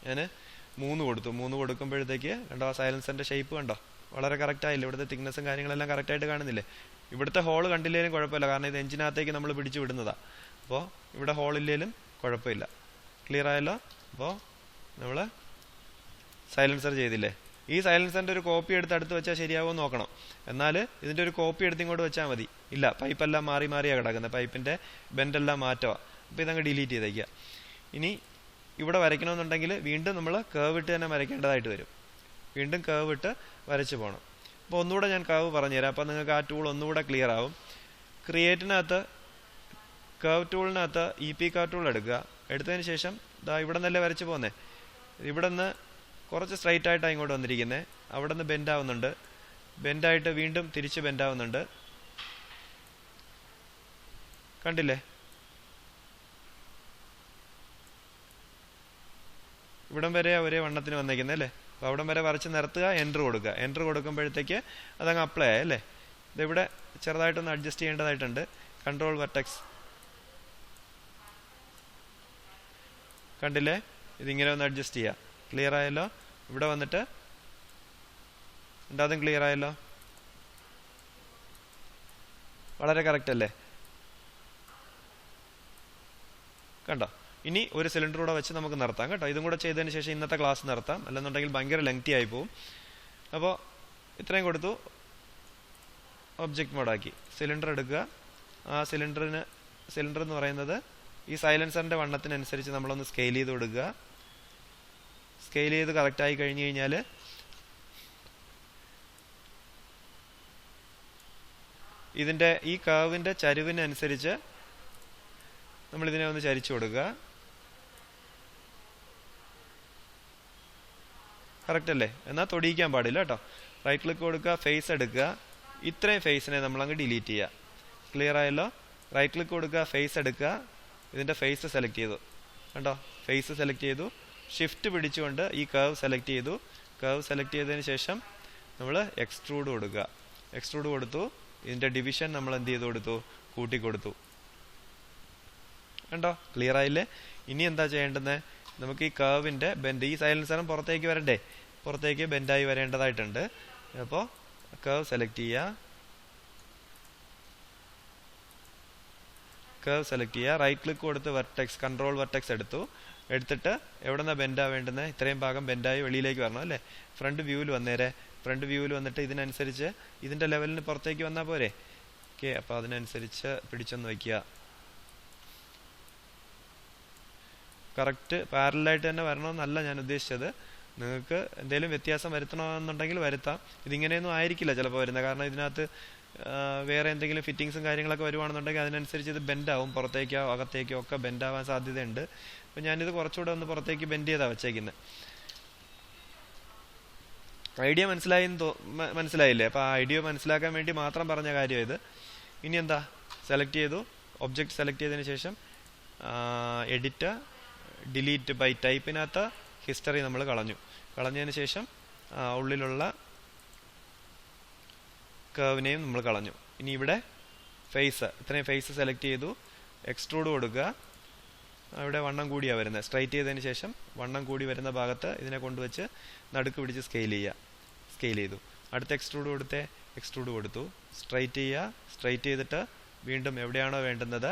S1: ഞാൻ 3 കൊടുത്തു. 3 കൊടുക്കുമ്പോഴത്തേക്ക് കണ്ടോ, ആ സൈലൻസറിൻ്റെ ഷേപ്പ് കണ്ടോ, വളരെ കറക്റ്റായില്ല. ഇവിടുത്തെ തിക്നെസ്സും കാര്യങ്ങളെല്ലാം കറക്റ്റായിട്ട് കാണുന്നില്ലേ? ഇവിടുത്തെ ഹോൾ കണ്ടില്ലേലും കുഴപ്പമില്ല, കാരണം ഇത് എഞ്ചിനകത്തേക്ക് നമ്മൾ പിടിച്ചു വിടുന്നതാണ്. അപ്പോൾ ഇവിടെ ഹോളില്ലേലും കുഴപ്പമില്ല. ക്ലിയർ ആയല്ലോ? അപ്പോൾ നമ്മൾ സൈലൻസർ ചെയ്തില്ലേ? ഈ സൈലൻസറിൻ്റെ ഒരു കോപ്പി എടുത്ത് അടുത്ത് വെച്ചാൽ ശരിയാവുമെന്ന് നോക്കണം. എന്നാൽ ഇതിൻ്റെ ഒരു കോപ്പി എടുത്ത് ഇങ്ങോട്ട് വെച്ചാൽ മതി. ഇല്ല, പൈപ്പെല്ലാം മാറിയാണ് കിടക്കുന്നത്. പൈപ്പിൻ്റെ ബെൻഡെല്ലാം മാറ്റുക. അപ്പോൾ ഇതങ്ങ് ഡിലീറ്റ് ചെയ്തേക്കുക. ഇനി ഇവിടെ വരയ്ക്കണമെന്നുണ്ടെങ്കിൽ വീണ്ടും നമ്മൾ കേവ് ഇട്ട് തന്നെ വരയ്ക്കേണ്ടതായിട്ട് വരും. വീണ്ടും കേവ് ഇട്ട് വരച്ച് പോകണം. അപ്പോൾ ഒന്നുകൂടെ ഞാൻ കേവ് പറഞ്ഞുതരാം. അപ്പോൾ നിങ്ങൾക്ക് ആ ടൂൾ ഒന്നുകൂടെ ക്ലിയർ ആവും. ക്രിയേറ്റിനകത്ത് കേവ് ടൂളിനകത്ത് EP കർവ് ടൂൾ എടുക്കുക. എടുത്തതിന് ശേഷം ഇവിടെ നിന്നല്ലേ വരച്ച് പോകുന്നേ. ഇവിടെ നിന്ന് കുറച്ച് സ്ട്രൈറ്റ് ആയിട്ടാണ് ഇങ്ങോട്ട് വന്നിരിക്കുന്നത്. അവിടെ നിന്ന് ബെൻഡ് ആവുന്നുണ്ട്. ബെൻഡായിട്ട് വീണ്ടും തിരിച്ച് ബെൻഡ് ആവുന്നുണ്ട്. കണ്ടില്ലേ? ഇവിടം വരെ ഒരേ വണ്ണത്തിന് വന്നേക്കുന്നത് അല്ലേ? അപ്പോൾ അവിടം വരെ വരച്ച് നിർത്തുക, എൻ്റർ കൊടുക്കുക. എൻ്റർ കൊടുക്കുമ്പോഴത്തേക്ക് അതങ്ങ് അപ്ലൈ ആയി അല്ലേ? ഇതിവിടെ ചെറുതായിട്ടൊന്ന് അഡ്ജസ്റ്റ് ചെയ്യേണ്ടതായിട്ടുണ്ട്. കൺട്രോൾ വെർട്ടെക്സ് കണ്ടില്ലേ? ഇതിങ്ങനെ ഒന്ന് അഡ്ജസ്റ്റ് ചെയ്യുക. ക്ലിയർ ആയല്ലോ? ഇവിടെ വന്നിട്ട് അതും ക്ലിയർ ആയല്ലോ? വളരെ കറക്റ്റ് അല്ലേ? കണ്ടോ? ഇനി ഒരു സിലിണ്ടർ കൂടെ വെച്ച് നമുക്ക് നിർത്താം കേട്ടോ. ഇതും കൂടെ ചെയ്തതിന് ശേഷം ഇന്നത്തെ ക്ലാസ് നിർത്താം. അല്ലെന്നുണ്ടെങ്കിൽ ഭയങ്കര ലെങ്തി ആയി പോവും. അപ്പോൾ ഇത്രയും കൊടുത്തു, ഒബ്ജക്റ്റ് മോഡാക്കി. സിലിണ്ടർ എടുക്കുക. ആ സിലിണ്ടർ എന്ന് പറയുന്നത് ഈ സൈലൻസറിൻ്റെ വണ്ണത്തിനനുസരിച്ച് നമ്മളൊന്ന് സ്കെയിൽ ചെയ്ത് കൊടുക്കുക. സ്കെയിൽ ചെയ്ത് കറക്റ്റായി കഴിഞ്ഞ് കഴിഞ്ഞാൽ ഇതിൻ്റെ ഈ കർവിൻ്റെ ചരിവിനനുസരിച്ച് നമ്മളിതിനെ ഒന്ന് ചരിച്ചു കൊടുക്കുക. കറക്റ്റ് അല്ലേ? എന്നാൽ തൊടിയിക്കാൻ പാടില്ല കേട്ടോ. റൈറ്റ് ക്ലിക്ക് കൊടുക്കുക, ഫേസ് എടുക്കുക. ഇത്രയും ഫേസിനെ നമ്മളങ്ങ് ഡിലീറ്റ് ചെയ്യുക. ക്ലിയർ ആയല്ലോ? റൈറ്റ് ക്ലിക്ക് കൊടുക്കുക, ഫേസ് എടുക്കുക. ഇതിൻ്റെ ഫേസ് സെലക്ട് ചെയ്തു കണ്ടോ? ഫേസ് സെലക്ട് ചെയ്തു. ഷിഫ്റ്റ് പിടിച്ചുകൊണ്ട് ഈ കർവ് സെലക്ട് ചെയ്തു. കർവ് സെലക്ട് ചെയ്തതിന് ശേഷം നമ്മൾ എക്സ്ട്രൂഡ് കൊടുക്കുക. എക്സ്ട്രൂഡ് കൊടുത്തു. ഇതിൻ്റെ ഡിവിഷൻ നമ്മൾ എന്ത് ചെയ്ത് കൊടുത്തു? കൂട്ടി കൊടുത്തു. കണ്ടോ? ക്ലിയർ ആയില്ലേ? ഇനി എന്താ ചെയ്യേണ്ടത്? നമുക്ക് ഈ കർവിൻ്റെ ബെൻഡ്, ഈ സൈലൻസറും പുറത്തേക്ക് വരണ്ടേ? പുറത്തേക്ക് ബെൻഡായി വരേണ്ടതായിട്ടുണ്ട്. അപ്പോൾ കർവ് സെലക്ട് ചെയ്യുക. കർവ് സെലക്ട് ചെയ്യുക. റൈറ്റ് ക്ലിക്ക് കൊടുത്ത് വെർട്ടെക്സ്, കൺട്രോൾ വെർട്ടെക്സ് എടുത്തിട്ട് എവിടെ നിന്നാണ് ബെൻഡാ വേണ്ടുന്നത്? ഇത്രയും ഭാഗം ബെൻഡായി വെളിയിലേക്ക് വരണം അല്ലേ? ഫ്രണ്ട് വ്യൂവിൽ വന്നേരെ. ഫ്രണ്ട് വ്യൂവിൽ വന്നിട്ട് ഇതിനനുസരിച്ച് ഇതിൻ്റെ ലെവലിന് പുറത്തേക്ക് വന്നാൽ പോരെ? ഓക്കെ, അപ്പോൾ അതിനനുസരിച്ച് പിടിച്ചൊന്ന് വയ്ക്കുക. കറക്റ്റ് പാരലായിട്ട് തന്നെ വരണമെന്നല്ല ഞാൻ ഉദ്ദേശിച്ചത്. നിങ്ങൾക്ക് എന്തെങ്കിലും വ്യത്യാസം വരുത്തണമെന്നുണ്ടെങ്കിൽ വരുത്താം. ഇതിങ്ങനെയൊന്നും ആയിരിക്കില്ല ചിലപ്പോൾ വരുന്നത്. കാരണം ഇതിനകത്ത് വേറെ എന്തെങ്കിലും ഫിറ്റിങ്സും കാര്യങ്ങളൊക്കെ വരുവാണെന്നുണ്ടെങ്കിൽ അതിനനുസരിച്ച് ഇത് ബെൻഡാവും. പുറത്തേക്കോ അകത്തേക്കോ ഒക്കെ ബെൻഡാവാൻ സാധ്യതയുണ്ട്. അപ്പോൾ ഞാനിത് കുറച്ചുകൂടെ ഒന്ന് പുറത്തേക്ക് ബെൻഡ് ചെയ്താണ് വെച്ചേക്കുന്നത്. ഐഡിയ മനസ്സിലായില്ലേ? അപ്പോൾ ആ ഐഡിയ മനസ്സിലാക്കാൻ വേണ്ടി മാത്രം പറഞ്ഞ കാര്യം ഇത്. ഇനി എന്താ? സെലക്ട് ചെയ്തു. ഒബ്ജക്റ്റ് സെലക്ട് ചെയ്തതിന് ശേഷം എഡിറ്റ്, ഡിലീറ്റ് ബൈ ടൈപ്പിനകത്ത് ഹിസ്റ്ററി നമ്മൾ കളഞ്ഞതിന് ശേഷം ഉള്ളിലുള്ള കർവിനെയും നമ്മൾ കളഞ്ഞു. ഇനി ഇവിടെ ഫേസ്, ഇത്രയും ഫേസ് സെലക്ട് ചെയ്തു. എക്സ്ട്രൂഡ് കൊടുക്കുക. അവിടെ വണ്ണം കൂടിയാണ് വരുന്നത്. സ്ട്രൈറ്റ് ചെയ്തതിന് ശേഷം വണ്ണം കൂടി വരുന്ന ഭാഗത്ത് ഇതിനെ കൊണ്ടുവച്ച് നടുക്ക് പിടിച്ച് സ്കെയിൽ ചെയ്യുക. സ്കെയിൽ ചെയ്തു. അടുത്ത എക്സ്ട്രൂഡ് എക്സ്ട്രൂഡ് കൊടുത്തു. സ്ട്രൈറ്റ് ചെയ്യുക. സ്ട്രൈറ്റ് ചെയ്തിട്ട് വീണ്ടും എവിടെയാണോ വേണ്ടുന്നത്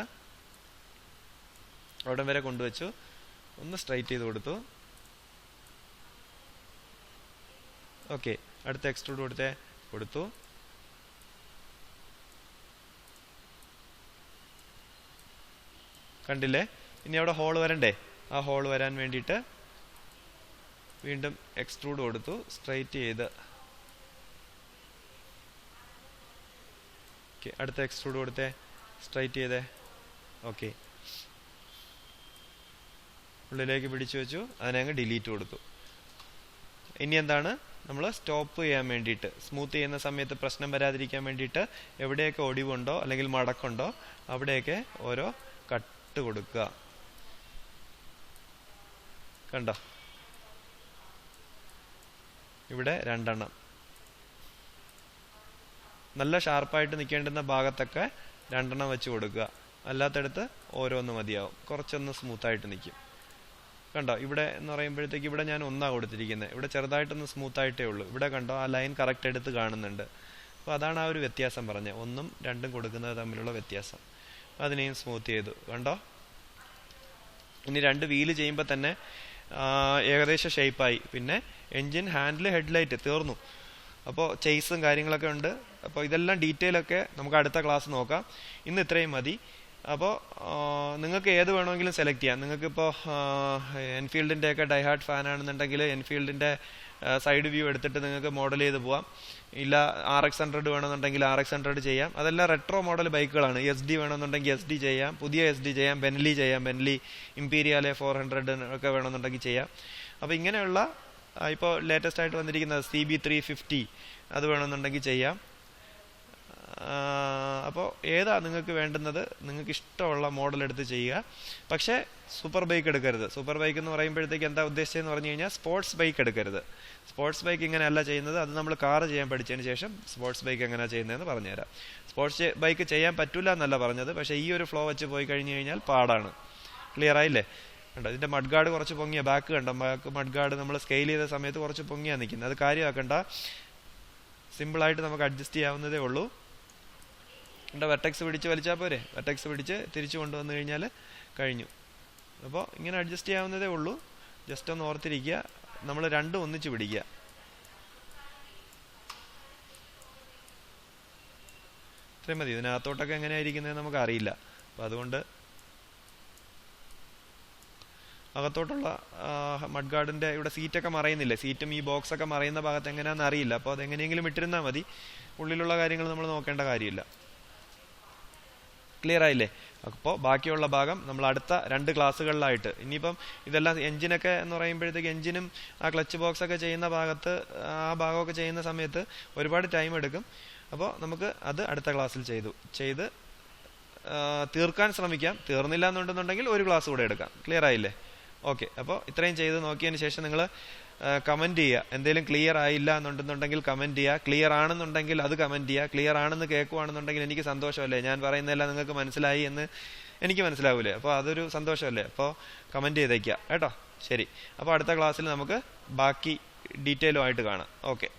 S1: അവിടം വരെ കൊണ്ടുവച്ചു. ഒന്ന് സ്ട്രൈറ്റ് ചെയ്ത് കൊടുത്തു. ഓക്കെ, അടുത്ത എക്സ്ട്രൂഡ് കൊടുത്തു. കണ്ടില്ലേ? ഇനി അവിടെ ഹോൾ വരണ്ടേ? ആ ഹോൾ വരാൻ വേണ്ടിയിട്ട് വീണ്ടും എക്സ്ട്രൂഡ് കൊടുത്തു. സ്ട്രൈറ്റ് ചെയ്ത് ഓക്കെ, അടുത്ത എക്സ്ട്രൂഡ് സ്ട്രൈറ്റ് ചെയ്തേ. ഓക്കെ, ഉള്ളിലേക്ക് പിടിച്ചു വെച്ചു. അതിനെ അങ്ങ് ഡിലീറ്റ് കൊടുത്തു. ഇനി എന്താണ്? നമ്മൾ സ്റ്റോപ്പ് ചെയ്യാൻ വേണ്ടിയിട്ട്, സ്മൂത്ത് ചെയ്യുന്ന സമയത്ത് പ്രശ്നം വരാതിരിക്കാൻ വേണ്ടിയിട്ട് എവിടെയൊക്കെ ഒടിവുണ്ടോ അല്ലെങ്കിൽ മടക്കുണ്ടോ അവിടെയൊക്കെ ഓരോ കട്ട് കൊടുക്കുക. കണ്ടോ? ഇവിടെ 2 എണ്ണം. നല്ല ഷാർപ്പായിട്ട് നിൽക്കേണ്ടുന്ന ഭാഗത്തൊക്കെ 2 എണ്ണം വെച്ച് കൊടുക്കുക. അല്ലാത്തടത്ത് ഓരോന്ന് മതിയാവും. കുറച്ചൊന്ന് സ്മൂത്തായിട്ട് നിൽക്കും. കണ്ടോ? ഇവിടെ എന്ന് പറയുമ്പോഴത്തേക്ക് ഇവിടെ ഞാൻ 1 കൊടുത്തിരിക്കുന്നത്. ഇവിടെ ചെറുതായിട്ടൊന്ന് സ്മൂത്തായിട്ടേ ഉള്ളൂ. ഇവിടെ കണ്ടോ? ആ ലൈൻ കറക്റ്റ് എടുത്ത് കാണുന്നുണ്ട്. അപ്പോൾ അതാണ് ആ ഒരു വ്യത്യാസം പറഞ്ഞത്. 1ഉം 2ഉം കൊടുക്കുന്നത് തമ്മിലുള്ള വ്യത്യാസം. അതിനെയും സ്മൂത്ത് ചെയ്തു. കണ്ടോ? ഇനി 2 വീല് ചെയ്യുമ്പോൾ തന്നെ ഏകദേശം ഷേപ്പായി. പിന്നെ എൻജിൻ, ഹാൻഡിൽ, ഹെഡ്ലൈറ്റ് തീർന്നു. അപ്പോൾ ചെയ്സും കാര്യങ്ങളൊക്കെ ഉണ്ട്. അപ്പോൾ ഇതെല്ലാം ഡീറ്റെയിൽ ഒക്കെ നമുക്ക് അടുത്ത ക്ലാസ് നോക്കാം. ഇന്ന് ഇത്രയും മതി. അപ്പോൾ നിങ്ങൾക്ക് ഏത് വേണമെങ്കിലും സെലക്ട് ചെയ്യാം. നിങ്ങൾക്കിപ്പോൾ എൻഫീൽഡിൻ്റെ ഒക്കെ ഡൈഹാർഡ് ഫാൻ ആണെന്നുണ്ടെങ്കിൽ എൻഫീൽഡിൻ്റെ സൈഡ് വ്യൂ എടുത്തിട്ട് നിങ്ങൾക്ക് മോഡൽ ചെയ്ത് പോവാം. ഇല്ല RX100 വേണമെന്നുണ്ടെങ്കിൽ RX100 ചെയ്യാം. അതെല്ലാം റെട്രോ മോഡൽ ബൈക്കുകളാണ്. SD വേണമെന്നുണ്ടെങ്കിൽ SD ചെയ്യാം. പുതിയ SD ചെയ്യാം. ബെൻലി ചെയ്യാം. ബെൻലി ഇമ്പീരിയാലെ 400 ഒക്കെ വേണമെന്നുണ്ടെങ്കിൽ ചെയ്യാം. അപ്പോൾ ഇങ്ങനെയുള്ള ഇപ്പോൾ ലേറ്റസ്റ്റ് ആയിട്ട് വന്നിരിക്കുന്നത് CB350 അത് വേണമെന്നുണ്ടെങ്കിൽ ചെയ്യാം. അപ്പോൾ ഏതാ നിങ്ങൾക്ക് വേണ്ടുന്നത് നിങ്ങൾക്ക് ഇഷ്ടമുള്ള മോഡൽ എടുത്ത് ചെയ്യുക. പക്ഷേ സൂപ്പർ ബൈക്ക് എടുക്കരുത്. സൂപ്പർ ബൈക്ക് എന്ന് പറയുമ്പോഴത്തേക്ക് എന്താ ഉദ്ദേശിച്ചതെന്ന് പറഞ്ഞു കഴിഞ്ഞാൽ സ്പോർട്സ് ബൈക്ക് എടുക്കരുത്. സ്പോർട്സ് ബൈക്ക് ഇങ്ങനെയല്ല ചെയ്യുന്നത്. അത് നമ്മൾ കാർ ചെയ്യാൻ പഠിച്ചതിന് ശേഷം സ്പോർട്സ് ബൈക്ക് എങ്ങനെയാണ് ചെയ്യുന്നതെന്ന് പറഞ്ഞുതരാം. സ്പോർട്സ് ബൈക്ക് ചെയ്യാൻ പറ്റില്ല എന്നല്ല പറഞ്ഞത്. പക്ഷേ ഈ ഒരു ഫ്ലോ വെച്ച് പോയി കഴിഞ്ഞ് കഴിഞ്ഞാൽ പാടാണ്. ക്ലിയർ ആയില്ലേ? കണ്ടോ? ഇതിൻ്റെ മഡ് ഗാർഡ് കുറച്ച് പൊങ്ങിയ, ബാക്ക് കണ്ടോ? മഡ് ഗാർഡ് നമ്മൾ സ്കെയിൽ ചെയ്ത സമയത്ത് കുറച്ച് പൊങ്ങിയാണ് നിൽക്കുന്നത്. അത് കാര്യമാക്കണ്ട. സിമ്പിളായിട്ട് നമുക്ക് അഡ്ജസ്റ്റ് ചെയ്യാവുന്നതേ ഉള്ളൂ. എൻ്റെ വെർട്ടെക്സ് പിടിച്ച് വലിച്ചാൽ പോരെ? വെർട്ടെക്സ് പിടിച്ച് തിരിച്ചു കൊണ്ടുവന്നു കഴിഞ്ഞാൽ കഴിഞ്ഞു. അപ്പോൾ ഇങ്ങനെ അഡ്ജസ്റ്റ് ചെയ്യാവുന്നതേ ഉള്ളൂ. ജസ്റ്റ് ഒന്ന് ഓർത്തിരിക്കുക. നമ്മൾ 2 ഒന്നിച്ച് പിടിക്കുക. ഇത്രയും മതി. ഇതിനകത്തോട്ടൊക്കെ എങ്ങനെയായിരിക്കുന്നത് നമുക്ക് അറിയില്ല. അപ്പോൾ അതുകൊണ്ട് അകത്തോട്ടുള്ള മഡ് ഗാർഡിൻ്റെ ഇവിടെ സീറ്റൊക്കെ മറയുന്നില്ല. സീറ്റും ഈ ബോക്സൊക്കെ മറയുന്ന ഭാഗത്ത് എങ്ങനെയാണെന്ന് അറിയില്ല. അപ്പോൾ അതെങ്ങനെയെങ്കിലും ഇട്ടിരുന്നാൽ മതി. ഉള്ളിലുള്ള കാര്യങ്ങൾ നമ്മൾ നോക്കേണ്ട കാര്യമില്ല. ക്ലിയർ ആയില്ലേ? അപ്പോൾ ബാക്കിയുള്ള ഭാഗം നമ്മൾ അടുത്ത 2 ക്ലാസ്സുകളിലായിട്ട്, ഇനിയിപ്പം ഇതെല്ലാം എഞ്ചിനൊക്കെ എന്ന് പറയുമ്പോഴത്തേക്ക് എഞ്ചിനും ആ ക്ലച്ച് ബോക്സ് ഒക്കെ ചെയ്യുന്ന ഭാഗത്ത് ആ ഭാഗമൊക്കെ ചെയ്യുന്ന സമയത്ത് ഒരുപാട് ടൈം എടുക്കും. അപ്പോൾ നമുക്ക് അത് അടുത്ത ക്ലാസ്സിൽ ചെയ്ത് തീർക്കാൻ ശ്രമിക്കാം. തീർന്നില്ല എന്നുണ്ടെന്നുണ്ടെങ്കിൽ ഒരു ക്ലാസ് കൂടെ എടുക്കാം. ക്ലിയർ ആയില്ലേ? ഓക്കെ. അപ്പോൾ ഇത്രയും ചെയ്ത് നോക്കിയതിന് ശേഷം നിങ്ങൾ കമൻറ്റ് ചെയ്യുക. എന്തെങ്കിലും ക്ലിയർ ആയില്ല എന്നുണ്ടെന്നുണ്ടെങ്കിൽ കമൻറ്റ് ചെയ്യുക. ക്ലിയർ ആണെന്നുണ്ടെങ്കിൽ അത് കമൻറ്റ് ചെയ്യുക. ക്ലിയർ ആണെന്ന് കേൾക്കുവാണെന്നുണ്ടെങ്കിൽ എനിക്ക് സന്തോഷമല്ലേ, ഞാൻ പറയുന്നതെല്ലാം നിങ്ങൾക്ക് മനസ്സിലായി എന്ന് എനിക്ക് മനസ്സിലാവൂലേ? അപ്പോൾ അതൊരു സന്തോഷമല്ലേ? അപ്പോൾ കമൻറ്റ് ചെയ്തേക്കുക കേട്ടോ. ശരി, അപ്പോൾ അടുത്ത ക്ലാസ്സിൽ നമുക്ക് ബാക്കി ഡീറ്റെയിലുമായിട്ട് കാണാം. ഓക്കെ.